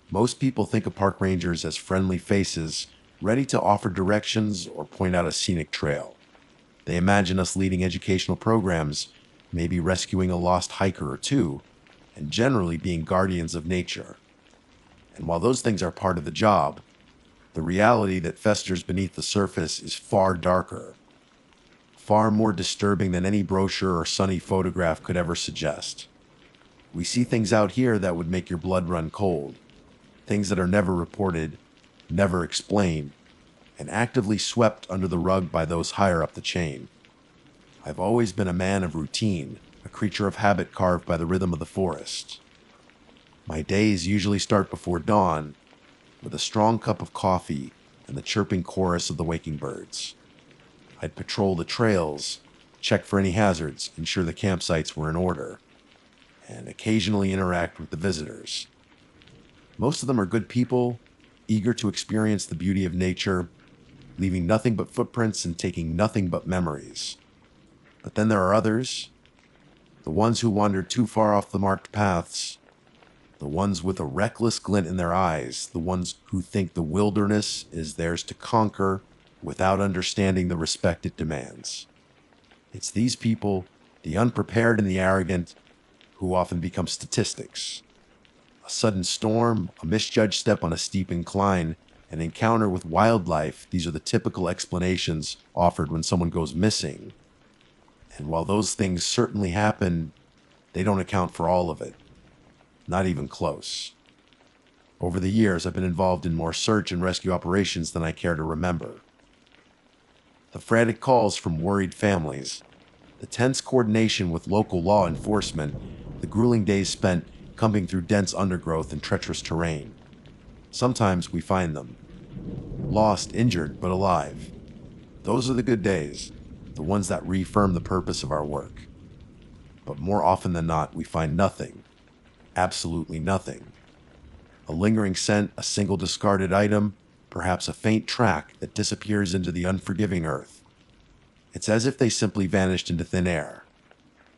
Most people think of park rangers as friendly faces, ready to offer directions or point out a scenic trail. They imagine us leading educational programs, maybe rescuing a lost hiker or two, and generally being guardians of nature. And while those things are part of the job, the reality that festers beneath the surface is far darker, far more disturbing than any brochure or sunny photograph could ever suggest. We see things out here that would make your blood run cold, things that are never reported, never explained, and actively swept under the rug by those higher up the chain. I've always been a man of routine, a creature of habit carved by the rhythm of the forest. My days usually start before dawn, with a strong cup of coffee and the chirping chorus of the waking birds. I'd patrol the trails, check for any hazards, ensure the campsites were in order, and occasionally interact with the visitors. Most of them are good people, eager to experience the beauty of nature, leaving nothing but footprints and taking nothing but memories. But then there are others, the ones who wander too far off the marked paths, the ones with a reckless glint in their eyes, the ones who think the wilderness is theirs to conquer without understanding the respect it demands. It's these people, the unprepared and the arrogant, who often become statistics. A sudden storm, a misjudged step on a steep incline, an encounter with wildlife, these are the typical explanations offered when someone goes missing. And while those things certainly happen, they don't account for all of it. Not even close. Over the years, I've been involved in more search and rescue operations than I care to remember. The frantic calls from worried families, the tense coordination with local law enforcement, the grueling days spent combing through dense undergrowth and treacherous terrain. Sometimes we find them, lost, injured, but alive. Those are the good days, the ones that reaffirm the purpose of our work. But more often than not, we find nothing. Absolutely nothing. A lingering scent, a single discarded item, perhaps a faint track that disappears into the unforgiving earth. It's as if they simply vanished into thin air.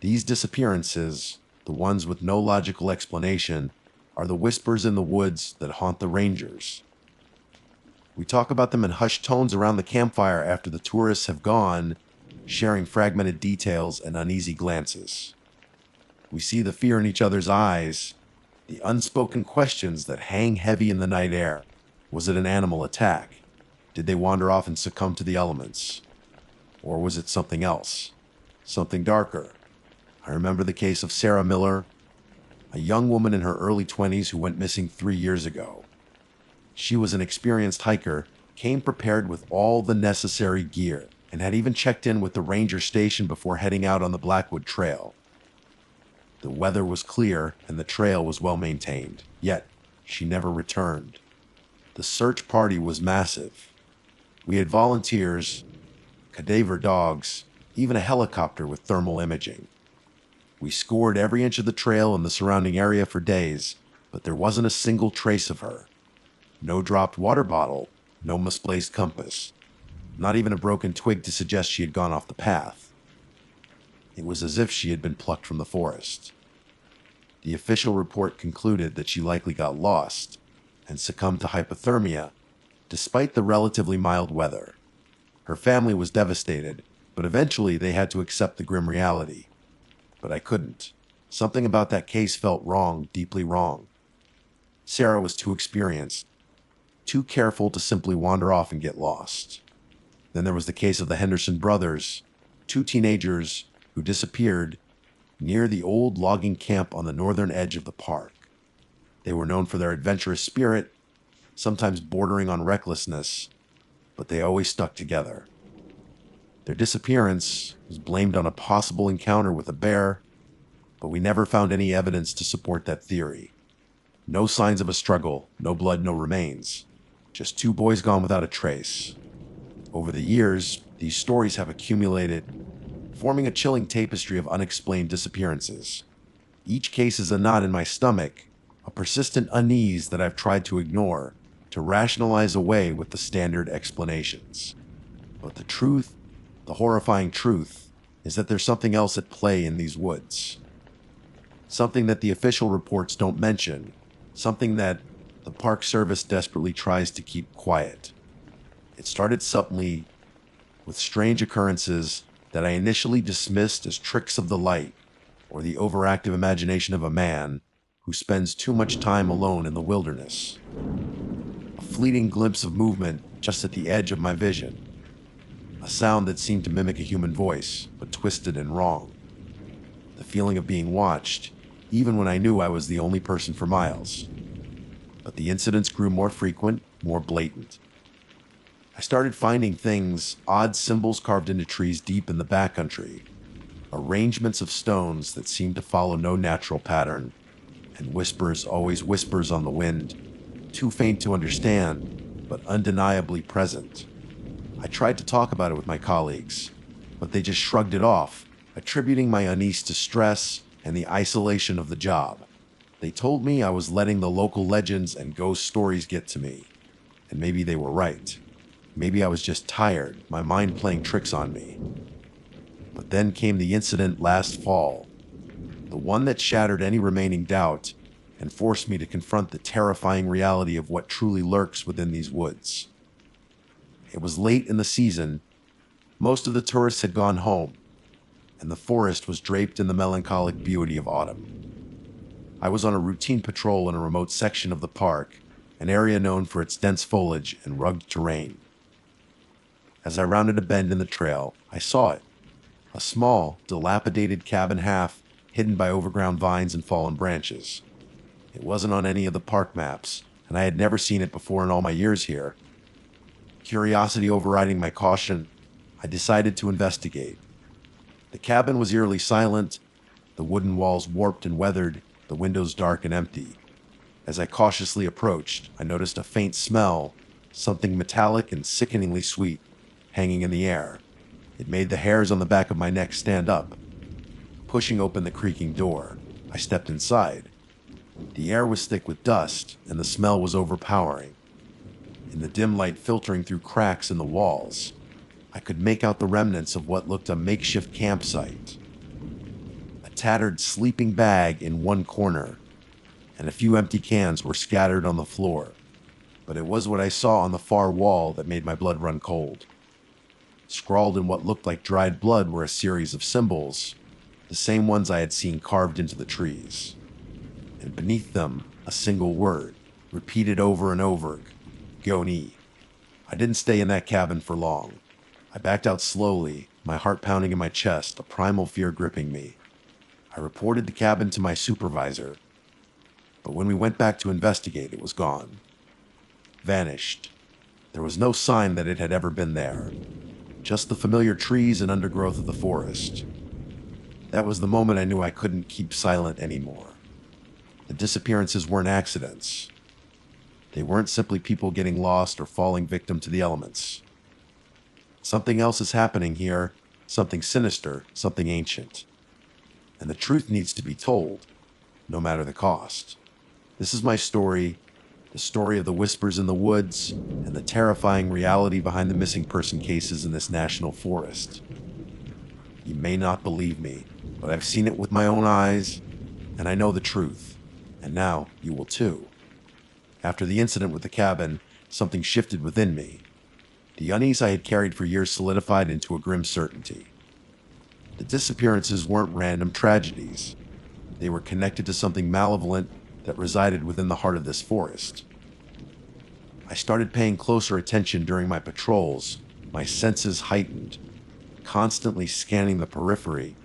These disappearances, the ones with no logical explanation, are the whispers in the woods that haunt the rangers. We talk about them in hushed tones around the campfire after the tourists have gone, sharing fragmented details and uneasy glances. We see the fear in each other's eyes, the unspoken questions that hang heavy in the night air. Was it an animal attack? Did they wander off and succumb to the elements? Or was it something else? Something darker? I remember the case of Sarah Miller, a young woman in her early 20s who went missing 3 years ago. She was an experienced hiker, came prepared with all the necessary gear, and had even checked in with the ranger station before heading out on the Blackwood Trail. The weather was clear and the trail was well maintained, yet she never returned. The search party was massive. We had volunteers, cadaver dogs, even a helicopter with thermal imaging. We scoured every inch of the trail and the surrounding area for days, but there wasn't a single trace of her. No dropped water bottle, no misplaced compass, not even a broken twig to suggest she had gone off the path. It was as if she had been plucked from the forest. The official report concluded that she likely got lost and succumbed to hypothermia, despite the relatively mild weather. Her family was devastated, but eventually they had to accept the grim reality. But I couldn't. Something about that case felt wrong, deeply wrong. Sarah was too experienced, too careful to simply wander off and get lost. Then there was the case of the Henderson brothers, two teenagers who disappeared near the old logging camp on the northern edge of the park. They were known for their adventurous spirit, sometimes bordering on recklessness, but they always stuck together. Their disappearance was blamed on a possible encounter with a bear, but we never found any evidence to support that theory. No signs of a struggle, no blood, no remains. Just two boys gone without a trace. Over the years, these stories have accumulated, forming a chilling tapestry of unexplained disappearances. Each case is a knot in my stomach, a persistent unease that I've tried to ignore, to rationalize away with the standard explanations. But the truth, the horrifying truth, is that there's something else at play in these woods. Something that the official reports don't mention, something that the Park Service desperately tries to keep quiet. It started subtly with strange occurrences that I initially dismissed as tricks of the light or the overactive imagination of a man who spends too much time alone in the wilderness. A fleeting glimpse of movement just at the edge of my vision. A sound that seemed to mimic a human voice, but twisted and wrong. The feeling of being watched, even when I knew I was the only person for miles. But the incidents grew more frequent, more blatant. I started finding things, odd symbols carved into trees deep in the backcountry, arrangements of stones that seemed to follow no natural pattern, and whispers, always whispers on the wind, too faint to understand, but undeniably present. I tried to talk about it with my colleagues, but they just shrugged it off, attributing my unease to stress and the isolation of the job. They told me I was letting the local legends and ghost stories get to me, and maybe they were right. Maybe I was just tired, my mind playing tricks on me. But then came the incident last fall, the one that shattered any remaining doubt and forced me to confront the terrifying reality of what truly lurks within these woods. It was late in the season. Most of the tourists had gone home, and the forest was draped in the melancholic beauty of autumn. I was on a routine patrol in a remote section of the park, an area known for its dense foliage and rugged terrain. As I rounded a bend in the trail, I saw it. A small, dilapidated cabin half hidden by overgrown vines and fallen branches. It wasn't on any of the park maps, and I had never seen it before in all my years here. Curiosity overriding my caution, I decided to investigate. The cabin was eerily silent, the wooden walls warped and weathered, the windows dark and empty. As I cautiously approached, I noticed a faint smell, something metallic and sickeningly sweet, hanging in the air. It made the hairs on the back of my neck stand up. Pushing open the creaking door, I stepped inside. The air was thick with dust, and the smell was overpowering. In the dim light filtering through cracks in the walls, I could make out the remnants of what looked a makeshift campsite. A tattered sleeping bag in one corner, and a few empty cans were scattered on the floor. But it was what I saw on the far wall that made my blood run cold. Scrawled in what looked like dried blood were a series of symbols, the same ones I had seen carved into the trees. And beneath them, a single word, repeated over and over, Goni. I didn't stay in that cabin for long. I backed out slowly, my heart pounding in my chest, a primal fear gripping me. I reported the cabin to my supervisor, but when we went back to investigate, it was gone. Vanished. There was no sign that it had ever been there. Just the familiar trees and undergrowth of the forest. That was the moment I knew I couldn't keep silent anymore. The disappearances weren't accidents. They weren't simply people getting lost or falling victim to the elements. Something else is happening here, something sinister, something ancient. And the truth needs to be told, no matter the cost. This is my story, the story of the whispers in the woods, and the terrifying reality behind the missing person cases in this national forest. You may not believe me, but I've seen it with my own eyes, And I know the truth. And now you will too. After the incident with the cabin, something shifted within me. The unease I had carried for years solidified into a grim certainty. The disappearances weren't random tragedies. They were connected to something malevolent that resided within the heart of this forest. I started paying closer attention during my patrols, my senses heightened, constantly scanning the periphery,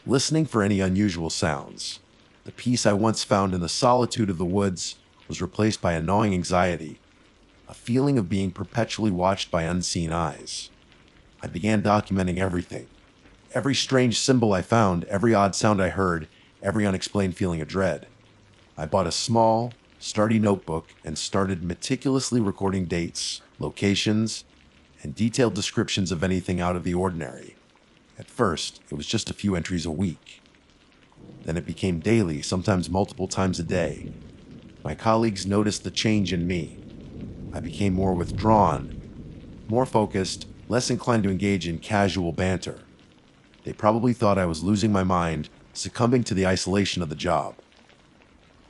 listening for any unusual sounds. The peace I once found in the solitude of the woods was replaced by a gnawing anxiety, a feeling of being perpetually watched by unseen eyes. I began documenting everything. Every strange symbol I found, every odd sound I heard, every unexplained feeling of dread. I bought a small, sturdy notebook and started meticulously recording dates, locations, and detailed descriptions of anything out of the ordinary. At first, it was just a few entries a week. Then it became daily, sometimes multiple times a day. My colleagues noticed the change in me. I became more withdrawn, more focused, less inclined to engage in casual banter. They probably thought I was losing my mind, succumbing to the isolation of the job.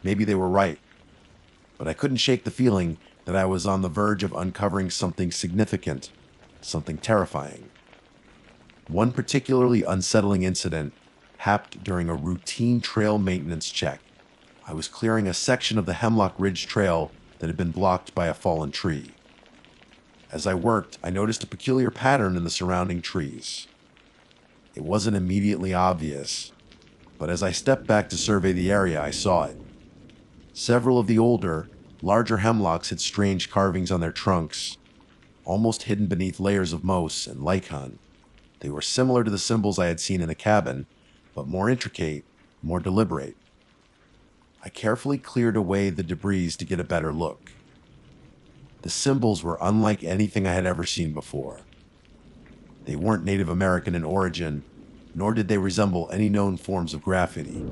Maybe they were right, but I couldn't shake the feeling that I was on the verge of uncovering something significant, something terrifying. One particularly unsettling incident happened during a routine trail maintenance check. I was clearing a section of the Hemlock Ridge Trail that had been blocked by a fallen tree. As I worked, I noticed a peculiar pattern in the surrounding trees. It wasn't immediately obvious, but as I stepped back to survey the area, I saw it. Several of the older, larger hemlocks had strange carvings on their trunks, almost hidden beneath layers of moss and lichen. They were similar to the symbols I had seen in the cabin, but more intricate, more deliberate. I carefully cleared away the debris to get a better look. The symbols were unlike anything I had ever seen before. They weren't Native American in origin, nor did they resemble any known forms of graffiti.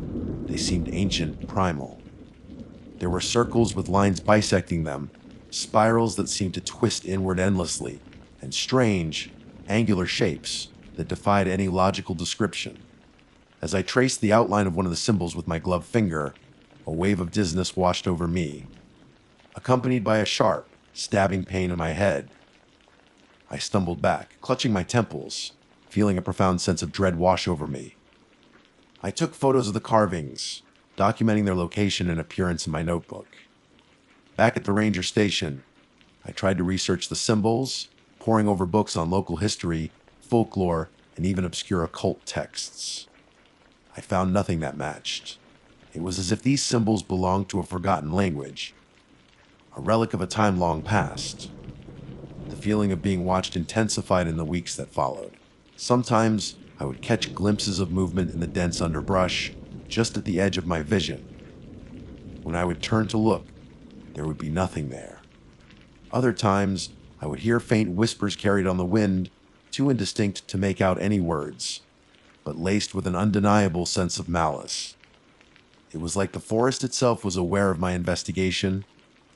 They seemed ancient, primal. There were circles with lines bisecting them, spirals that seemed to twist inward endlessly, and strange, angular shapes that defied any logical description. As I traced the outline of one of the symbols with my gloved finger, a wave of dizziness washed over me, accompanied by a sharp, stabbing pain in my head. I stumbled back, clutching my temples, feeling a profound sense of dread wash over me. I took photos of the carvings, documenting their location and appearance in my notebook. Back at the ranger station, I tried to research the symbols, poring over books on local history, folklore, and even obscure occult texts. I found nothing that matched. It was as if these symbols belonged to a forgotten language, a relic of a time long past. The feeling of being watched intensified in the weeks that followed. Sometimes I would catch glimpses of movement in the dense underbrush, just at the edge of my vision. When I would turn to look, there would be nothing there. Other times, I would hear faint whispers carried on the wind, too indistinct to make out any words, but laced with an undeniable sense of malice. It was like the forest itself was aware of my investigation,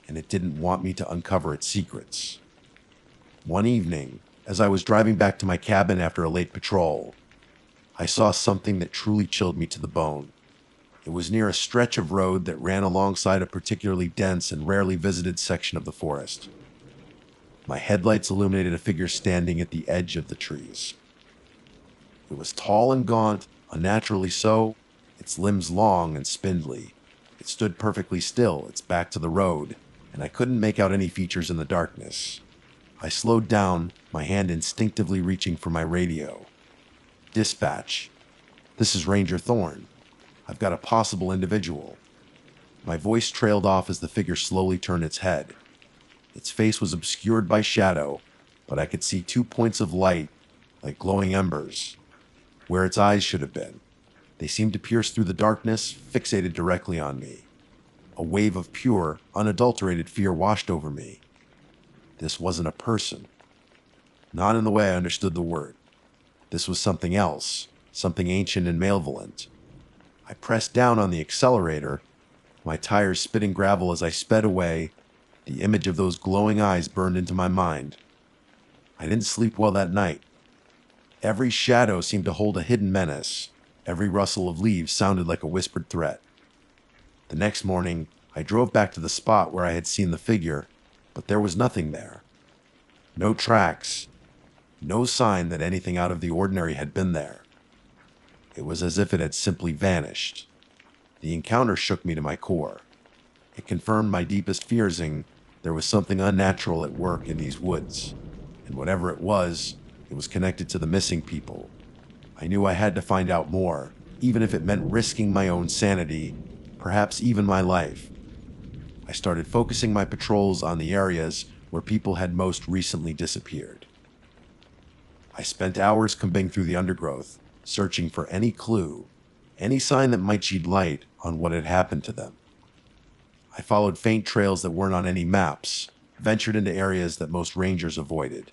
and it didn't want me to uncover its secrets. One evening, as I was driving back to my cabin after a late patrol, I saw something that truly chilled me to the bone. It was near a stretch of road that ran alongside a particularly dense and rarely visited section of the forest. My headlights illuminated a figure standing at the edge of the trees. It was tall and gaunt, unnaturally so, its limbs long and spindly. It stood perfectly still, its back to the road, and I couldn't make out any features in the darkness. I slowed down, my hand instinctively reaching for my radio. Dispatch. This is Ranger Thorne. I've got a possible individual. My voice trailed off as the figure slowly turned its head. Its face was obscured by shadow, but I could see 2 points of light, like glowing embers, where its eyes should have been. They seemed to pierce through the darkness, fixated directly on me. A wave of pure, unadulterated fear washed over me. This wasn't a person. Not in the way I understood the word. This was something else, something ancient and malevolent. I pressed down on the accelerator, my tires spitting gravel as I sped away. The image of those glowing eyes burned into my mind. I didn't sleep well that night. Every shadow seemed to hold a hidden menace. Every rustle of leaves sounded like a whispered threat. The next morning, I drove back to the spot where I had seen the figure, but there was nothing there. No tracks, no sign that anything out of the ordinary had been there. It was as if it had simply vanished. The encounter shook me to my core. It confirmed my deepest fearsing there was something unnatural at work in these woods, and whatever it was connected to the missing people. I knew I had to find out more, even if it meant risking my own sanity, perhaps even my life. I started focusing my patrols on the areas where people had most recently disappeared. I spent hours combing through the undergrowth, searching for any clue, any sign that might shed light on what had happened to them. I followed faint trails that weren't on any maps, ventured into areas that most rangers avoided.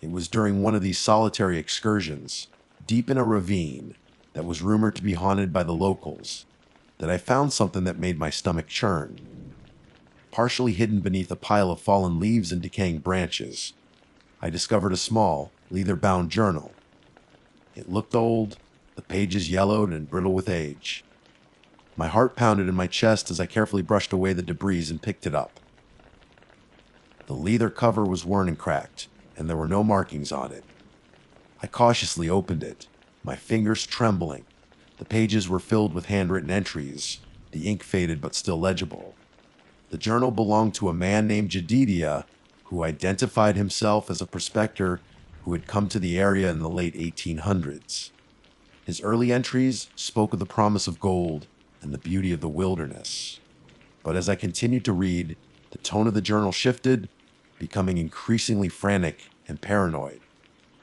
It was during one of these solitary excursions, deep in a ravine that was rumored to be haunted by the locals, that I found something that made my stomach churn. Partially hidden beneath a pile of fallen leaves and decaying branches, I discovered a small, leather-bound journal. It looked old, the pages yellowed and brittle with age. My heart pounded in my chest as I carefully brushed away the debris and picked it up. The leather cover was worn and cracked, and there were no markings on it. I cautiously opened it, my fingers trembling. The pages were filled with handwritten entries, the ink faded but still legible. The journal belonged to a man named Jedidiah, who identified himself as a prospector who had come to the area in the late 1800s. His early entries spoke of the promise of gold and the beauty of the wilderness. But as I continued to read, the tone of the journal shifted, becoming increasingly frantic and paranoid.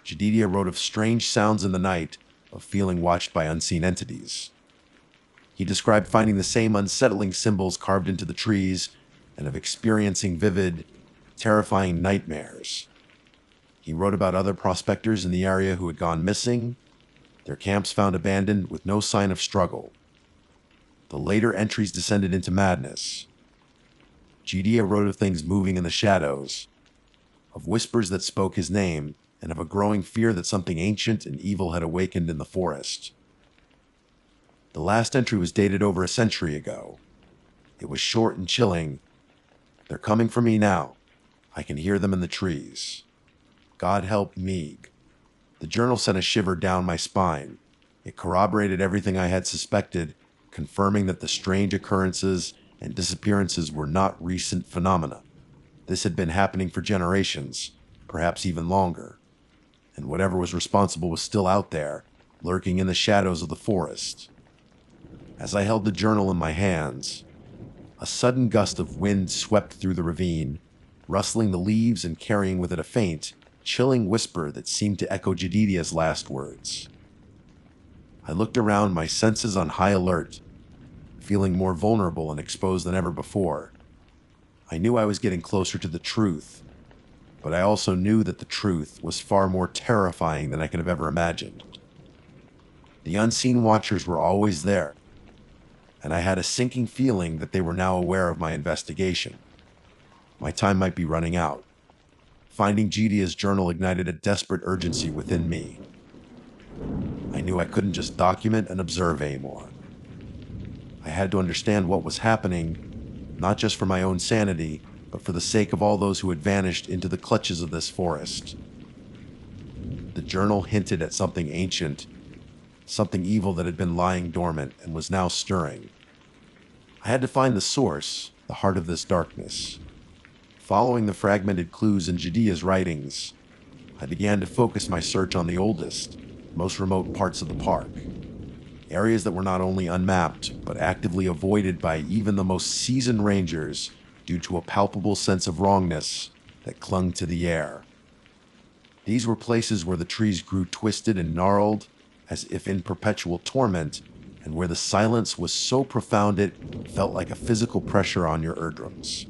Jedidiah wrote of strange sounds in the night, of feeling watched by unseen entities. He described finding the same unsettling symbols carved into the trees and of experiencing vivid, terrifying nightmares. He wrote about other prospectors in the area who had gone missing, their camps found abandoned with no sign of struggle. The later entries descended into madness. Jedidiah wrote of things moving in the shadows, of whispers that spoke his name, and of a growing fear that something ancient and evil had awakened in the forest. The last entry was dated over a century ago. It was short and chilling. "They're coming for me now. I can hear them in the trees. God help me." The journal sent a shiver down my spine. It corroborated everything I had suspected, confirming that the strange occurrences and disappearances were not recent phenomena. This had been happening for generations, perhaps even longer. And whatever was responsible was still out there, lurking in the shadows of the forest. As I held the journal in my hands, a sudden gust of wind swept through the ravine, rustling the leaves and carrying with it a faint, chilling whisper that seemed to echo Jedidiah's last words. I looked around, my senses on high alert, feeling more vulnerable and exposed than ever before. I knew I was getting closer to the truth, but I also knew that the truth was far more terrifying than I could have ever imagined. The unseen watchers were always there, and I had a sinking feeling that they were now aware of my investigation. My time might be running out. Finding Jedidiah's journal ignited a desperate urgency within me. I knew I couldn't just document and observe anymore. I had to understand what was happening, not just for my own sanity, but for the sake of all those who had vanished into the clutches of this forest. The journal hinted at something ancient, something evil that had been lying dormant and was now stirring. I had to find the source, the heart of this darkness. Following the fragmented clues in Jedidiah's writings, I began to focus my search on the oldest, most remote parts of the park. Areas that were not only unmapped, but actively avoided by even the most seasoned rangers due to a palpable sense of wrongness that clung to the air. These were places where the trees grew twisted and gnarled, as if in perpetual torment, and where the silence was so profound it felt like a physical pressure on your eardrums.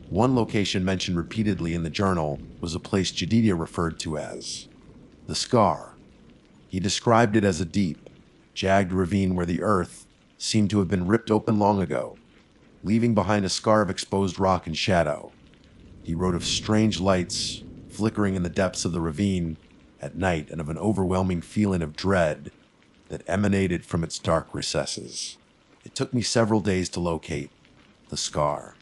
One location mentioned repeatedly in the journal was a place Jedidiah referred to as the Scar. He described it as a deep, jagged ravine where the earth seemed to have been ripped open long ago, leaving behind a scar of exposed rock and shadow. He wrote of strange lights flickering in the depths of the ravine at night and of an overwhelming feeling of dread that emanated from its dark recesses. It took me several days to locate the scar.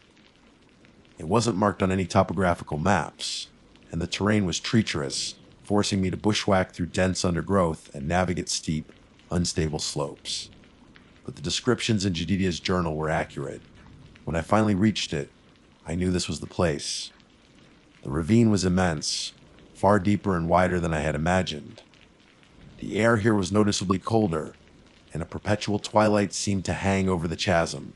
It wasn't marked on any topographical maps, and the terrain was treacherous, forcing me to bushwhack through dense undergrowth and navigate steep, unstable slopes. But the descriptions in Jedidiah's journal were accurate. When I finally reached it, I knew this was the place. The ravine was immense, far deeper and wider than I had imagined. The air here was noticeably colder, and a perpetual twilight seemed to hang over the chasm.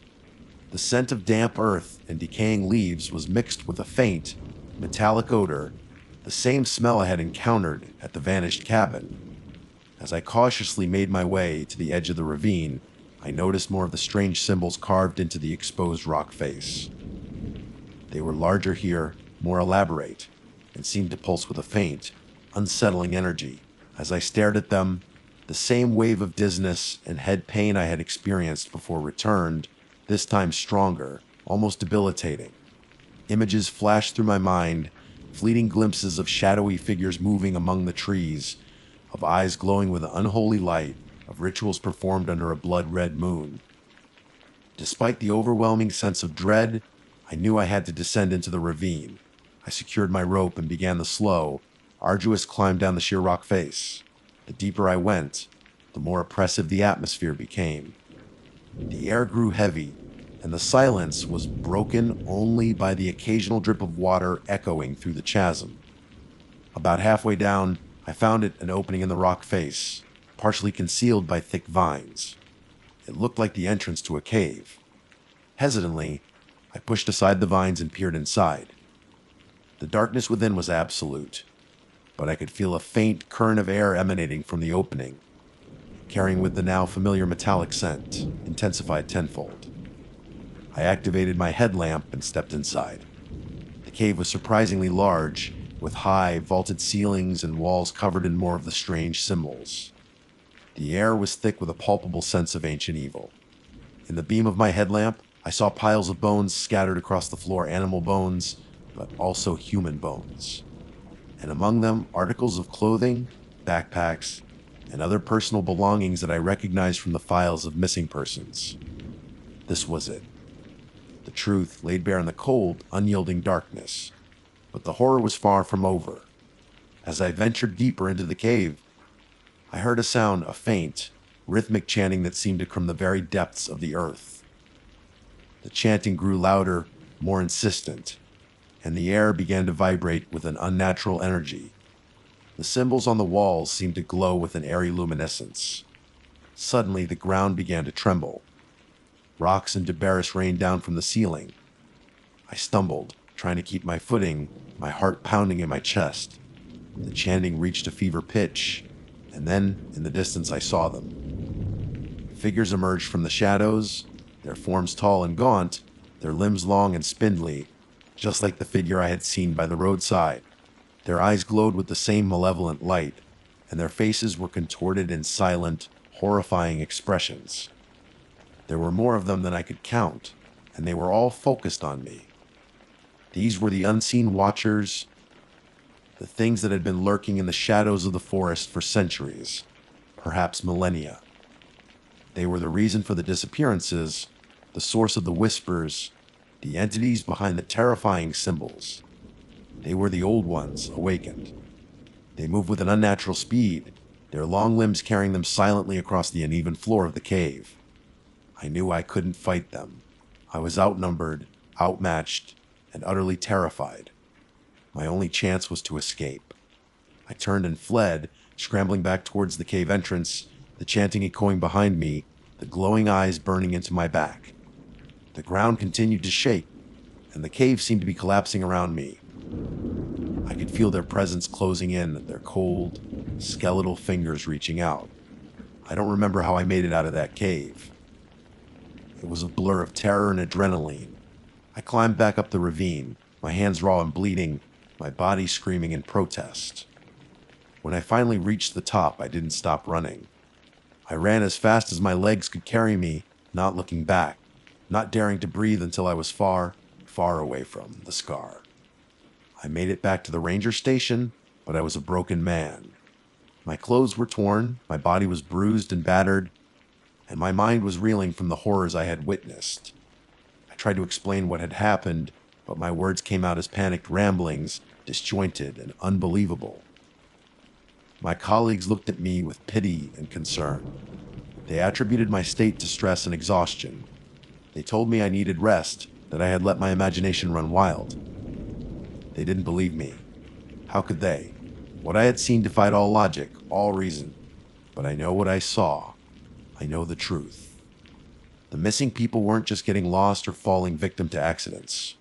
The scent of damp earth and decaying leaves was mixed with a faint, metallic odor, the same smell I had encountered at the vanished cabin. As I cautiously made my way to the edge of the ravine, I noticed more of the strange symbols carved into the exposed rock face. They were larger here, more elaborate, and seemed to pulse with a faint, unsettling energy. As I stared at them, the same wave of dizziness and head pain I had experienced before returned, this time stronger, almost debilitating. Images flashed through my mind, fleeting glimpses of shadowy figures moving among the trees, of eyes glowing with an unholy light, of rituals performed under a blood-red moon. Despite the overwhelming sense of dread, I knew I had to descend into the ravine. I secured my rope and began the slow, arduous climb down the sheer rock face. The deeper I went, the more oppressive the atmosphere became. The air grew heavy, and the silence was broken only by the occasional drip of water echoing through the chasm. About halfway down, I found an opening in the rock face, partially concealed by thick vines. It looked like the entrance to a cave. Hesitantly, I pushed aside the vines and peered inside. The darkness within was absolute, but I could feel a faint current of air emanating from the opening, carrying with the now familiar metallic scent, intensified tenfold. I activated my headlamp and stepped inside. The cave was surprisingly large, with high, vaulted ceilings and walls covered in more of the strange symbols. The air was thick with a palpable sense of ancient evil. In the beam of my headlamp, I saw piles of bones scattered across the floor, animal bones, but also human bones. And among them, articles of clothing, backpacks, and other personal belongings that I recognized from the files of missing persons. This was it. The truth laid bare in the cold, unyielding darkness. But the horror was far from over. As I ventured deeper into the cave, I heard a sound, a faint, rhythmic chanting that seemed to come from the very depths of the earth. The chanting grew louder, more insistent, and the air began to vibrate with an unnatural energy. The symbols on the walls seemed to glow with an airy luminescence. Suddenly, the ground began to tremble. Rocks and debris rained down from the ceiling. I stumbled, trying to keep my footing, my heart pounding in my chest. The chanting reached a fever pitch, and then, in the distance, I saw them. Figures emerged from the shadows, their forms tall and gaunt, their limbs long and spindly, just like the figure I had seen by the roadside. Their eyes glowed with the same malevolent light, and their faces were contorted in silent, horrifying expressions. There were more of them than I could count, and they were all focused on me. These were the unseen watchers, the things that had been lurking in the shadows of the forest for centuries, perhaps millennia. They were the reason for the disappearances, the source of the whispers, the entities behind the terrifying symbols. They were the old ones, awakened. They moved with an unnatural speed, their long limbs carrying them silently across the uneven floor of the cave. I knew I couldn't fight them. I was outnumbered, outmatched, and utterly terrified. My only chance was to escape. I turned and fled, scrambling back towards the cave entrance, the chanting echoing behind me, the glowing eyes burning into my back. The ground continued to shake, and the cave seemed to be collapsing around me. I could feel their presence closing in, their cold, skeletal fingers reaching out. I don't remember how I made it out of that cave. It was a blur of terror and adrenaline. I climbed back up the ravine, my hands raw and bleeding, my body screaming in protest. When I finally reached the top, I didn't stop running. I ran as fast as my legs could carry me, not looking back, not daring to breathe until I was far, far away from the scar. I made it back to the ranger station, but I was a broken man. My clothes were torn, my body was bruised and battered, and my mind was reeling from the horrors I had witnessed. I tried to explain what had happened, but my words came out as panicked ramblings, disjointed and unbelievable. My colleagues looked at me with pity and concern. They attributed my state to stress and exhaustion. They told me I needed rest, that I had let my imagination run wild. They didn't believe me. How could they? What I had seen defied all logic, all reason. But I know what I saw. I know the truth. The missing people weren't just getting lost or falling victim to accidents.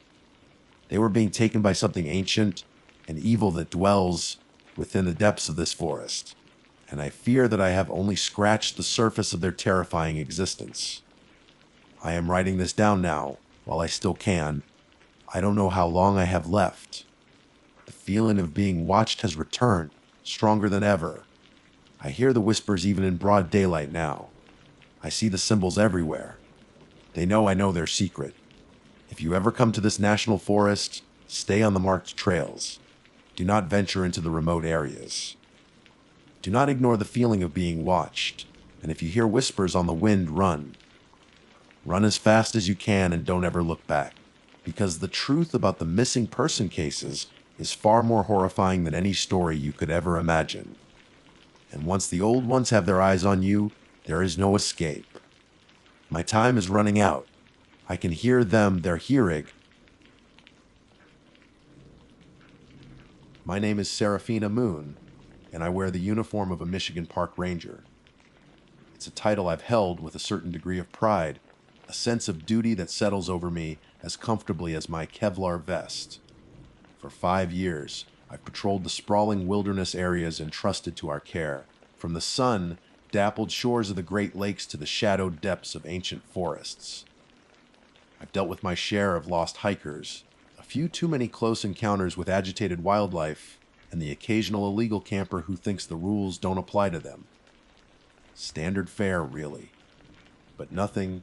They were being taken by something ancient and evil that dwells within the depths of this forest. And I fear that I have only scratched the surface of their terrifying existence. I am writing this down now, while I still can. I don't know how long I have left. The feeling of being watched has returned, stronger than ever. I hear the whispers even in broad daylight now. I see the symbols everywhere. They know I know their secret. If you ever come to this national forest, stay on the marked trails. Do not venture into the remote areas. Do not ignore the feeling of being watched, and if you hear whispers on the wind, run. Run as fast as you can and don't ever look back, because the truth about the missing person cases is far more horrifying than any story you could ever imagine. And once the old ones have their eyes on you, there is no escape. My time is running out. I can hear them, they're hearing. My name is Serafina Moon, and I wear the uniform of a Michigan Park Ranger. It's a title I've held with a certain degree of pride, a sense of duty that settles over me as comfortably as my Kevlar vest. For 5 years, I've patrolled the sprawling wilderness areas entrusted to our care, from the sun-dappled shores of the Great Lakes to the shadowed depths of ancient forests. I've dealt with my share of lost hikers, a few too many close encounters with agitated wildlife, and the occasional illegal camper who thinks the rules don't apply to them. Standard fare, really. But nothing,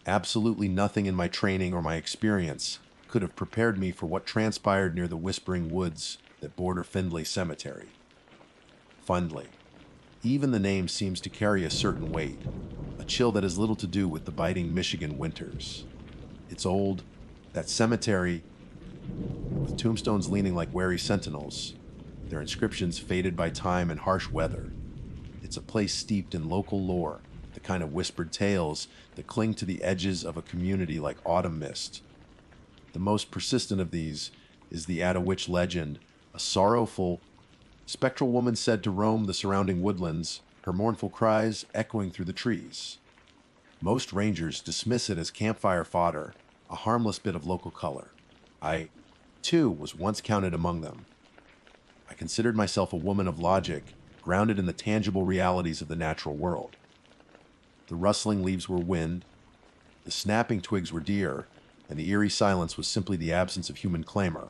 absolutely nothing in my training or my experience could have prepared me for what transpired near the whispering woods that border Findlay Cemetery. Findlay. Even the name seems to carry a certain weight, a chill that has little to do with the biting Michigan winters. It's old, that cemetery, with tombstones leaning like wary sentinels, their inscriptions faded by time and harsh weather. It's a place steeped in local lore, the kind of whispered tales that cling to the edges of a community like autumn mist. The most persistent of these is the Attawitch legend, a sorrowful, spectral woman said to roam the surrounding woodlands, her mournful cries echoing through the trees. Most rangers dismiss it as campfire fodder, a harmless bit of local color. I, too, was once counted among them. I considered myself a woman of logic, grounded in the tangible realities of the natural world. The rustling leaves were wind, the snapping twigs were deer, and the eerie silence was simply the absence of human clamor.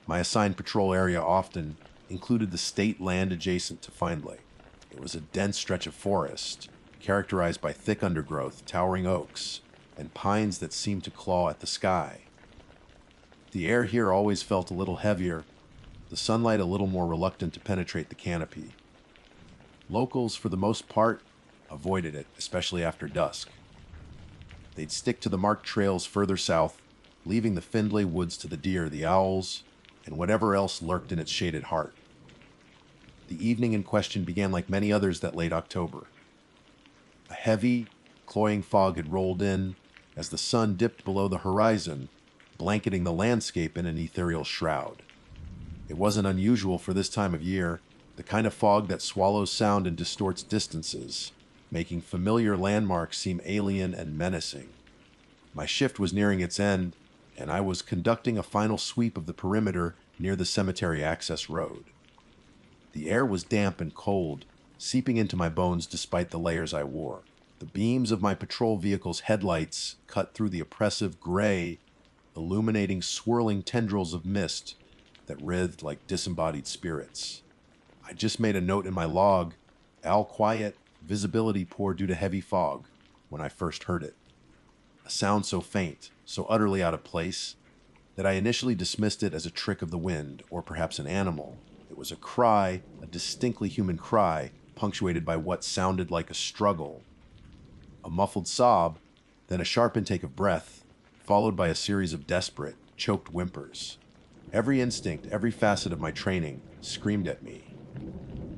My assigned patrol area often included the state land adjacent to Findlay. It was a dense stretch of forest, characterized by thick undergrowth, towering oaks, and pines that seemed to claw at the sky. The air here always felt a little heavier, the sunlight a little more reluctant to penetrate the canopy. Locals, for the most part, avoided it, especially after dusk. They'd stick to the marked trails further south, leaving the Findlay woods to the deer, the owls, and whatever else lurked in its shaded heart. The evening in question began like many others that late October. A heavy, cloying fog had rolled in as the sun dipped below the horizon, blanketing the landscape in an ethereal shroud. It wasn't unusual for this time of year, the kind of fog that swallows sound and distorts distances, making familiar landmarks seem alien and menacing. My shift was nearing its end, and I was conducting a final sweep of the perimeter near the cemetery access road. The air was damp and cold, seeping into my bones despite the layers I wore. The beams of my patrol vehicle's headlights cut through the oppressive gray, illuminating swirling tendrils of mist that writhed like disembodied spirits. I just made a note in my log, "Al quiet, visibility poor due to heavy fog," when I first heard it. A sound so faint, so utterly out of place, that I initially dismissed it as a trick of the wind, or perhaps an animal. It was a cry, a distinctly human cry, punctuated by what sounded like a struggle, A muffled sob, then a sharp intake of breath, followed by a series of desperate, choked whimpers. Every instinct, every facet of my training screamed at me.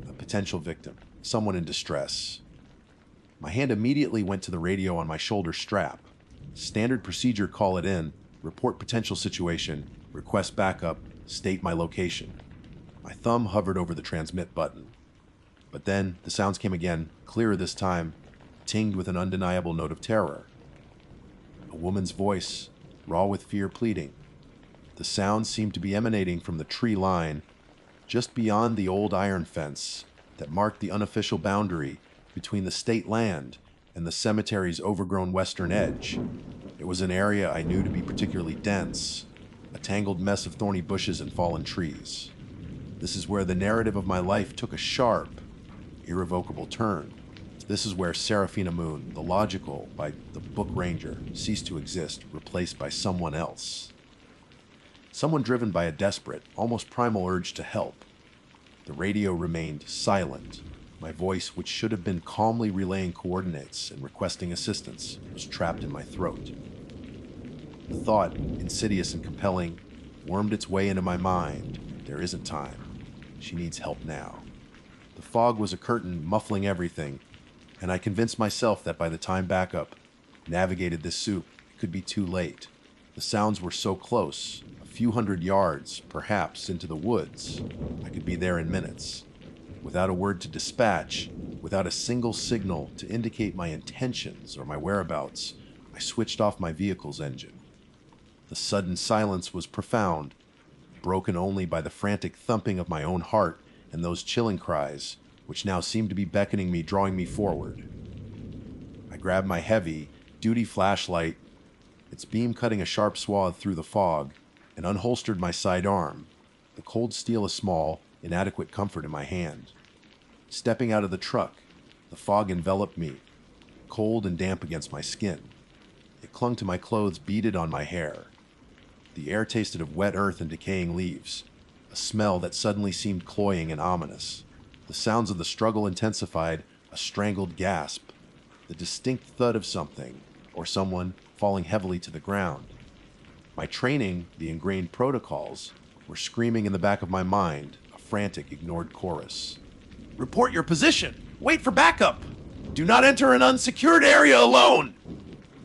A potential victim, someone in distress. My hand immediately went to the radio on my shoulder strap. Standard procedure: call it in, report potential situation, request backup, state my location. My thumb hovered over the transmit button. But then the sounds came again, clearer this time, tinged with an undeniable note of terror. A woman's voice, raw with fear, pleading. The sound seemed to be emanating from the tree line just beyond the old iron fence that marked the unofficial boundary between the state land and the cemetery's overgrown western edge. It was an area I knew to be particularly dense, a tangled mess of thorny bushes and fallen trees. This is where the narrative of my life took a sharp, irrevocable turn. This is where Seraphina Moon, the logical by the book ranger, ceased to exist, replaced by someone else. Someone driven by a desperate, almost primal urge to help. The radio remained silent. My voice, which should have been calmly relaying coordinates and requesting assistance, was trapped in my throat. The thought, insidious and compelling, wormed its way into my mind. There isn't time. She needs help now. The fog was a curtain muffling everything, and I convinced myself that by the time backup navigated this soup, it could be too late. The sounds were so close, a few hundred yards, perhaps, into the woods. I could be there in minutes. Without a word to dispatch, without a single signal to indicate my intentions or my whereabouts, I switched off my vehicle's engine. The sudden silence was profound, broken only by the frantic thumping of my own heart and those chilling cries, which now seemed to be beckoning me, drawing me forward. I grabbed my heavy, duty flashlight, its beam cutting a sharp swath through the fog, and unholstered my sidearm, the cold steel a small, inadequate comfort in my hand. Stepping out of the truck, the fog enveloped me, cold and damp against my skin. It clung to my clothes, beaded on my hair. The air tasted of wet earth and decaying leaves, a smell that suddenly seemed cloying and ominous. The sounds of the struggle intensified, a strangled gasp, the distinct thud of something, or someone, falling heavily to the ground. My training, the ingrained protocols, were screaming in the back of my mind, a frantic, ignored chorus. Report your position! Wait for backup! Do not enter an unsecured area alone!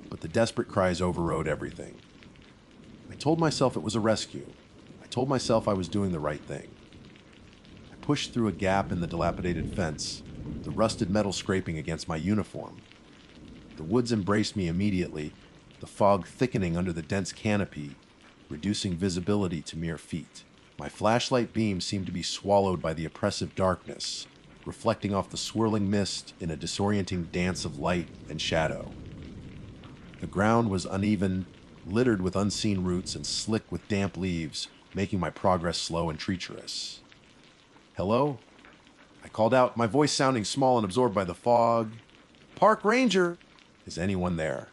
But the desperate cries overrode everything. I told myself it was a rescue. I told myself I was doing the right thing. I pushed through a gap in the dilapidated fence, the rusted metal scraping against my uniform. The woods embraced me immediately, the fog thickening under the dense canopy, reducing visibility to mere feet. My flashlight beam seemed to be swallowed by the oppressive darkness, reflecting off the swirling mist in a disorienting dance of light and shadow. The ground was uneven, littered with unseen roots and slick with damp leaves, making my progress slow and treacherous. Hello? I called out, my voice sounding small and absorbed by the fog. Park Ranger! Is anyone there?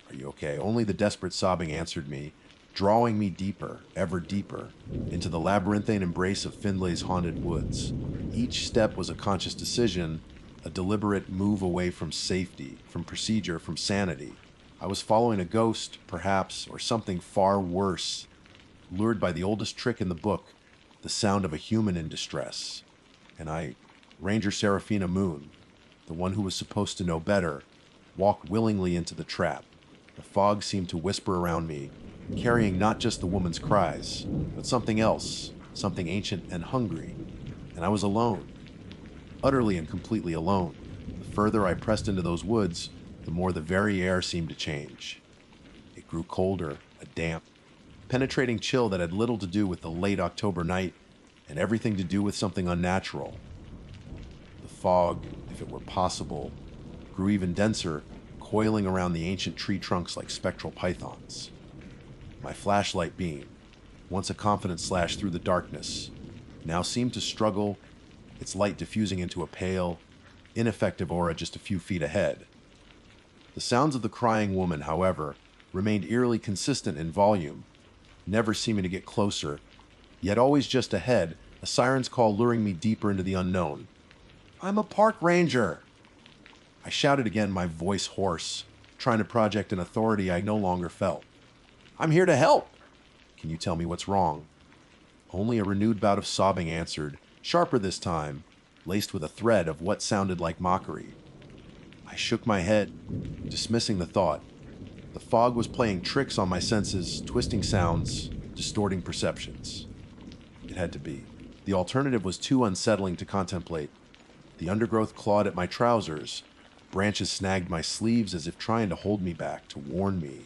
Are you okay? Only the desperate sobbing answered me, drawing me deeper, ever deeper, into the labyrinthine embrace of Findlay's haunted woods. Each step was a conscious decision, a deliberate move away from safety, from procedure, from sanity. I was following a ghost, perhaps, or something far worse, lured by the oldest trick in the book, the sound of a human in distress. And I, Ranger Seraphina Moon, the one who was supposed to know better, walked willingly into the trap. The fog seemed to whisper around me, carrying not just the woman's cries, but something else, something ancient and hungry. And I was alone, utterly and completely alone. The further I pressed into those woods, the more the very air seemed to change. It grew colder, a damp, penetrating chill that had little to do with the late October night and everything to do with something unnatural. The fog, if it were possible, grew even denser, coiling around the ancient tree trunks like spectral pythons. My flashlight beam, once a confident slash through the darkness, now seemed to struggle, its light diffusing into a pale, ineffective aura just a few feet ahead. The sounds of the crying woman, however, remained eerily consistent in volume, never seeming to get closer, yet always just ahead, a siren's call luring me deeper into the unknown. I'm a park ranger! I shouted again, my voice hoarse, trying to project an authority I no longer felt. "I'm here to help! Can you tell me what's wrong?" Only a renewed bout of sobbing answered, sharper this time, laced with a thread of what sounded like mockery. I shook my head, dismissing the thought. The fog was playing tricks on my senses, twisting sounds, distorting perceptions. It had to be. The alternative was too unsettling to contemplate. The undergrowth clawed at my trousers. Branches snagged my sleeves as if trying to hold me back, to warn me.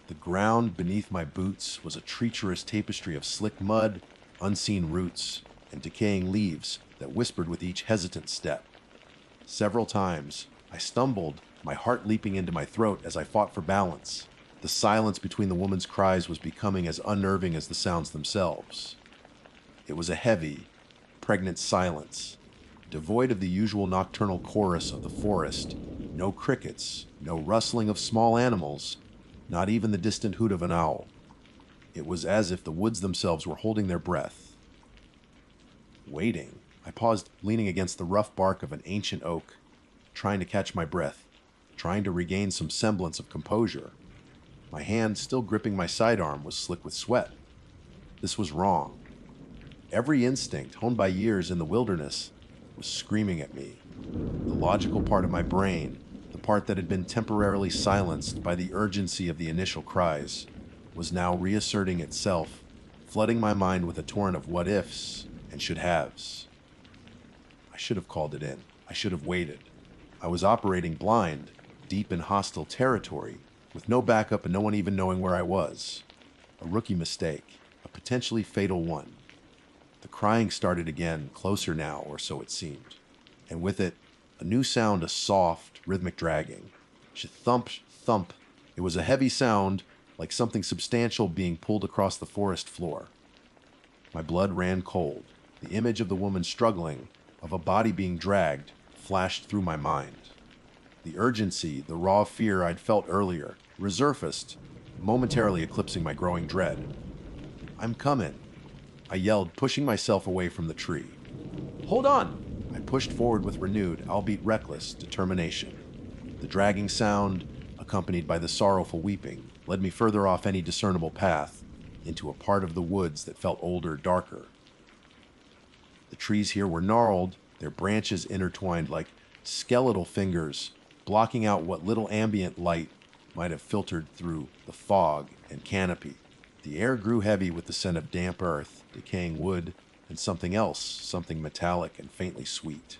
The ground beneath my boots was a treacherous tapestry of slick mud, unseen roots, and decaying leaves that whispered with each hesitant step. Several times, I stumbled, my heart leaping into my throat as I fought for balance. The silence between the woman's cries was becoming as unnerving as the sounds themselves. It was a heavy, pregnant silence, devoid of the usual nocturnal chorus of the forest. No crickets, no rustling of small animals, not even the distant hoot of an owl. It was as if the woods themselves were holding their breath. Waiting, I paused, leaning against the rough bark of an ancient oak, trying to catch my breath, trying to regain some semblance of composure. My hand, still gripping my sidearm, was slick with sweat. This was wrong. Every instinct, honed by years in the wilderness, was screaming at me. The logical part of my brain, the part that had been temporarily silenced by the urgency of the initial cries, was now reasserting itself, flooding my mind with a torrent of what-ifs and should-haves. I should have called it in. I should have waited. I was operating blind, deep in hostile territory, with no backup and no one even knowing where I was. A rookie mistake, a potentially fatal one. The crying started again, closer now, or so it seemed. And with it, a new sound, a soft, rhythmic dragging. Thump, thump. It was a heavy sound, like something substantial being pulled across the forest floor. My blood ran cold. The image of the woman struggling, of a body being dragged, flashed through my mind. The urgency, the raw fear I'd felt earlier, resurfaced, momentarily eclipsing my growing dread. "I'm coming," I yelled, pushing myself away from the tree. "Hold on!" I pushed forward with renewed, albeit reckless, determination. The dragging sound, accompanied by the sorrowful weeping, led me further off any discernible path, into a part of the woods that felt older, darker. The trees here were gnarled, their branches intertwined like skeletal fingers, blocking out what little ambient light might have filtered through the fog and canopy. The air grew heavy with the scent of damp earth, decaying wood, and something else, something metallic and faintly sweet.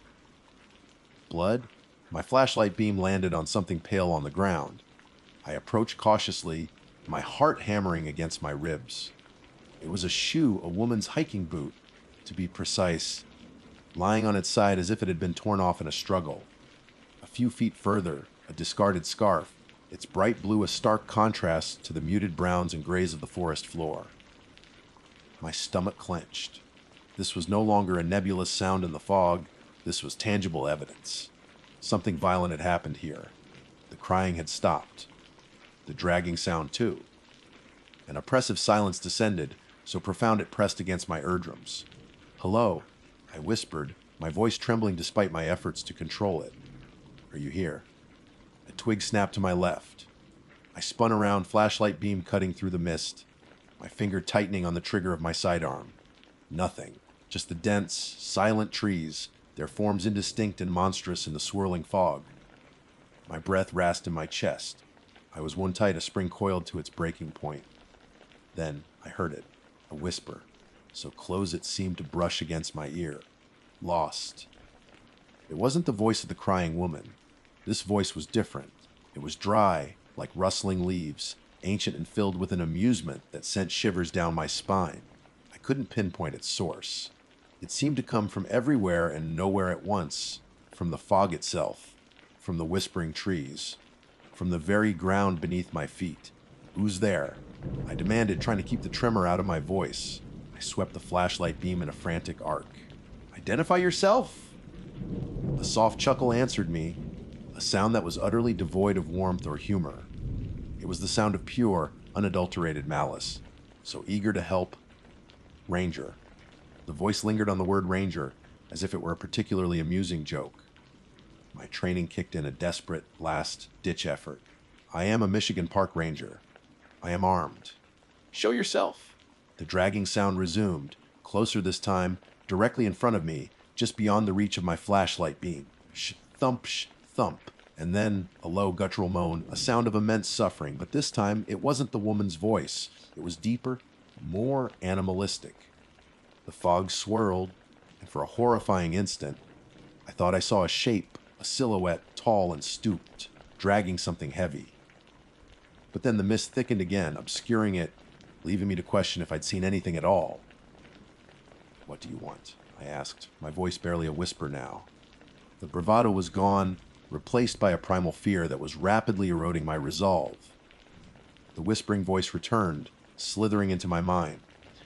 Blood? My flashlight beam landed on something pale on the ground. I approached cautiously, my heart hammering against my ribs. It was a shoe, a woman's hiking boot, to be precise, lying on its side as if it had been torn off in a struggle. A few feet further, a discarded scarf, its bright blue a stark contrast to the muted browns and grays of the forest floor. My stomach clenched. This was no longer a nebulous sound in the fog. This was tangible evidence. Something violent had happened here. The crying had stopped. The dragging sound, too. An oppressive silence descended, so profound it pressed against my eardrums. "Hello," I whispered, my voice trembling despite my efforts to control it. "Are you here?" A twig snapped to my left. I spun around, flashlight beam cutting through the mist, my finger tightening on the trigger of my sidearm. Nothing. Just the dense, silent trees, their forms indistinct and monstrous in the swirling fog. My breath rasped in my chest. I was one tight, a spring coiled to its breaking point. Then I heard it, a whisper, so close it seemed to brush against my ear. Lost. It wasn't the voice of the crying woman. This voice was different. It was dry, like rustling leaves, ancient and filled with an amusement that sent shivers down my spine. I couldn't pinpoint its source. It seemed to come from everywhere and nowhere at once, from the fog itself, from the whispering trees, from the very ground beneath my feet. "Who's there?" I demanded, trying to keep the tremor out of my voice. I swept the flashlight beam in a frantic arc. "Identify yourself!" A soft chuckle answered me, a sound that was utterly devoid of warmth or humor. It was the sound of pure, unadulterated malice, so eager to help. "Ranger." The voice lingered on the word ranger, as if it were a particularly amusing joke. My training kicked in a desperate, last-ditch effort. I am a Michigan Park Ranger. I am armed. Show yourself. The dragging sound resumed, closer this time, directly in front of me, just beyond the reach of my flashlight beam. Thump, thump. And then a low guttural moan, a sound of immense suffering, but this time it wasn't the woman's voice. It was deeper, more animalistic. The fog swirled, and for a horrifying instant, I thought I saw a shape, a silhouette, tall and stooped, dragging something heavy. But then the mist thickened again, obscuring it, leaving me to question if I'd seen anything at all. "What do you want?" I asked, my voice barely a whisper now. The bravado was gone, replaced by a primal fear that was rapidly eroding my resolve. The whispering voice returned, slithering into my mind.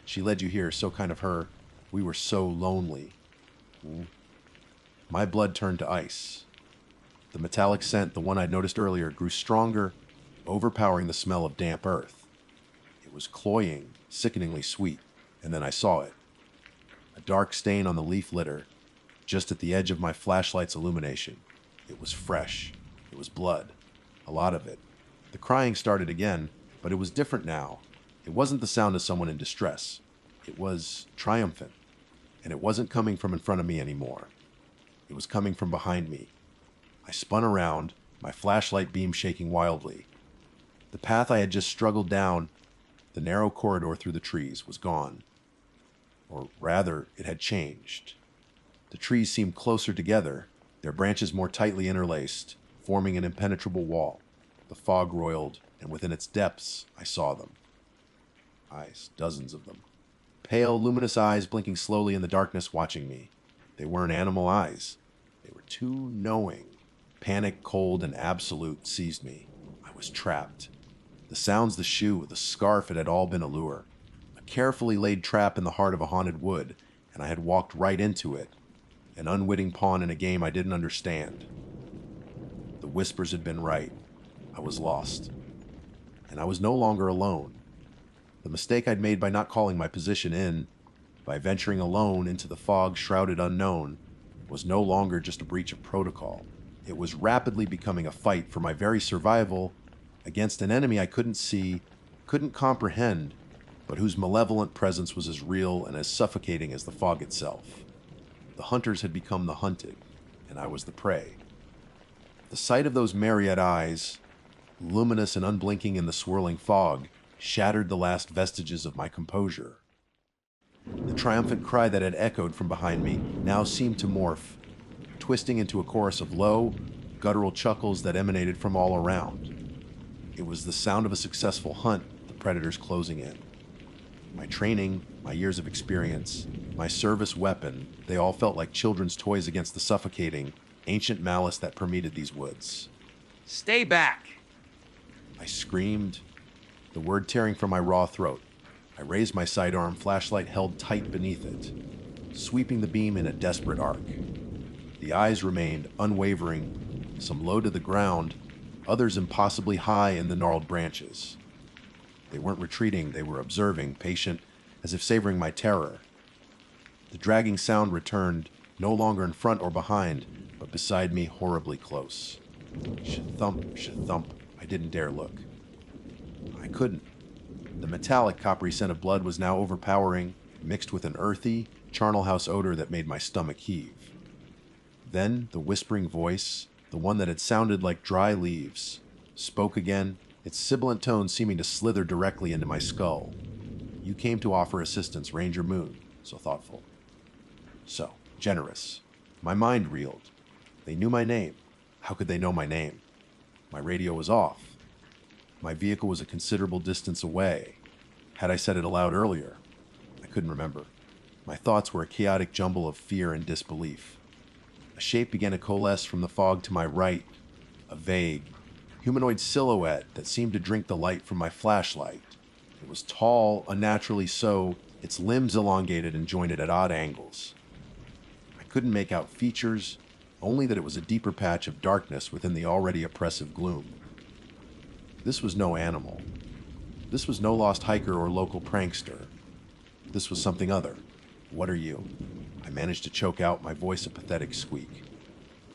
"She led you here, so kind of her. We were so lonely." My blood turned to ice. The metallic scent, the one I'd noticed earlier, grew stronger, overpowering the smell of damp earth. It was cloying, sickeningly sweet, and then I saw it. A dark stain on the leaf litter, just at the edge of my flashlight's illumination. It was fresh. It was blood. A lot of it. The crying started again, but it was different now. It wasn't the sound of someone in distress. It was triumphant. And it wasn't coming from in front of me anymore. It was coming from behind me. I spun around, my flashlight beam shaking wildly. The path I had just struggled down, the narrow corridor through the trees, was gone. Or rather, it had changed. The trees seemed closer together, their branches more tightly interlaced, forming an impenetrable wall. The fog roiled, and within its depths, I saw them. Eyes, dozens of them. Pale, luminous eyes blinking slowly in the darkness, watching me. They weren't animal eyes. They were too knowing. Panic, cold, and absolute seized me. I was trapped. The sounds, the shoe, the scarf, it had all been a lure. A carefully laid trap in the heart of a haunted wood, and I had walked right into it. An unwitting pawn in a game I didn't understand. The whispers had been right. I was lost. And I was no longer alone. The mistake I'd made by not calling my position in, by venturing alone into the fog-shrouded unknown, was no longer just a breach of protocol. It was rapidly becoming a fight for my very survival against an enemy I couldn't see, couldn't comprehend, but whose malevolent presence was as real and as suffocating as the fog itself. The hunters had become the hunted, and I was the prey. The sight of those myriad eyes, luminous and unblinking in the swirling fog, shattered the last vestiges of my composure. The triumphant cry that had echoed from behind me now seemed to morph, twisting into a chorus of low, guttural chuckles that emanated from all around. It was the sound of a successful hunt, the predators closing in. My training, my years of experience, my service weapon, they all felt like children's toys against the suffocating, ancient malice that permeated these woods.
"Stay back!"
I screamed, the word tearing from my raw throat. I raised my sidearm, flashlight held tight beneath it, sweeping the beam in a desperate arc. The eyes remained unwavering, some low to the ground, others impossibly high in the gnarled branches. They weren't retreating, they were observing, patient, as if savoring my terror. The dragging sound returned, no longer in front or behind, but beside me, horribly close. Sh-thump, sh-thump. I didn't dare look. I couldn't. The metallic coppery scent of blood was now overpowering, mixed with an earthy, charnel house odor that made my stomach heave. Then the whispering voice, the one that had sounded like dry leaves, spoke again, its sibilant tone seeming to slither directly into my skull. "You came to offer assistance, Ranger Moon," so thoughtful. So generous. My mind reeled. They knew my name. How could they know my name? My radio was off. My vehicle was a considerable distance away. Had I said it aloud earlier? I couldn't remember. My thoughts were a chaotic jumble of fear and disbelief. A shape began to coalesce from the fog to my right, a vague, humanoid silhouette that seemed to drink the light from my flashlight. It was tall, unnaturally so, its limbs elongated and jointed at odd angles. I couldn't make out features, only that it was a deeper patch of darkness within the already oppressive gloom. This was no animal. This was no lost hiker or local prankster. This was something other. "What are you?" I managed to choke out, my voice a pathetic squeak.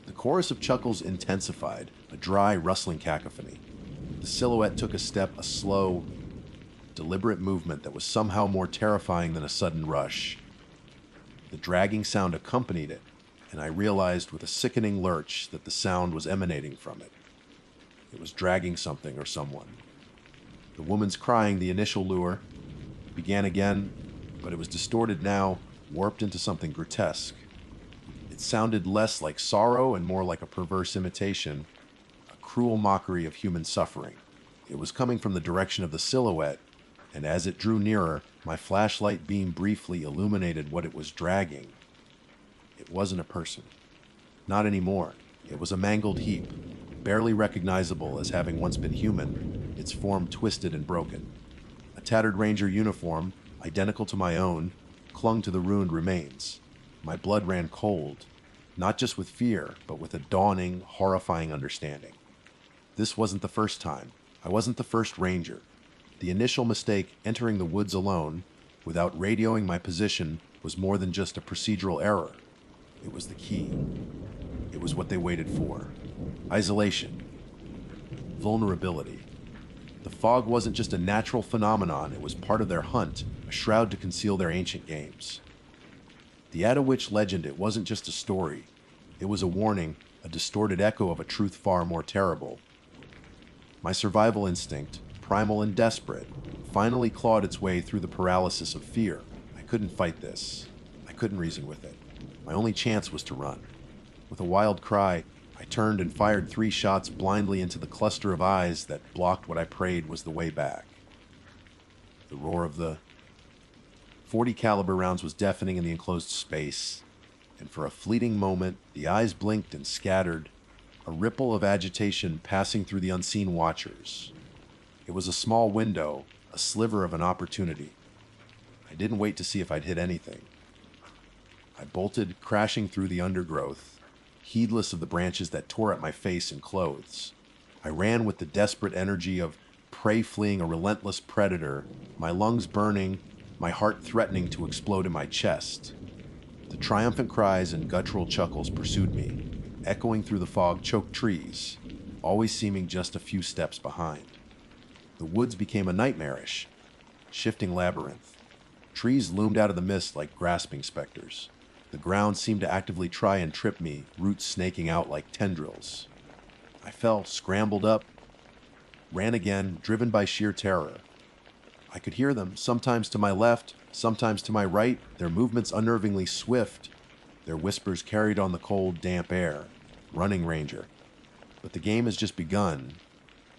The chorus of chuckles intensified, a dry, rustling cacophony. The silhouette took a step, a slow, deliberate movement that was somehow more terrifying than a sudden rush. The dragging sound accompanied it, and I realized with a sickening lurch that the sound was emanating from it. It was dragging something or someone. The woman's crying, the initial lure, began again, but it was distorted now, warped into something grotesque. It sounded less like sorrow and more like a perverse imitation, a cruel mockery of human suffering. It was coming from the direction of the silhouette, and as it drew nearer, my flashlight beam briefly illuminated what it was dragging. It wasn't a person. Not anymore. It was a mangled heap, barely recognizable as having once been human, its form twisted and broken. A tattered ranger uniform, identical to my own, clung to the ruined remains. My blood ran cold, not just with fear, but with a dawning, horrifying understanding. This wasn't the first time. I wasn't the first ranger. The initial mistake, entering the woods alone, without radioing my position, was more than just a procedural error. It was the key. It was what they waited for. Isolation. Vulnerability. The fog wasn't just a natural phenomenon, it was part of their hunt, a shroud to conceal their ancient games. The Adawitch legend, it wasn't just a story. It was a warning, a distorted echo of a truth far more terrible. My survival instinct, primal and desperate, finally clawed its way through the paralysis of fear. I couldn't fight this. I couldn't reason with it. My only chance was to run. With a wild cry, I turned and fired 3 shots blindly into the cluster of eyes that blocked what I prayed was the way back. The roar of the .40 caliber rounds was deafening in the enclosed space, and for a fleeting moment, the eyes blinked and scattered, a ripple of agitation passing through the unseen watchers. It was a small window, a sliver of an opportunity. I didn't wait to see if I'd hit anything. I bolted, crashing through the undergrowth, heedless of the branches that tore at my face and clothes. I ran with the desperate energy of prey fleeing a relentless predator, my lungs burning, my heart threatening to explode in my chest. The triumphant cries and guttural chuckles pursued me, echoing through the fog-choked trees, always seeming just a few steps behind. The woods became a nightmarish, shifting labyrinth. Trees loomed out of the mist like grasping specters. The ground seemed to actively try and trip me, roots snaking out like tendrils. I fell, scrambled up, ran again, driven by sheer terror. I could hear them, sometimes to my left, sometimes to my right, their movements unnervingly swift, their whispers carried on the cold, damp air. Running, Ranger. But the game has just begun.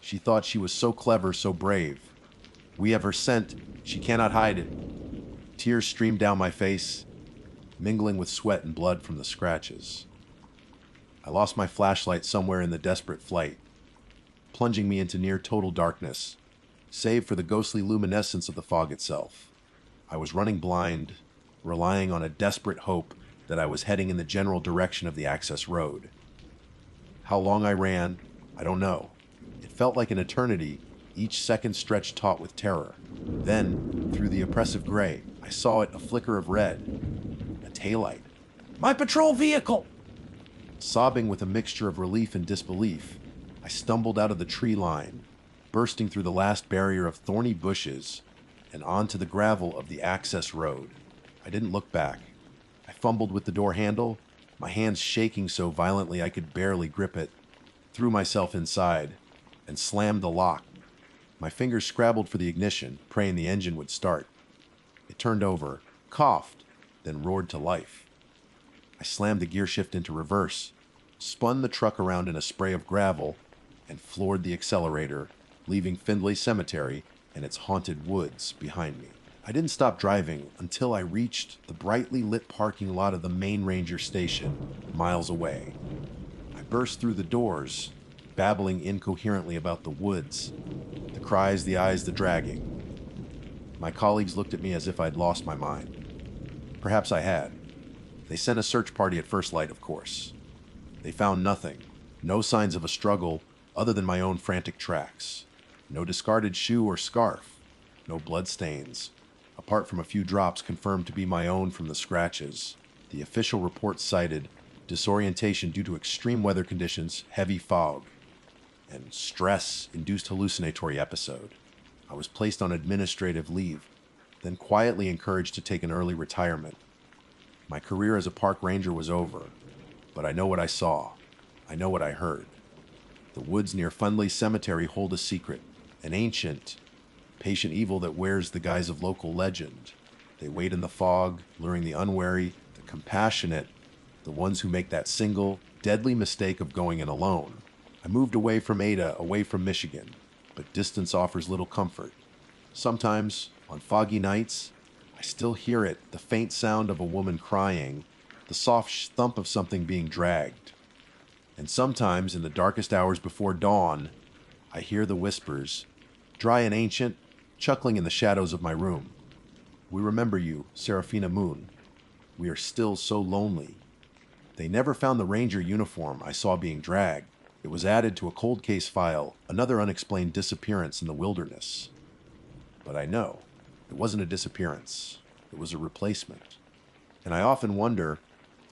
She thought she was so clever, so brave. We have her scent. She cannot hide it. Tears streamed down my face, mingling with sweat and blood from the scratches. I lost my flashlight somewhere in the desperate flight, plunging me into near total darkness, save for the ghostly luminescence of the fog itself. I was running blind, relying on a desperate hope that I was heading in the general direction of the access road. How long I ran, I don't know. It felt like an eternity, each second stretched taut with terror. Then, through the oppressive gray, I saw it, a flicker of red. A taillight. My patrol vehicle! Sobbing with a mixture of relief and disbelief, I stumbled out of the tree line, bursting through the last barrier of thorny bushes and onto the gravel of the access road. I didn't look back. I fumbled with the door handle, my hands shaking so violently I could barely grip it, threw myself inside, and slammed the lock. My fingers scrabbled for the ignition, praying the engine would start. It turned over, coughed, then roared to life. I slammed the gear shift into reverse, spun the truck around in a spray of gravel, and floored the accelerator, leaving Findlay Cemetery and its haunted woods behind me. I didn't stop driving until I reached the brightly lit parking lot of the main ranger station, miles away. I burst through the doors, babbling incoherently about the woods, the cries, the eyes, the dragging. My colleagues looked at me as if I'd lost my mind. Perhaps I had. They sent a search party at first light, of course. They found nothing, no signs of a struggle other than my own frantic tracks. No discarded shoe or scarf, no bloodstains, apart from a few drops confirmed to be my own from the scratches. The official report cited disorientation due to extreme weather conditions, heavy fog, and stress-induced hallucinatory episode. I was placed on administrative leave, then quietly encouraged to take an early retirement. My career as a park ranger was over, but I know what I saw. I know what I heard. The woods near Funley Cemetery hold a secret, an ancient, patient evil that wears the guise of local legend. They wait in the fog, luring the unwary, the compassionate, the ones who make that single, deadly mistake of going in alone. I moved away from Ada, away from Michigan, but distance offers little comfort. Sometimes, on foggy nights, I still hear it, the faint sound of a woman crying, the soft thump of something being dragged. And sometimes, in the darkest hours before dawn, I hear the whispers, dry and ancient, chuckling in the shadows of my room. We remember you, Seraphina Moon. We are still so lonely. They never found the ranger uniform I saw being dragged. It was added to a cold case file, another unexplained disappearance in the wilderness. But I know, it wasn't a disappearance. It was a replacement. And I often wonder,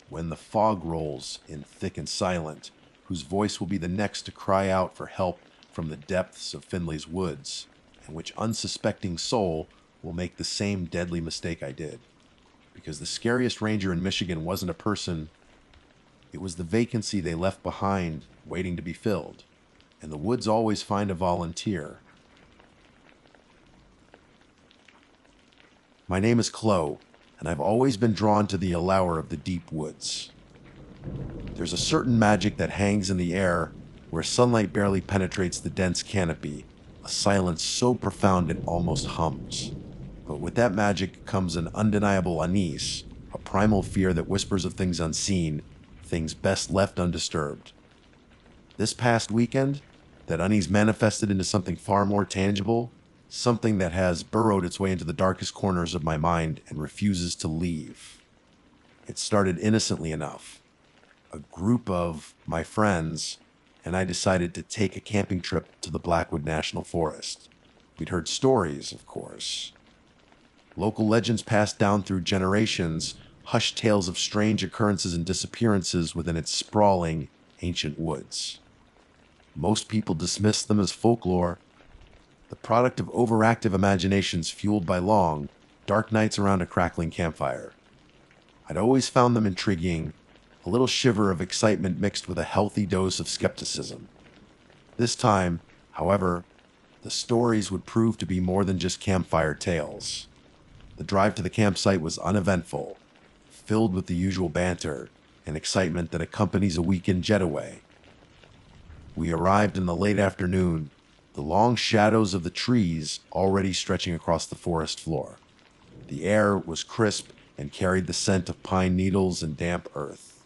when the fog rolls in thick and silent, whose voice will be the next to cry out for help from the depths of Finley's woods, and which unsuspecting soul will make the same deadly mistake I did. Because the scariest ranger in Michigan wasn't a person, it was the vacancy they left behind waiting to be filled. And the woods always find a volunteer. My name is Chloe, and I've always been drawn to the allure of the deep woods. There's a certain magic that hangs in the air where sunlight barely penetrates the dense canopy, a silence so profound it almost hums. But with that magic comes an undeniable unease, a primal fear that whispers of things unseen, things best left undisturbed. This past weekend, that unease manifested into something far more tangible, something that has burrowed its way into the darkest corners of my mind and refuses to leave. It started innocently enough. A group of my friends and I decided to take a camping trip to the Blackwood National Forest. We'd heard stories, of course. Local legends passed down through generations, hushed tales of strange occurrences and disappearances within its sprawling, ancient woods. Most people dismissed them as folklore, the product of overactive imaginations fueled by long, dark nights around a crackling campfire. I'd always found them intriguing, a little shiver of excitement mixed with a healthy dose of skepticism. This time, however, the stories would prove to be more than just campfire tales. The drive to the campsite was uneventful, filled with the usual banter and excitement that accompanies a weekend getaway. We arrived in the late afternoon, the long shadows of the trees already stretching across the forest floor. The air was crisp and carried the scent of pine needles and damp earth.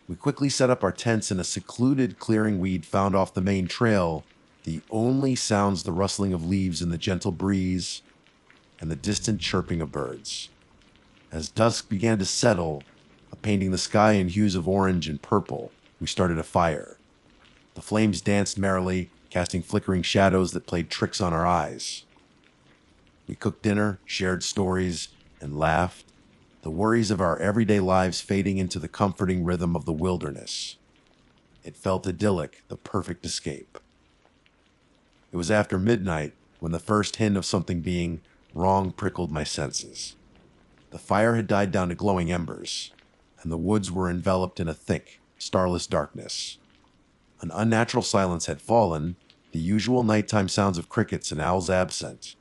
We quickly set up our tents in a secluded clearing we'd found off the main trail, the only sounds the rustling of leaves in the gentle breeze and the distant chirping of birds. As dusk began to settle, painting the sky in hues of orange and purple, we started a fire. The flames danced merrily, casting flickering shadows that played tricks on our eyes. We cooked dinner, shared stories, and laughed, the worries of our everyday lives fading into the comforting rhythm of the wilderness. It felt idyllic, the perfect escape. It was after midnight when the first hint of something being wrong prickled my senses. The fire had died down to glowing embers, and the woods were enveloped in a thick, starless darkness. An unnatural silence had fallen, the usual nighttime sounds of crickets and owls absent.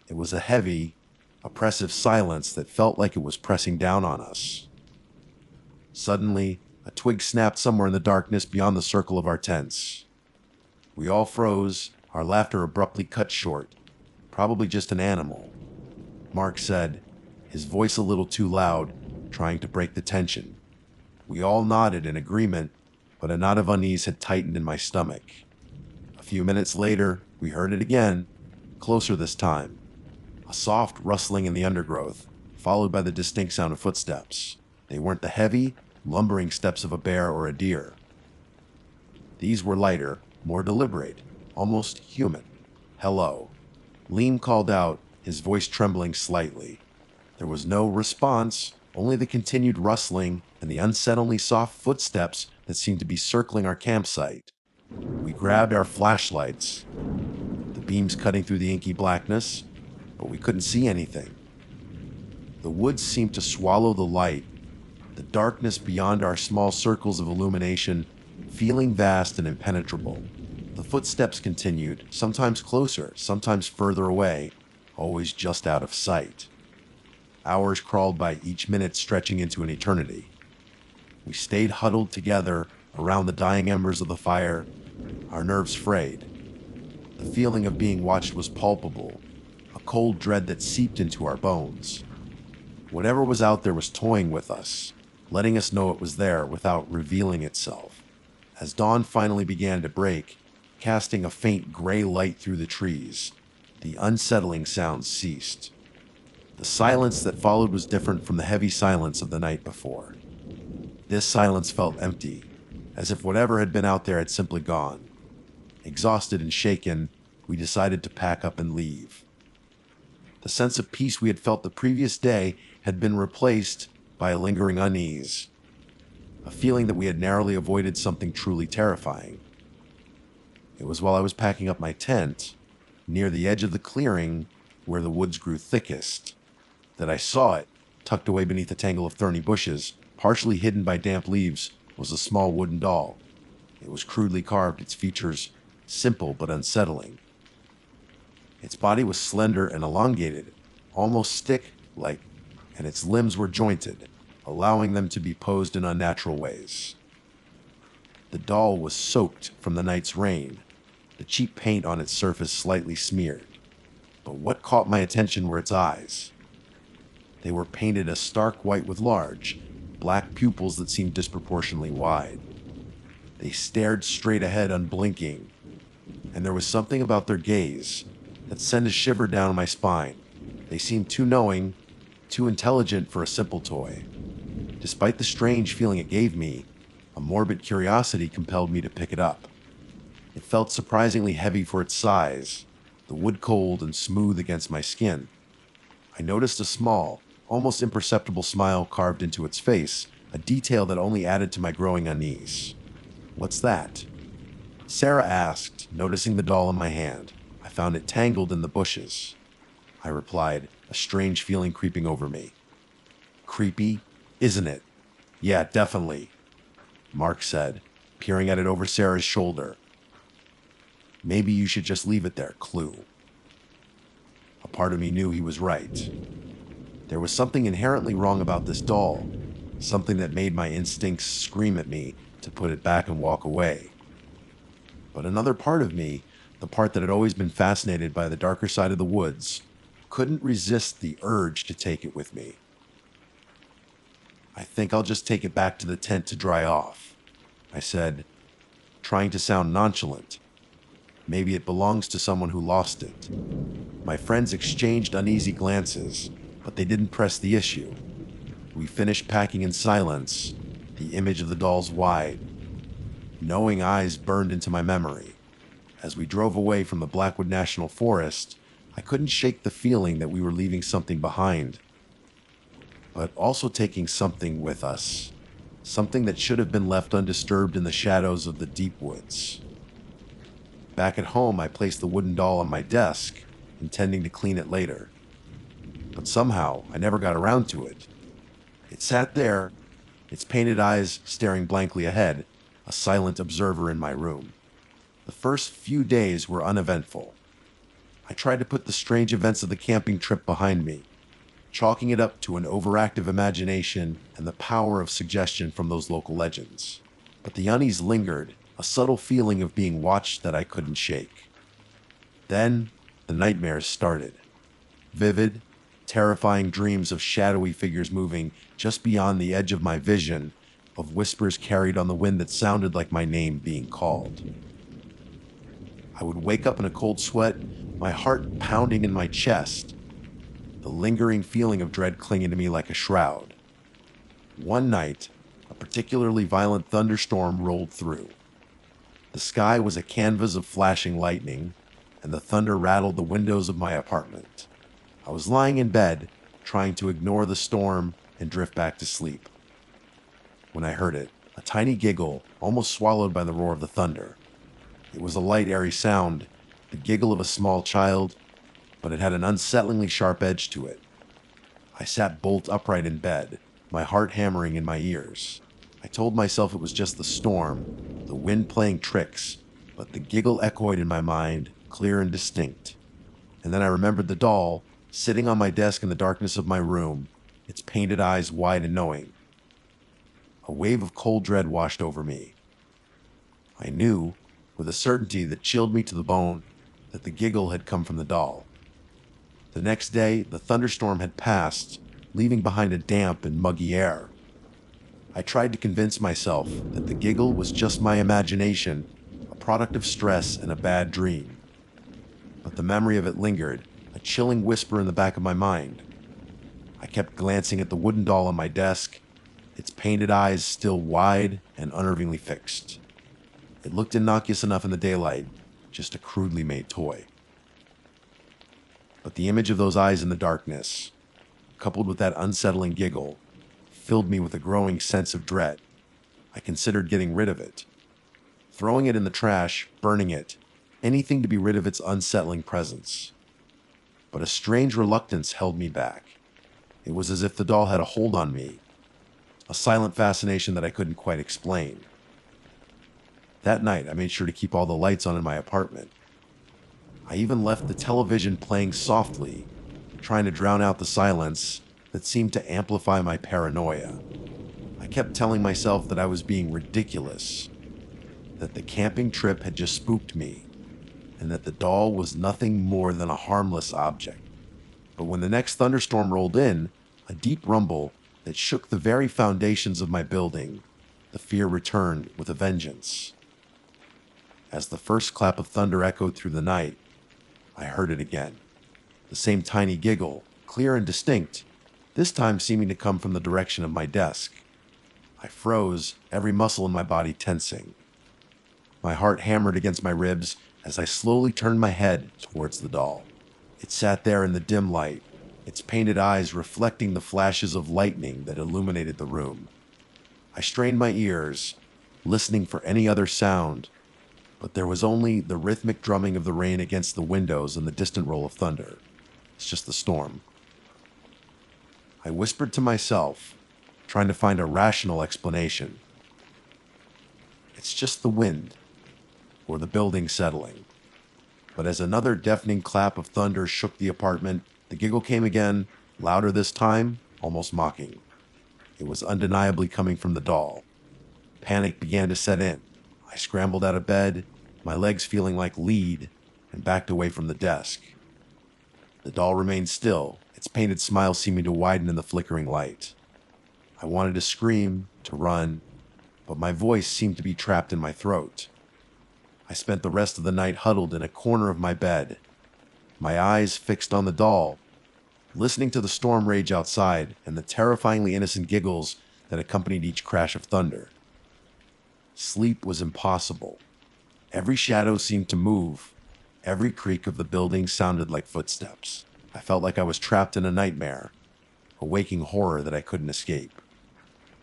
It was a heavy, oppressive silence that felt like it was pressing down on us. Suddenly, a twig snapped somewhere in the darkness beyond the circle of our tents. We all froze, our laughter abruptly cut short. Probably just an animal. Mark said, his voice a little too loud, trying to break the tension. We all nodded in agreement, but a knot of unease had tightened in my stomach. A few minutes later, we heard it again, closer this time. A soft rustling in the undergrowth, followed by the distinct sound of footsteps. They weren't the heavy, lumbering steps of a bear or a deer. These were lighter, more deliberate, almost human. Hello. Liam called out, his voice trembling slightly. There was no response, only the continued rustling and the unsettlingly soft footsteps that seemed to be circling our campsite. We grabbed our flashlights, the beams cutting through the inky blackness, but we couldn't see anything. The woods seemed to swallow the light, the darkness beyond our small circles of illumination feeling vast and impenetrable. The footsteps continued, sometimes closer, sometimes further away, always just out of sight. Hours crawled by, each minute stretching into an eternity. We stayed huddled together around the dying embers of the fire, our nerves frayed. The feeling of being watched was palpable, a cold dread that seeped into our bones. Whatever was out there was toying with us, letting us know it was there without revealing itself. As dawn finally began to break, casting a faint gray light through the trees, the unsettling sounds ceased. The silence that followed was different from the heavy silence of the night before. This silence felt empty, as if whatever had been out there had simply gone. Exhausted and shaken, we decided to pack up and leave. The sense of peace we had felt the previous day had been replaced by a lingering unease, a feeling that we had narrowly avoided something truly terrifying. It was while I was packing up my tent, near the edge of the clearing where the woods grew thickest, that I saw it, tucked away beneath a tangle of thorny bushes, partially hidden by damp leaves, was a small wooden doll. It was crudely carved, its features simple but unsettling. Its body was slender and elongated, almost stick-like, and its limbs were jointed, allowing them to be posed in unnatural ways. The doll was soaked from the night's rain, the cheap paint on its surface slightly smeared. But what caught my attention were its eyes. They were painted a stark white with large, black pupils that seemed disproportionately wide. They stared straight ahead, unblinking, and there was something about their gaze that sent a shiver down my spine. They seemed too knowing, too intelligent for a simple toy. Despite the strange feeling it gave me, a morbid curiosity compelled me to pick it up. It felt surprisingly heavy for its size, the wood cold and smooth against my skin. I noticed a small, almost imperceptible smile carved into its face, a detail that only added to my growing unease. "What's that?" Sarah asked, noticing the doll in my hand. I found it tangled in the bushes. I replied, a strange feeling creeping over me. "Creepy, isn't it?" "Yeah, definitely," Mark said, peering at it over Sarah's shoulder. "Maybe you should just leave it there, Clue." A part of me knew he was right. There was something inherently wrong about this doll, something that made my instincts scream at me to put it back and walk away. But another part of me, the part that had always been fascinated by the darker side of the woods, couldn't resist the urge to take it with me. "I think I'll just take it back to the tent to dry off," I said, trying to sound nonchalant. Maybe it belongs to someone who lost it. My friends exchanged uneasy glances, but they didn't press the issue. We finished packing in silence, the image of the doll's wide, knowing eyes burned into my memory. As we drove away from the Blackwood National Forest, I couldn't shake the feeling that we were leaving something behind, but also taking something with us, something that should have been left undisturbed in the shadows of the deep woods. Back at home, I placed the wooden doll on my desk, intending to clean it later. But somehow, I never got around to it. It sat there, its painted eyes staring blankly ahead, a silent observer in my room. The first few days were uneventful. I tried to put the strange events of the camping trip behind me, chalking it up to an overactive imagination and the power of suggestion from those local legends. But the unease lingered, a subtle feeling of being watched that I couldn't shake. Then, the nightmares started. Vivid, terrifying dreams of shadowy figures moving just beyond the edge of my vision, of whispers carried on the wind that sounded like my name being called. I would wake up in a cold sweat, my heart pounding in my chest, the lingering feeling of dread clinging to me like a shroud. One night, a particularly violent thunderstorm rolled through. The sky was a canvas of flashing lightning, and the thunder rattled the windows of my apartment. I was lying in bed, trying to ignore the storm and drift back to sleep. When I heard it, a tiny giggle, almost swallowed by the roar of the thunder. It was a light, airy sound, the giggle of a small child, but it had an unsettlingly sharp edge to it. I sat bolt upright in bed, my heart hammering in my ears. I told myself it was just the storm, the wind playing tricks, but the giggle echoed in my mind, clear and distinct. And then I remembered the doll, sitting on my desk in the darkness of my room, its painted eyes wide and knowing. A wave of cold dread washed over me. I knew, with a certainty that chilled me to the bone, that the giggle had come from the doll. The next day, the thunderstorm had passed, leaving behind a damp and muggy air. I tried to convince myself that the giggle was just my imagination, a product of stress and a bad dream. But the memory of it lingered, a chilling whisper in the back of my mind. I kept glancing at the wooden doll on my desk, its painted eyes still wide and unnervingly fixed. It looked innocuous enough in the daylight, just a crudely made toy. But the image of those eyes in the darkness, coupled with that unsettling giggle, filled me with a growing sense of dread. I considered getting rid of it. Throwing it in the trash, burning it, anything to be rid of its unsettling presence. But a strange reluctance held me back. It was as if the doll had a hold on me, a silent fascination that I couldn't quite explain. That night, I made sure to keep all the lights on in my apartment. I even left the television playing softly, trying to drown out the silence that seemed to amplify my paranoia. I kept telling myself that I was being ridiculous, that the camping trip had just spooked me, and that the doll was nothing more than a harmless object. But when the next thunderstorm rolled in, a deep rumble that shook the very foundations of my building, the fear returned with a vengeance. As the first clap of thunder echoed through the night, I heard it again. The same tiny giggle, clear and distinct, this time seeming to come from the direction of my desk. I froze, every muscle in my body tensing. My heart hammered against my ribs as I slowly turned my head towards the doll. It sat there in the dim light, its painted eyes reflecting the flashes of lightning that illuminated the room. I strained my ears, listening for any other sound, but there was only the rhythmic drumming of the rain against the windows and the distant roll of thunder. It's just the storm. I whispered to myself, trying to find a rational explanation. It's just the wind, or the building settling. But as another deafening clap of thunder shook the apartment, the giggle came again, louder this time, almost mocking. It was undeniably coming from the doll. Panic began to set in. I scrambled out of bed, my legs feeling like lead, and backed away from the desk. The doll remained still, its painted smile seeming to widen in the flickering light. I wanted to scream, to run, but my voice seemed to be trapped in my throat. I spent the rest of the night huddled in a corner of my bed, my eyes fixed on the doll, listening to the storm rage outside and the terrifyingly innocent giggles that accompanied each crash of thunder. Sleep was impossible. Every shadow seemed to move. Every creak of the building sounded like footsteps. I felt like I was trapped in a nightmare, a waking horror that I couldn't escape.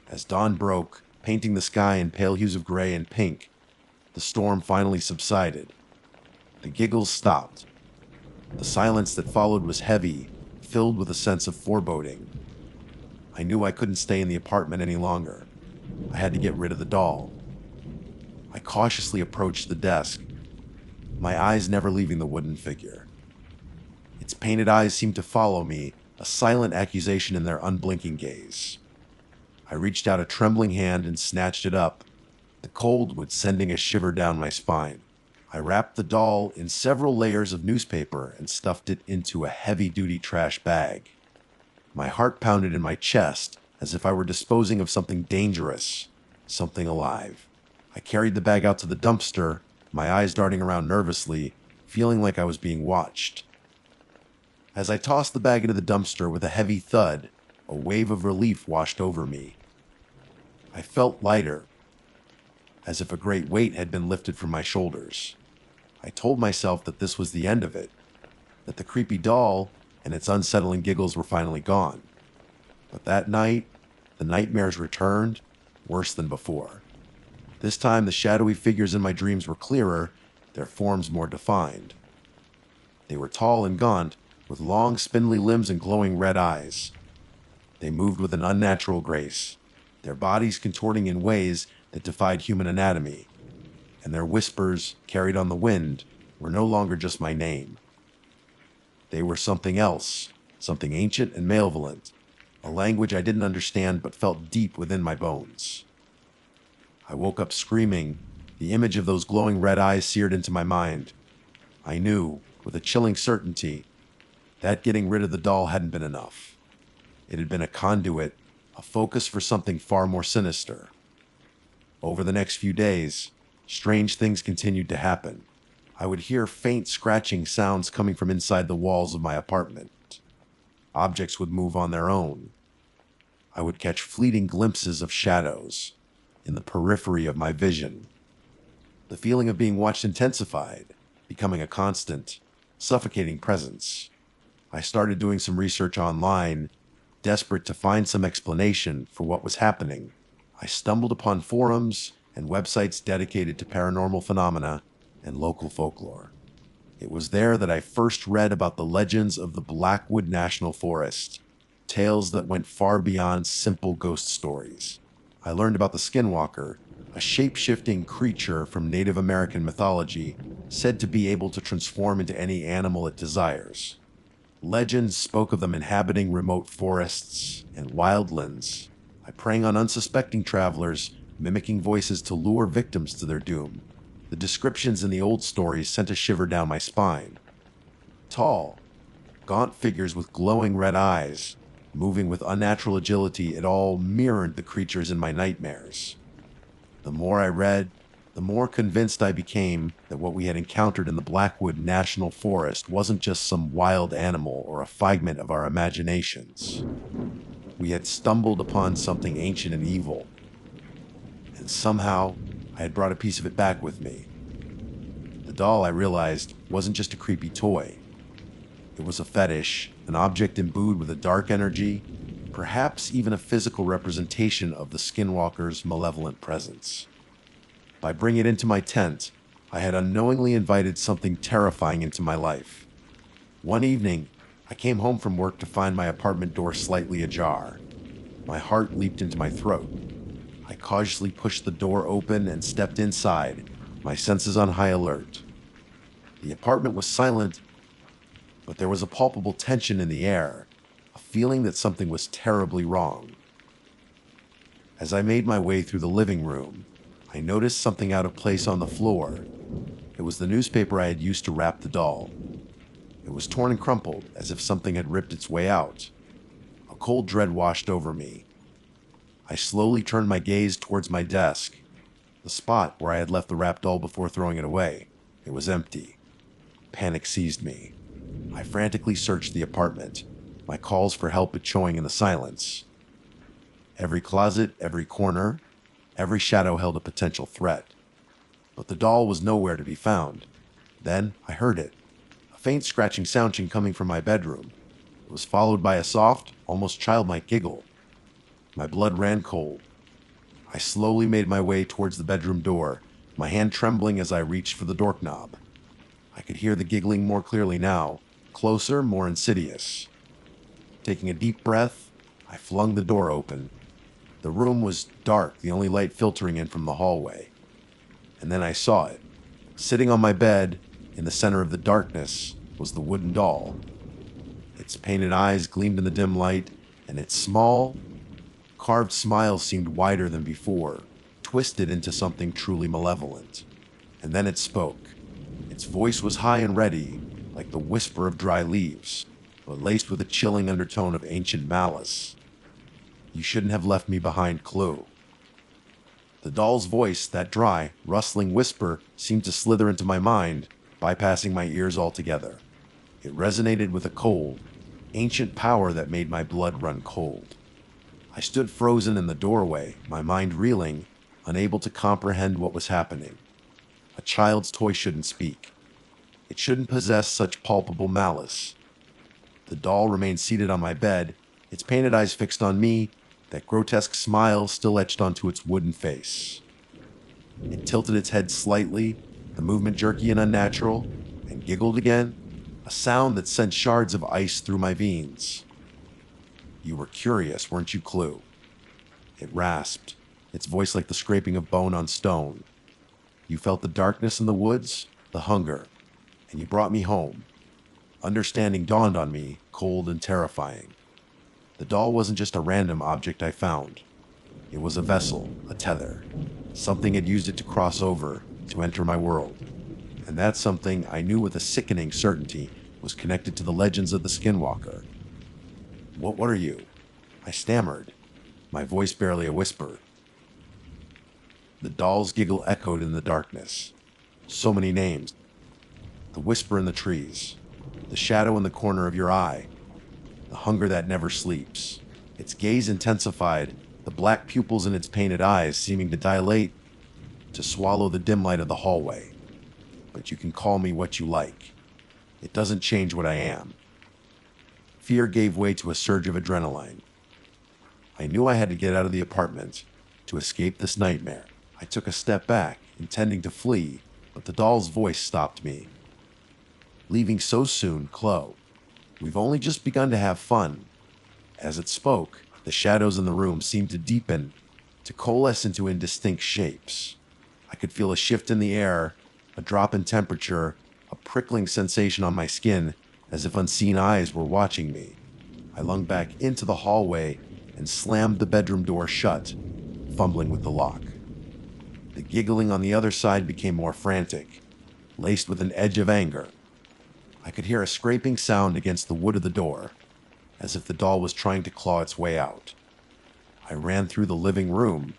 As dawn broke, painting the sky in pale hues of gray and pink, the storm finally subsided. The giggles stopped. The silence that followed was heavy, filled with a sense of foreboding. I knew I couldn't stay in the apartment any longer. I had to get rid of the doll. I cautiously approached the desk, my eyes never leaving the wooden figure. Its painted eyes seemed to follow me, a silent accusation in their unblinking gaze. I reached out a trembling hand and snatched it up, the cold would sending a shiver down my spine. I wrapped the doll in several layers of newspaper and stuffed it into a heavy-duty trash bag. My heart pounded in my chest as if I were disposing of something dangerous, something alive. I carried the bag out to the dumpster, my eyes darting around nervously, feeling like I was being watched. As I tossed the bag into the dumpster with a heavy thud, a wave of relief washed over me. I felt lighter, as if a great weight had been lifted from my shoulders. I told myself that this was the end of it, that the creepy doll and its unsettling giggles were finally gone. But that night, the nightmares returned, worse than before. This time, the shadowy figures in my dreams were clearer, their forms more defined. They were tall and gaunt, with long, spindly limbs and glowing red eyes. They moved with an unnatural grace, their bodies contorting in ways that defied human anatomy, and their whispers, carried on the wind, were no longer just my name. They were something else, something ancient and malevolent, a language I didn't understand but felt deep within my bones. I woke up screaming, the image of those glowing red eyes seared into my mind. I knew, with a chilling certainty, that getting rid of the doll hadn't been enough. It had been a conduit, a focus for something far more sinister. Over the next few days, strange things continued to happen. I would hear faint scratching sounds coming from inside the walls of my apartment. Objects would move on their own. I would catch fleeting glimpses of shadows in the periphery of my vision. The feeling of being watched intensified, becoming a constant, suffocating presence. I started doing some research online, desperate to find some explanation for what was happening. I stumbled upon forums and websites dedicated to paranormal phenomena and local folklore. It was there that I first read about the legends of the Blackwood National Forest, tales that went far beyond simple ghost stories. I learned about the Skinwalker, a shape-shifting creature from Native American mythology said to be able to transform into any animal it desires. Legends spoke of them inhabiting remote forests and wildlands, preying on unsuspecting travelers, mimicking voices to lure victims to their doom. The descriptions in the old stories sent a shiver down my spine. Tall, gaunt figures with glowing red eyes, moving with unnatural agility, it all mirrored the creatures in my nightmares. The more I read, the more convinced I became that what we had encountered in the Blackwood National Forest wasn't just some wild animal or a figment of our imaginations. We had stumbled upon something ancient and evil, and somehow I had brought a piece of it back with me. The doll, I realized, wasn't just a creepy toy. It was a fetish, an object imbued with a dark energy, perhaps even a physical representation of the Skinwalker's malevolent presence. By bringing it into my tent, I had unknowingly invited something terrifying into my life. One evening, I came home from work to find my apartment door slightly ajar. My heart leaped into my throat. I cautiously pushed the door open and stepped inside, my senses on high alert. The apartment was silent, but there was a palpable tension in the air, a feeling that something was terribly wrong. As I made my way through the living room, I noticed something out of place on the floor. It was the newspaper I had used to wrap the doll. It was torn and crumpled, as if something had ripped its way out. A cold dread washed over me. I slowly turned my gaze towards my desk, the spot where I had left the wrapped doll before throwing it away. It was empty. Panic seized me. I frantically searched the apartment, my calls for help echoing in the silence. Every closet, every corner, every shadow held a potential threat. But the doll was nowhere to be found. Then I heard it. A faint scratching sound coming from my bedroom. It was followed by a soft, almost childlike giggle. My blood ran cold. I slowly made my way towards the bedroom door, my hand trembling as I reached for the doorknob. I could hear the giggling more clearly now, closer, more insidious. Taking a deep breath, I flung the door open. The room was dark, the only light filtering in from the hallway. And then I saw it. Sitting on my bed, in the center of the darkness, was the wooden doll. Its painted eyes gleamed in the dim light, and its small, carved smile seemed wider than before, twisted into something truly malevolent. And then it spoke. Its voice was high and ready, like the whisper of dry leaves, but laced with a chilling undertone of ancient malice. "You shouldn't have left me behind, Clue." The doll's voice, that dry, rustling whisper, seemed to slither into my mind, bypassing my ears altogether. It resonated with a cold, ancient power that made my blood run cold. I stood frozen in the doorway, my mind reeling, unable to comprehend what was happening. A child's toy shouldn't speak. It shouldn't possess such palpable malice. The doll remained seated on my bed, its painted eyes fixed on me, that grotesque smile still etched onto its wooden face. It tilted its head slightly, the movement jerky and unnatural, and giggled again, a sound that sent shards of ice through my veins. "You were curious, weren't you, Clue?" It rasped, its voice like the scraping of bone on stone. "You felt the darkness in the woods, the hunger, and you brought me home." Understanding dawned on me, cold and terrifying. The doll wasn't just a random object I found. It was a vessel, a tether. Something had used it to cross over, to enter my world. And that something, I knew with a sickening certainty, was connected to the legends of the Skinwalker. What are you?" I stammered, my voice barely a whisper. The doll's giggle echoed in the darkness. So many names. The whisper in the trees. The shadow in the corner of your eye. The hunger that never sleeps. Its gaze intensified, the black pupils in its painted eyes seeming to dilate, to swallow the dim light of the hallway. But you can call me what you like. It doesn't change what I am. Fear gave way to a surge of adrenaline. I knew I had to get out of the apartment, to escape this nightmare. I took a step back, intending to flee, but the doll's voice stopped me. "Leaving so soon, Chloe. We've only just begun to have fun." As it spoke, the shadows in the room seemed to deepen, to coalesce into indistinct shapes. I could feel a shift in the air, a drop in temperature, a prickling sensation on my skin, as if unseen eyes were watching me. I lunged back into the hallway and slammed the bedroom door shut, fumbling with the lock. The giggling on the other side became more frantic, laced with an edge of anger. I could hear a scraping sound against the wood of the door, as if the doll was trying to claw its way out. I ran through the living room,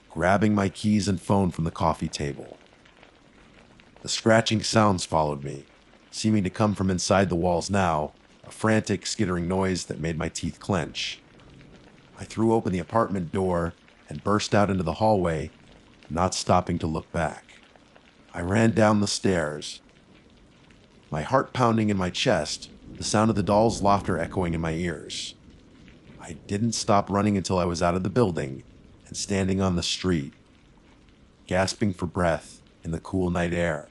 grabbing my keys and phone from the coffee table. The scratching sounds followed me, seeming to come from inside the walls now, a frantic, skittering noise that made my teeth clench. I threw open the apartment door and burst out into the hallway, not stopping to look back. I ran down the stairs, my heart pounding in my chest, the sound of the doll's laughter echoing in my ears. I didn't stop running until I was out of the building and standing on the street, gasping for breath in the cool night air.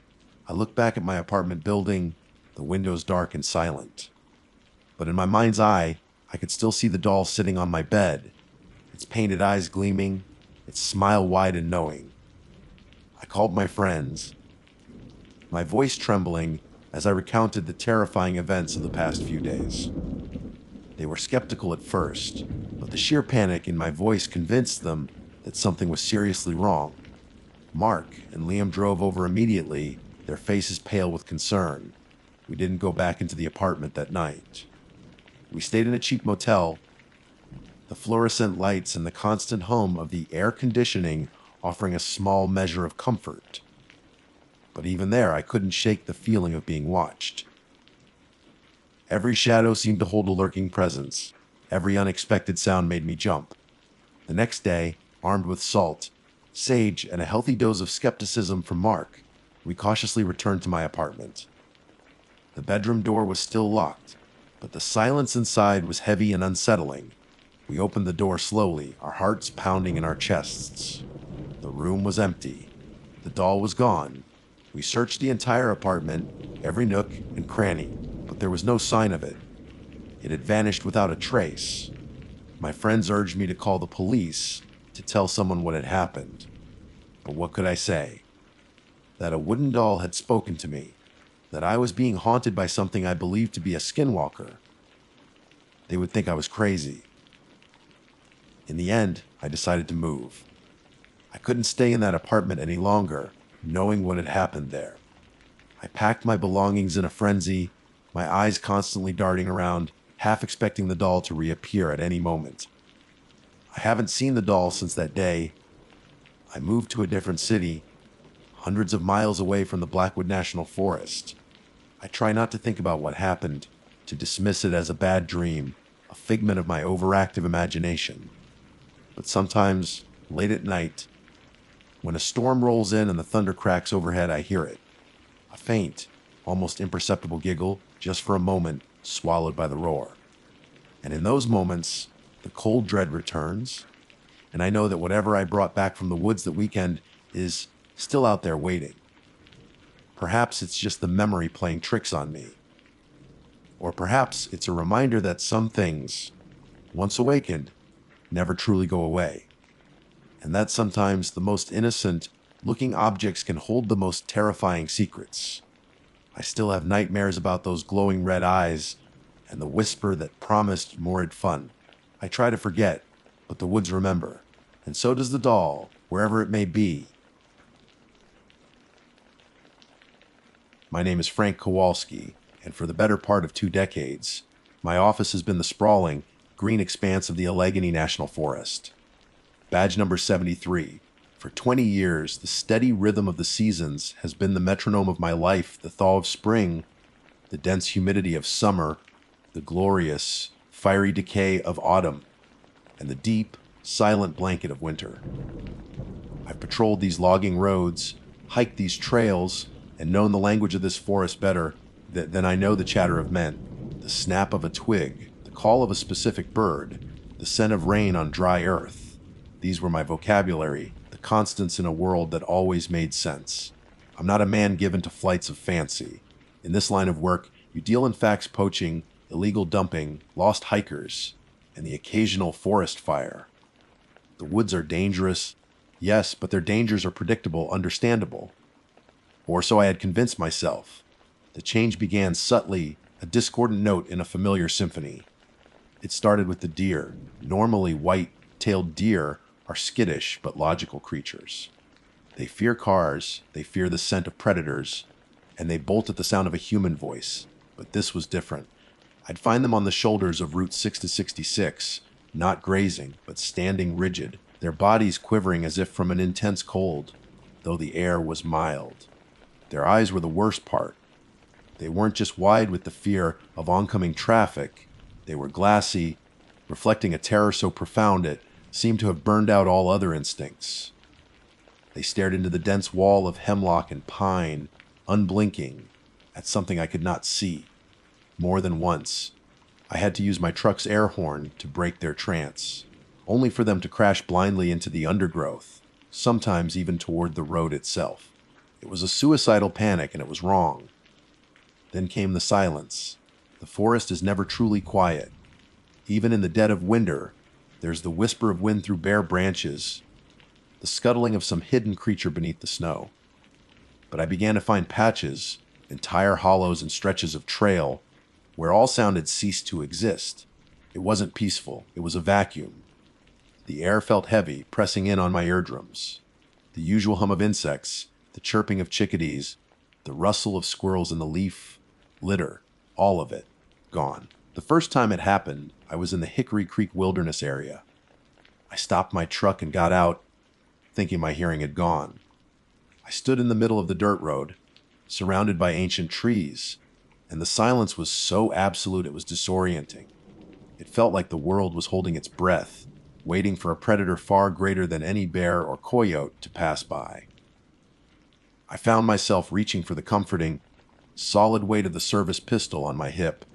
I looked back at my apartment building, the windows dark and silent. But in my mind's eye, I could still see the doll sitting on my bed, its painted eyes gleaming, its smile wide and knowing. I called my friends, my voice trembling as I recounted the terrifying events of the past few days. They were skeptical at first, but the sheer panic in my voice convinced them that something was seriously wrong. Mark and Liam drove over immediately, their faces pale with concern. We didn't go back into the apartment that night. We stayed in a cheap motel, the fluorescent lights and the constant hum of the air conditioning offering a small measure of comfort. But even there, I couldn't shake the feeling of being watched. Every shadow seemed to hold a lurking presence. Every unexpected sound made me jump. The next day, armed with salt, sage, and a healthy dose of skepticism from Mark, we cautiously returned to my apartment. The bedroom door was still locked, but the silence inside was heavy and unsettling. We opened the door slowly, our hearts pounding in our chests. The room was empty. The doll was gone. We searched the entire apartment, every nook and cranny, but there was no sign of it. It had vanished without a trace. My friends urged me to call the police, to tell someone what had happened. But what could I say? That a wooden doll had spoken to me, that I was being haunted by something I believed to be a skinwalker. They would think I was crazy. In the end, I decided to move. I couldn't stay in that apartment any longer, knowing what had happened there. I packed my belongings in a frenzy, my eyes constantly darting around, half expecting the doll to reappear at any moment. I haven't seen the doll since that day. I moved to a different city, hundreds of miles away from the Blackwood National Forest. I try not to think about what happened, to dismiss it as a bad dream, a figment of my overactive imagination. But sometimes, late at night, when a storm rolls in and the thunder cracks overhead, I hear it. A faint, almost imperceptible giggle, just for a moment, swallowed by the roar. And in those moments, the cold dread returns, and I know that whatever I brought back from the woods that weekend is still out there waiting. Perhaps it's just the memory playing tricks on me. Or perhaps it's a reminder that some things, once awakened, never truly go away. And that sometimes the most innocent looking objects can hold the most terrifying secrets. I still have nightmares about those glowing red eyes and the whisper that promised morbid fun. I try to forget, but the woods remember, and so does the doll, wherever it may be. My name is Frank Kowalski, and for the better part of 2 decades, my office has been the sprawling, green expanse of the Allegheny National Forest. Badge number 73. For 20 years, the steady rhythm of the seasons has been the metronome of my life, the thaw of spring, the dense humidity of summer, the glorious, fiery decay of autumn, and the deep, silent blanket of winter. I've patrolled these logging roads, hiked these trails, and known the language of this forest better than I know the chatter of men, the snap of a twig, the call of a specific bird, the scent of rain on dry earth. These were my vocabulary, the constants in a world that always made sense. I'm not a man given to flights of fancy. In this line of work, you deal in fax poaching, illegal dumping, lost hikers, and the occasional forest fire. The woods are dangerous, yes, but their dangers are predictable, understandable. Or so I had convinced myself. The change began subtly, a discordant note in a familiar symphony. It started with the deer. Normally white-tailed deer are skittish but logical creatures. They fear cars, they fear the scent of predators, and they bolt at the sound of a human voice. But this was different. I'd find them on the shoulders of Route 6 to 66, not grazing, but standing rigid, their bodies quivering as if from an intense cold, though the air was mild. Their eyes were the worst part. They weren't just wide with the fear of oncoming traffic. They were glassy, reflecting a terror so profound it seemed to have burned out all other instincts. They stared into the dense wall of hemlock and pine, unblinking, at something I could not see. More than once, I had to use my truck's air horn to break their trance, only for them to crash blindly into the undergrowth, sometimes even toward the road itself. It was a suicidal panic, and it was wrong. Then came the silence. The forest is never truly quiet. Even in the dead of winter, there's the whisper of wind through bare branches, the scuttling of some hidden creature beneath the snow. But I began to find patches, entire hollows and stretches of trail, where all sound had ceased to exist. It wasn't peaceful. It was a vacuum. The air felt heavy, pressing in on my eardrums. The usual hum of insects, the chirping of chickadees, the rustle of squirrels in the leaf, litter, all of it, gone. The first time it happened, I was in the Hickory Creek Wilderness area. I stopped my truck and got out, thinking my hearing had gone. I stood in the middle of the dirt road, surrounded by ancient trees, and the silence was so absolute it was disorienting. It felt like the world was holding its breath, waiting for a predator far greater than any bear or coyote to pass by. I found myself reaching for the comforting, solid weight of the service pistol on my hip,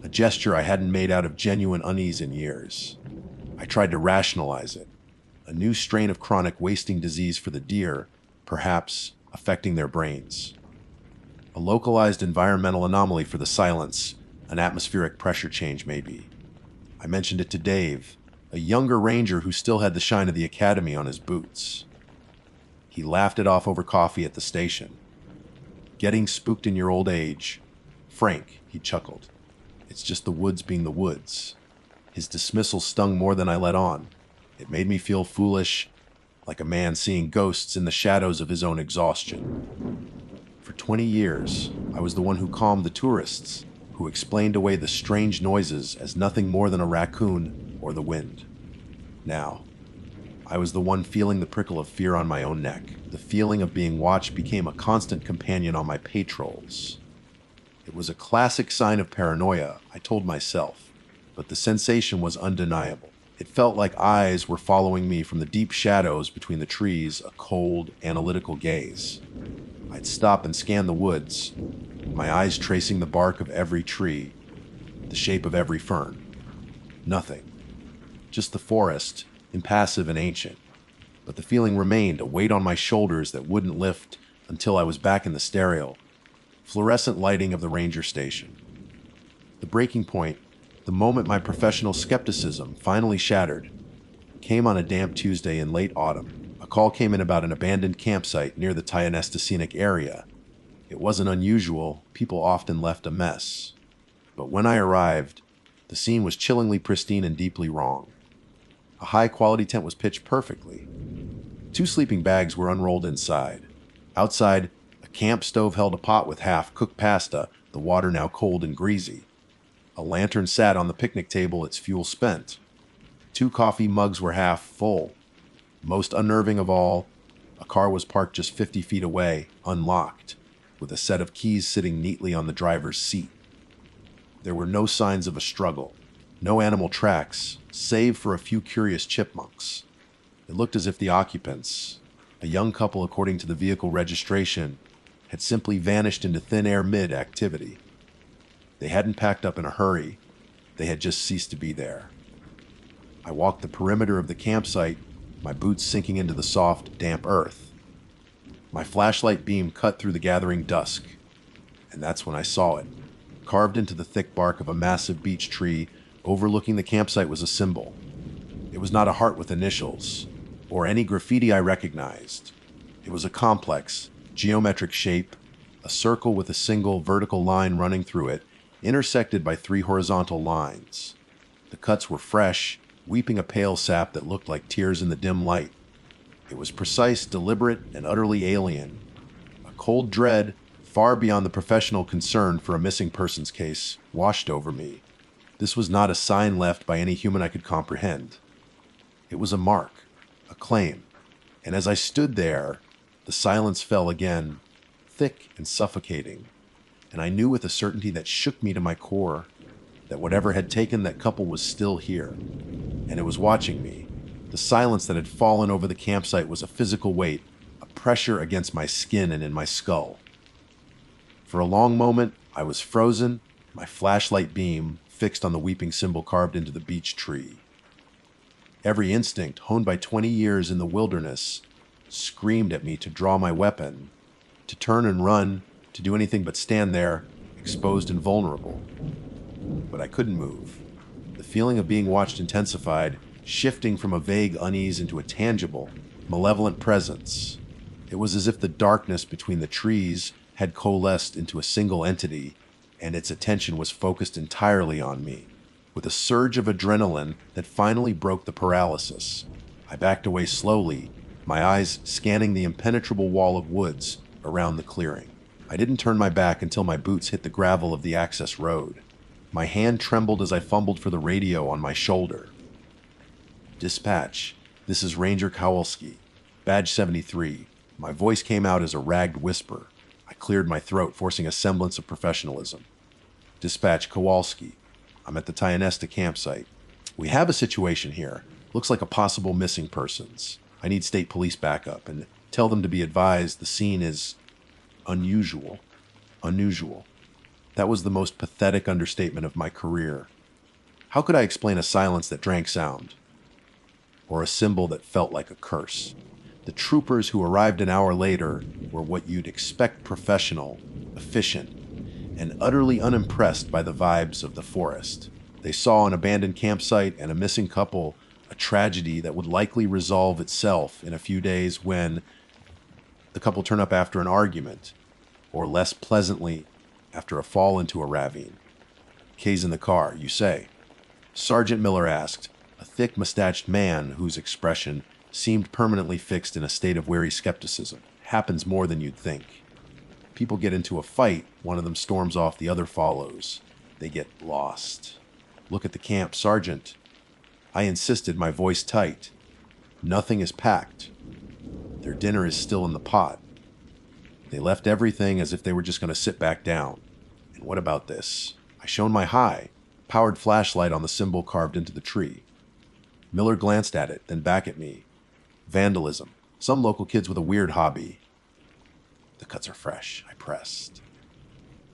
a gesture I hadn't made out of genuine unease in years. I tried to rationalize it. A new strain of chronic wasting disease for the deer, perhaps affecting their brains. A localized environmental anomaly for the silence, an atmospheric pressure change maybe. I mentioned it to Dave, a younger ranger who still had the shine of the academy on his boots. He laughed it off over coffee at the station. Getting spooked in your old age. Frank, he chuckled. It's just the woods being the woods. His dismissal stung more than I let on. It made me feel foolish, like a man seeing ghosts in the shadows of his own exhaustion. For 20 years, I was the one who calmed the tourists, who explained away the strange noises as nothing more than a raccoon or the wind. Now, I was the one feeling the prickle of fear on my own neck. The feeling of being watched became a constant companion on my patrols. It was a classic sign of paranoia, I told myself, but the sensation was undeniable. It felt like eyes were following me from the deep shadows between the trees, a cold, analytical gaze. I'd stop and scan the woods, my eyes tracing the bark of every tree, the shape of every fern. Nothing. Just the forest, impassive and ancient. But the feeling remained, a weight on my shoulders that wouldn't lift until I was back in the stereo, fluorescent lighting of the ranger station. The breaking point, the moment my professional skepticism finally shattered, came on a damp Tuesday in late autumn. A call came in about an abandoned campsite near the Tionesta Scenic area. It wasn't unusual, people often left a mess. But when I arrived, the scene was chillingly pristine and deeply wrong. A high-quality tent was pitched perfectly. 2 sleeping bags were unrolled inside. Outside, a camp stove held a pot with half-cooked pasta, the water now cold and greasy. A lantern sat on the picnic table, its fuel spent. 2 coffee mugs were half full. Most unnerving of all, a car was parked just 50 feet away, unlocked, with a set of keys sitting neatly on the driver's seat. There were no signs of a struggle, no animal tracks, save for a few curious chipmunks. It looked as if the occupants, a young couple according to the vehicle registration, had simply vanished into thin air mid-activity. They hadn't packed up in a hurry, they had just ceased to be there. I walked the perimeter of the campsite, my boots sinking into the soft, damp earth. My flashlight beam cut through the gathering dusk, and that's when I saw it. Carved into the thick bark of a massive beech tree overlooking the campsite was a symbol. It was not a heart with initials, or any graffiti I recognized. It was a complex, geometric shape, a circle with a single vertical line running through it, intersected by 3 horizontal lines. The cuts were fresh, weeping a pale sap that looked like tears in the dim light. It was precise, deliberate, and utterly alien. A cold dread, far beyond the professional concern for a missing persons case, washed over me. This was not a sign left by any human I could comprehend. It was a mark, a claim, and as I stood there, the silence fell again, thick and suffocating, and I knew with a certainty that shook me to my core that whatever had taken that couple was still here, and it was watching me. The silence that had fallen over the campsite was a physical weight, a pressure against my skin and in my skull. For a long moment, I was frozen, my flashlight beam fixed on the weeping symbol carved into the beech tree. Every instinct, honed by 20 years in the wilderness, screamed at me to draw my weapon, to turn and run, to do anything but stand there, exposed and vulnerable. But I couldn't move. The feeling of being watched intensified, shifting from a vague unease into a tangible, malevolent presence. It was as if the darkness between the trees had coalesced into a single entity, and its attention was focused entirely on me. With a surge of adrenaline that finally broke the paralysis, I backed away slowly, my eyes scanning the impenetrable wall of woods around the clearing. I didn't turn my back until my boots hit the gravel of the access road. My hand trembled as I fumbled for the radio on my shoulder. Dispatch, this is Ranger Kowalski, badge 73. My voice came out as a ragged whisper. I cleared my throat, forcing a semblance of professionalism. Dispatch, Kowalski. I'm at the Tionesta campsite. We have a situation here. Looks like a possible missing persons. I need state police backup, and tell them to be advised the scene is unusual. Unusual. That was the most pathetic understatement of my career. How could I explain a silence that drank sound? Or a symbol that felt like a curse? The troopers who arrived an hour later were what you'd expect: professional, efficient, and utterly unimpressed by the vibes of the forest. They saw an abandoned campsite and a missing couple, a tragedy that would likely resolve itself in a few days when the couple turn up after an argument, or less pleasantly, after a fall into a ravine. Kay's in the car, you say. Sergeant Miller asked, a thick mustached man whose expression seemed permanently fixed in a state of wary skepticism. Happens more than you'd think. People get into a fight, one of them storms off, the other follows. They get lost. Look at the camp, Sergeant. I insisted, my voice tight. Nothing is packed. Their dinner is still in the pot. They left everything as if they were just going to sit back down. And what about this? I shone my high-powered flashlight on the symbol carved into the tree. Miller glanced at it, then back at me. Vandalism. Some local kids with a weird hobby. The cuts are fresh, I pressed.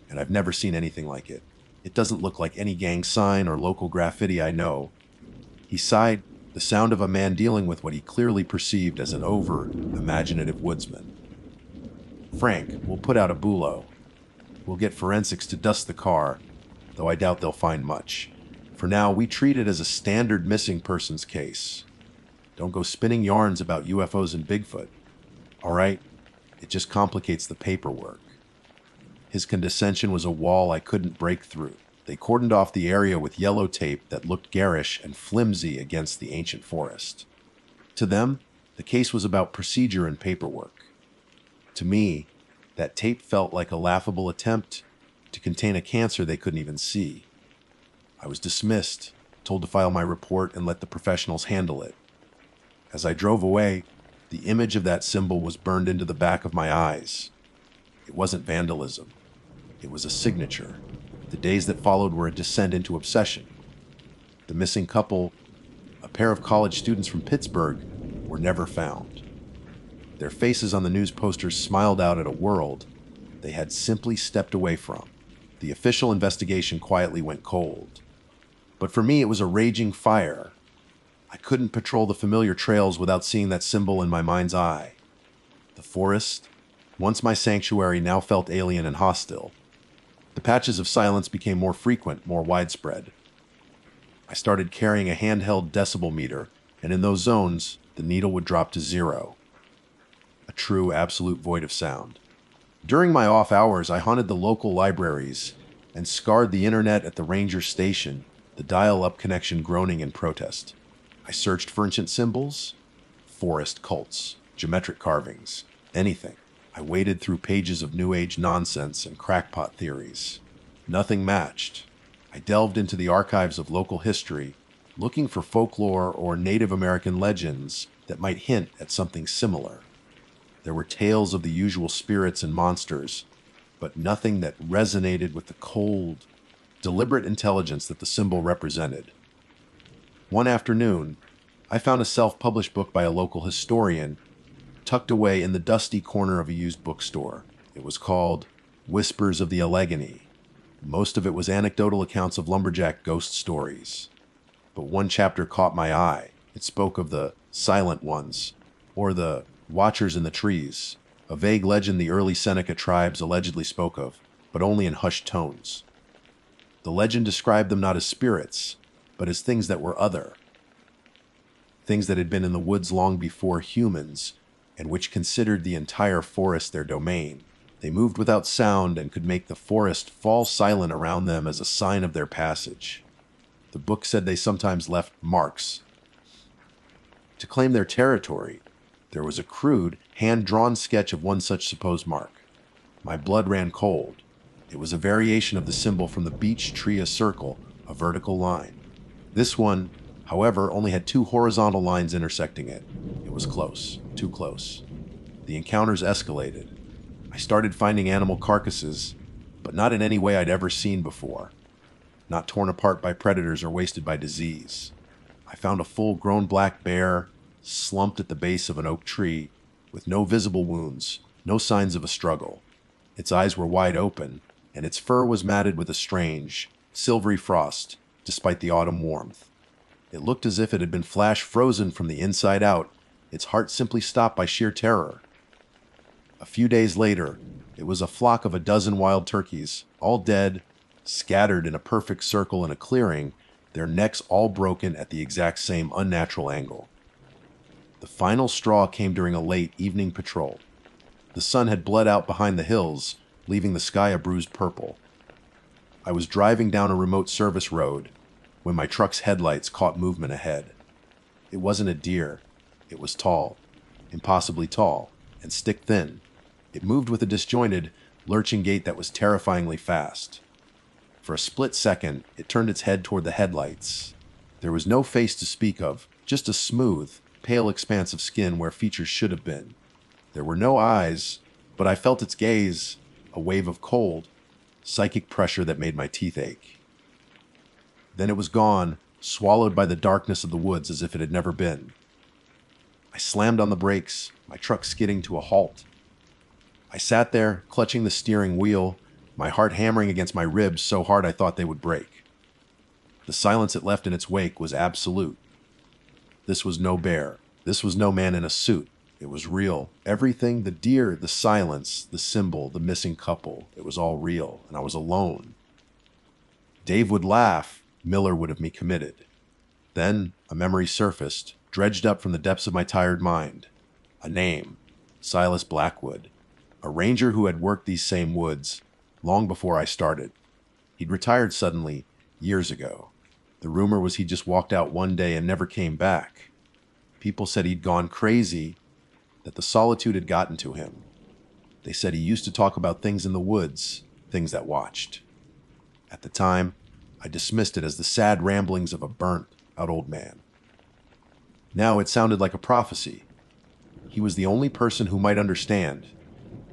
And I've never seen anything like it. It doesn't look like any gang sign or local graffiti I know. He sighed, the sound of a man dealing with what he clearly perceived as an over-imaginative woodsman. Frank, we'll put out a bulo. We'll get forensics to dust the car, though I doubt they'll find much. For now, we treat it as a standard missing persons case. Don't go spinning yarns about UFOs and Bigfoot. All right? It just complicates the paperwork. His condescension was a wall I couldn't break through. They cordoned off the area with yellow tape that looked garish and flimsy against the ancient forest. To them, the case was about procedure and paperwork. To me, that tape felt like a laughable attempt to contain a cancer they couldn't even see. I was dismissed, told to file my report and let the professionals handle it. As I drove away, the image of that symbol was burned into the back of my eyes. It wasn't vandalism. It was a signature. The days that followed were a descent into obsession. The missing couple, a pair of college students from Pittsburgh, were never found. Their faces on the news posters smiled out at a world they had simply stepped away from. The official investigation quietly went cold. But for me, it was a raging fire. I couldn't patrol the familiar trails without seeing that symbol in my mind's eye. The forest, once my sanctuary, now felt alien and hostile. The patches of silence became more frequent, more widespread. I started carrying a handheld decibel meter, and in those zones, the needle would drop to 0. A true, absolute void of sound. During my off hours, I haunted the local libraries and scarred the internet at the ranger station, the dial-up connection groaning in protest. I searched for ancient symbols, forest cults, geometric carvings, anything. I waded through pages of New Age nonsense and crackpot theories. Nothing matched. I delved into the archives of local history, looking for folklore or Native American legends that might hint at something similar. There were tales of the usual spirits and monsters, but nothing that resonated with the cold, deliberate intelligence that the symbol represented. One afternoon, I found a self-published book by a local historian tucked away in the dusty corner of a used bookstore. It was called Whispers of the Allegheny. Most of it was anecdotal accounts of lumberjack ghost stories. But one chapter caught my eye. It spoke of the Silent Ones, or the Watchers in the Trees, a vague legend the early Seneca tribes allegedly spoke of, but only in hushed tones. The legend described them not as spirits, but as things that were other. Things that had been in the woods long before humans, and which considered the entire forest their domain. They moved without sound and could make the forest fall silent around them as a sign of their passage. The book said they sometimes left marks. To claim their territory, there was a crude, hand-drawn sketch of one such supposed mark. My blood ran cold. It was a variation of the symbol from the beech tree, a circle, a vertical line. This one, however, only had 2 horizontal lines intersecting it. It was close, too close. The encounters escalated. I started finding animal carcasses, but not in any way I'd ever seen before. Not torn apart by predators or wasted by disease. I found a full-grown black bear, slumped at the base of an oak tree, with no visible wounds, no signs of a struggle. Its eyes were wide open, and its fur was matted with a strange, silvery frost, despite the autumn warmth. It looked as if it had been flash frozen from the inside out, its heart simply stopped by sheer terror. A few days later, it was a flock of 12 wild turkeys, all dead, scattered in a perfect circle in a clearing, their necks all broken at the exact same unnatural angle. The final straw came during a late evening patrol. The sun had bled out behind the hills, leaving the sky a bruised purple. I was driving down a remote service road when my truck's headlights caught movement ahead. It wasn't a deer. It was tall, impossibly tall, and stick-thin. It moved with a disjointed, lurching gait that was terrifyingly fast. For a split second, it turned its head toward the headlights. There was no face to speak of, just a smooth, pale expanse of skin where features should have been. There were no eyes, but I felt its gaze, a wave of cold, psychic pressure that made my teeth ache. Then it was gone, swallowed by the darkness of the woods as if it had never been. I slammed on the brakes, my truck skidding to a halt. I sat there, clutching the steering wheel, my heart hammering against my ribs so hard I thought they would break. The silence it left in its wake was absolute. This was no bear. This was no man in a suit. It was real. Everything, the deer, the silence, the symbol, the missing couple, it was all real, and I was alone. Dave would laugh. Miller would have me committed. Then a memory surfaced, dredged up from the depths of my tired mind. A name, Silas Blackwood, a ranger who had worked these same woods long before I started. He'd retired suddenly years ago. The rumor was he just walked out one day and never came back. People said he'd gone crazy, that the solitude had gotten to him. They said he used to talk about things in the woods, things that watched. At the time, I dismissed it as the sad ramblings of a burnt-out old man. Now it sounded like a prophecy. He was the only person who might understand,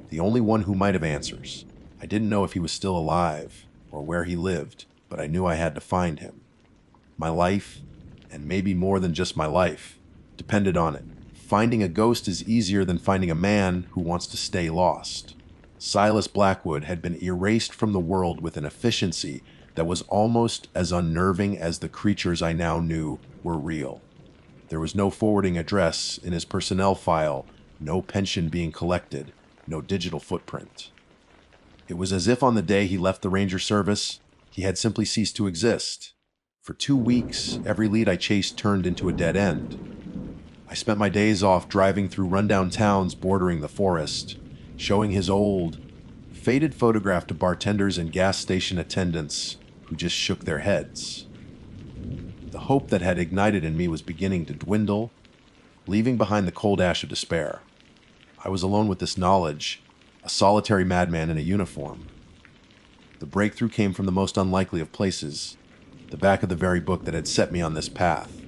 the only one who might have answers. I didn't know if he was still alive or where he lived, but I knew I had to find him. My life, and maybe more than just my life, depended on it. Finding a ghost is easier than finding a man who wants to stay lost. Silas Blackwood had been erased from the world with an efficiency that was almost as unnerving as the creatures I now knew were real. There was no forwarding address in his personnel file, no pension being collected, no digital footprint. It was as if on the day he left the Ranger Service, he had simply ceased to exist. For 2 weeks, every lead I chased turned into a dead end. I spent my days off driving through rundown towns bordering the forest, showing his old, faded photograph to bartenders and gas station attendants who just shook their heads. The hope that had ignited in me was beginning to dwindle, leaving behind the cold ash of despair. I was alone with this knowledge, a solitary madman in a uniform. The breakthrough came from the most unlikely of places, the back of the very book that had set me on this path.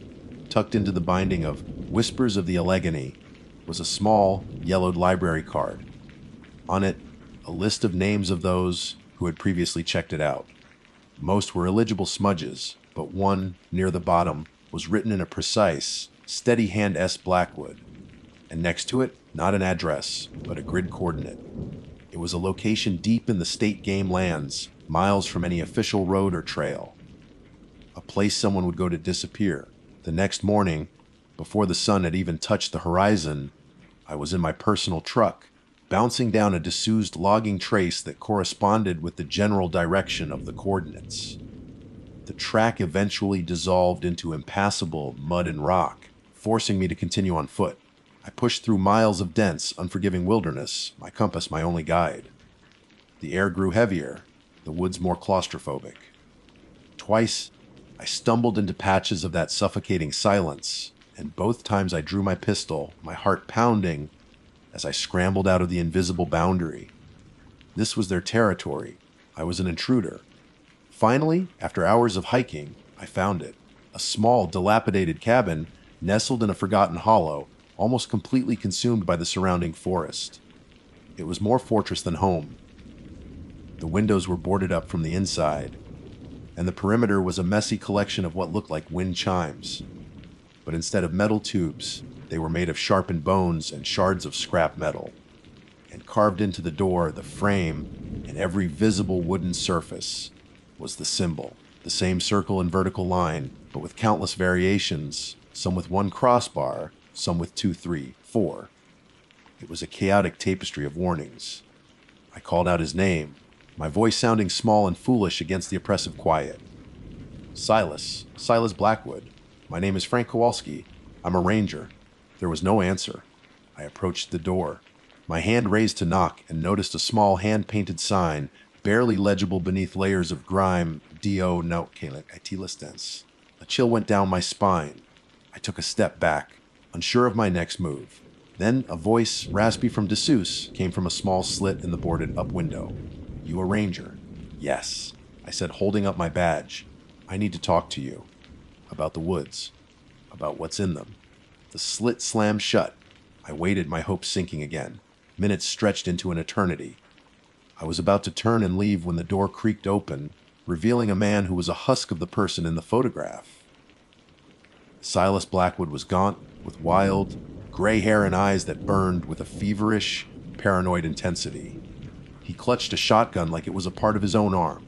Tucked into the binding of Whispers of the Allegheny was a small, yellowed library card. On it, a list of names of those who had previously checked it out. Most were illegible smudges, but one, near the bottom, was written in a precise, steady hand S. Blackwood. And next to it, not an address, but a grid coordinate. It was a location deep in the state game lands, miles from any official road or trail. A place someone would go to disappear. The next morning, before the sun had even touched the horizon, I was in my personal truck, bouncing down a disused logging trace that corresponded with the general direction of the coordinates. The track eventually dissolved into impassable mud and rock, forcing me to continue on foot. I pushed through miles of dense, unforgiving wilderness, my compass my only guide. The air grew heavier, the woods more claustrophobic. Twice, I stumbled into patches of that suffocating silence, and both times I drew my pistol, my heart pounding, as I scrambled out of the invisible boundary. This was their territory. I was an intruder. Finally, after hours of hiking, I found it. A small, dilapidated cabin nestled in a forgotten hollow, almost completely consumed by the surrounding forest. It was more fortress than home. The windows were boarded up from the inside, and the perimeter was a messy collection of what looked like wind chimes. But instead of metal tubes, they were made of sharpened bones and shards of scrap metal. And carved into the door, the frame, and every visible wooden surface was the symbol. The same circle and vertical line, but with countless variations, some with one crossbar, some with 2, 3, 4. It was a chaotic tapestry of warnings. I called out his name, my voice sounding small and foolish against the oppressive quiet. Silas Blackwood. My name is Frank Kowalski. I'm a ranger. There was no answer. I approached the door, my hand raised to knock, and noticed a small hand-painted sign, barely legible beneath layers of grime, D.O. no Itilistens. A chill went down my spine. I took a step back, unsure of my next move. Then a voice, raspy from Dessous, came from a small slit in the boarded-up window. You a ranger? Yes, I said, holding up my badge. I need to talk to you. About the woods. About what's in them. The slit slammed shut. I waited, my hopes sinking again. Minutes stretched into an eternity. I was about to turn and leave when the door creaked open, revealing a man who was a husk of the person in the photograph. Silas Blackwood was gaunt, with wild, gray hair and eyes that burned with a feverish, paranoid intensity. He clutched a shotgun like it was a part of his own arm.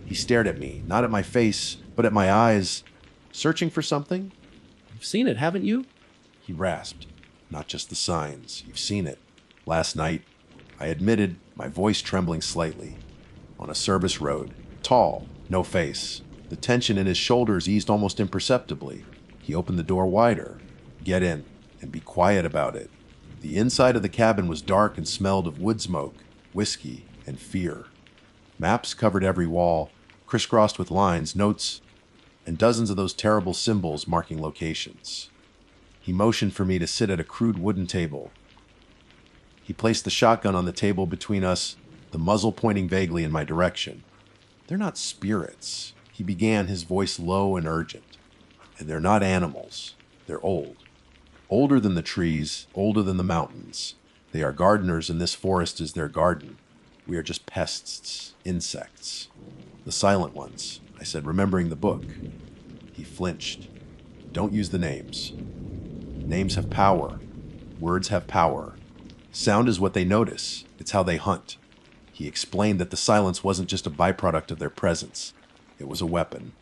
He stared at me, not at my face, but at my eyes. Searching for something?
You've seen it, haven't you?
He rasped. Not just the signs. You've seen it. Last night, I admitted, my voice trembling slightly. On a service road. Tall, no face. The tension in his shoulders eased almost imperceptibly. He opened the door wider. Get in, and be quiet about it. The inside of the cabin was dark and smelled of wood smoke, whiskey, and fear. Maps covered every wall, crisscrossed with lines, notes, and dozens of those terrible symbols marking locations. He motioned for me to sit at a crude wooden table. He placed the shotgun on the table between us, the muzzle pointing vaguely in my direction. They're not spirits, he began, his voice low and urgent. And they're not animals. They're old. Older than the trees, older than the mountains. They are gardeners, and this forest is their garden. We are just pests, insects. The silent ones, I said, remembering the book. He flinched. Don't use the names. Names have power. Words have power. Sound is what they notice. It's how they hunt. He explained that the silence wasn't just a byproduct of their presence. It was a weapon.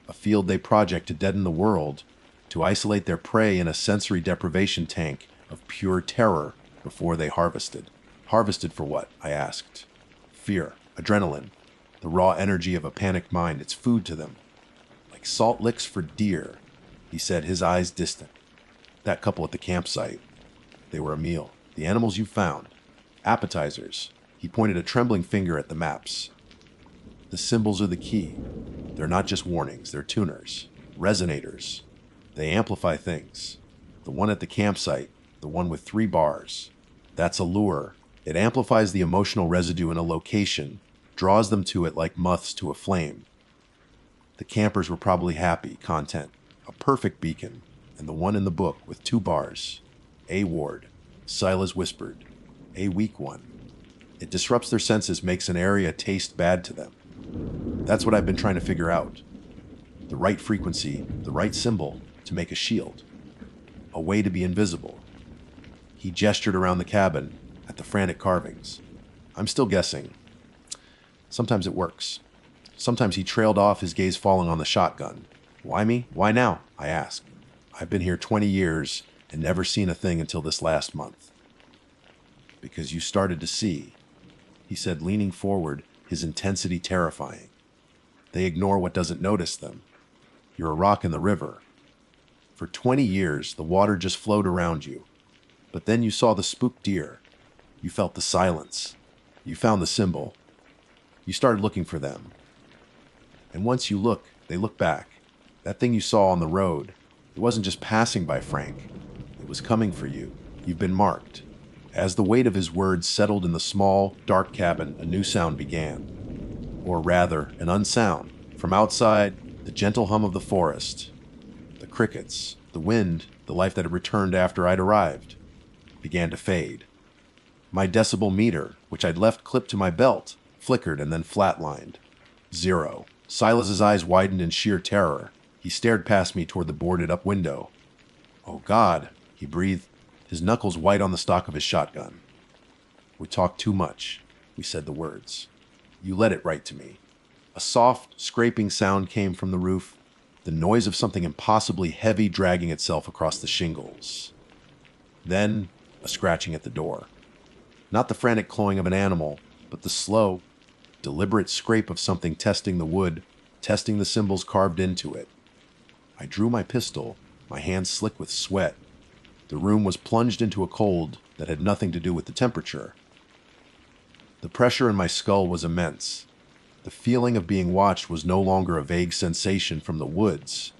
A field they project to deaden the world, to isolate their prey in a sensory deprivation tank of pure terror before they harvested. Harvested for what? I asked. Fear, adrenaline, the raw energy of a panicked mind. It's food to them. Like salt licks for deer, he said, his eyes distant. That couple at the campsite, they were a meal. The animals you found, appetizers. He pointed a trembling finger at the maps. The symbols are the key. They're not just warnings, they're tuners, resonators. They amplify things. The one at the campsite, the one with 3 bars, that's a lure. It amplifies the emotional residue in a location, draws them to it like moths to a flame. The campers were probably happy, content, a perfect beacon, and the one in the book with 2 bars. A ward, Silas whispered, a weak one. It disrupts their senses, makes an area taste bad to them. That's what I've been trying to figure out. The right frequency, the right symbol to make a shield. A way to be invisible. He gestured around the cabin at the frantic carvings. I'm still guessing. Sometimes it works. Sometimes he trailed off, his gaze falling on the shotgun. Why me? Why now? I asked. I've been here 20 years and never seen a thing until this last month. Because you started to see, he said, leaning forward, his intensity terrifying. They ignore what doesn't notice them. You're a rock in the river. For 20 years, the water just flowed around you. But then you saw the spooked deer. You felt the silence. You found the symbol. You started looking for them. And once you look, they look back. That thing you saw on the road, it wasn't just passing by Frank. It was coming for you. You've been marked. As the weight of his words settled in the small, dark cabin, a new sound began. Or rather, an unsound. From outside, the gentle hum of the forest. The crickets, the wind, the life that had returned after I'd arrived, began to fade. My decibel meter, which I'd left clipped to my belt, flickered and then flatlined. 0. Silas's eyes widened in sheer terror. He stared past me toward the boarded-up window. Oh, God, he breathed, his knuckles white on the stock of his shotgun. We talked too much. We said the words. You led it right to me. A soft, scraping sound came from the roof, the noise of something impossibly heavy dragging itself across the shingles. Then, a scratching at the door. Not the frantic clawing of an animal, but the slow, deliberate scrape of something testing the wood, testing the symbols carved into it. I drew my pistol, my hands slick with sweat. The room was plunged into a cold that had nothing to do with the temperature. The pressure in my skull was immense. The feeling of being watched was no longer a vague sensation from the woods.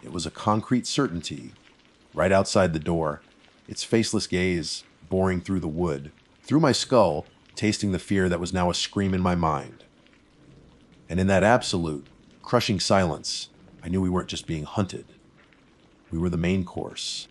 It was a concrete certainty. Right outside the door, its faceless gaze boring through the wood, through my skull, tasting the fear that was now a scream in my mind. And in that absolute, crushing silence, I knew we weren't just being hunted. We were the main course.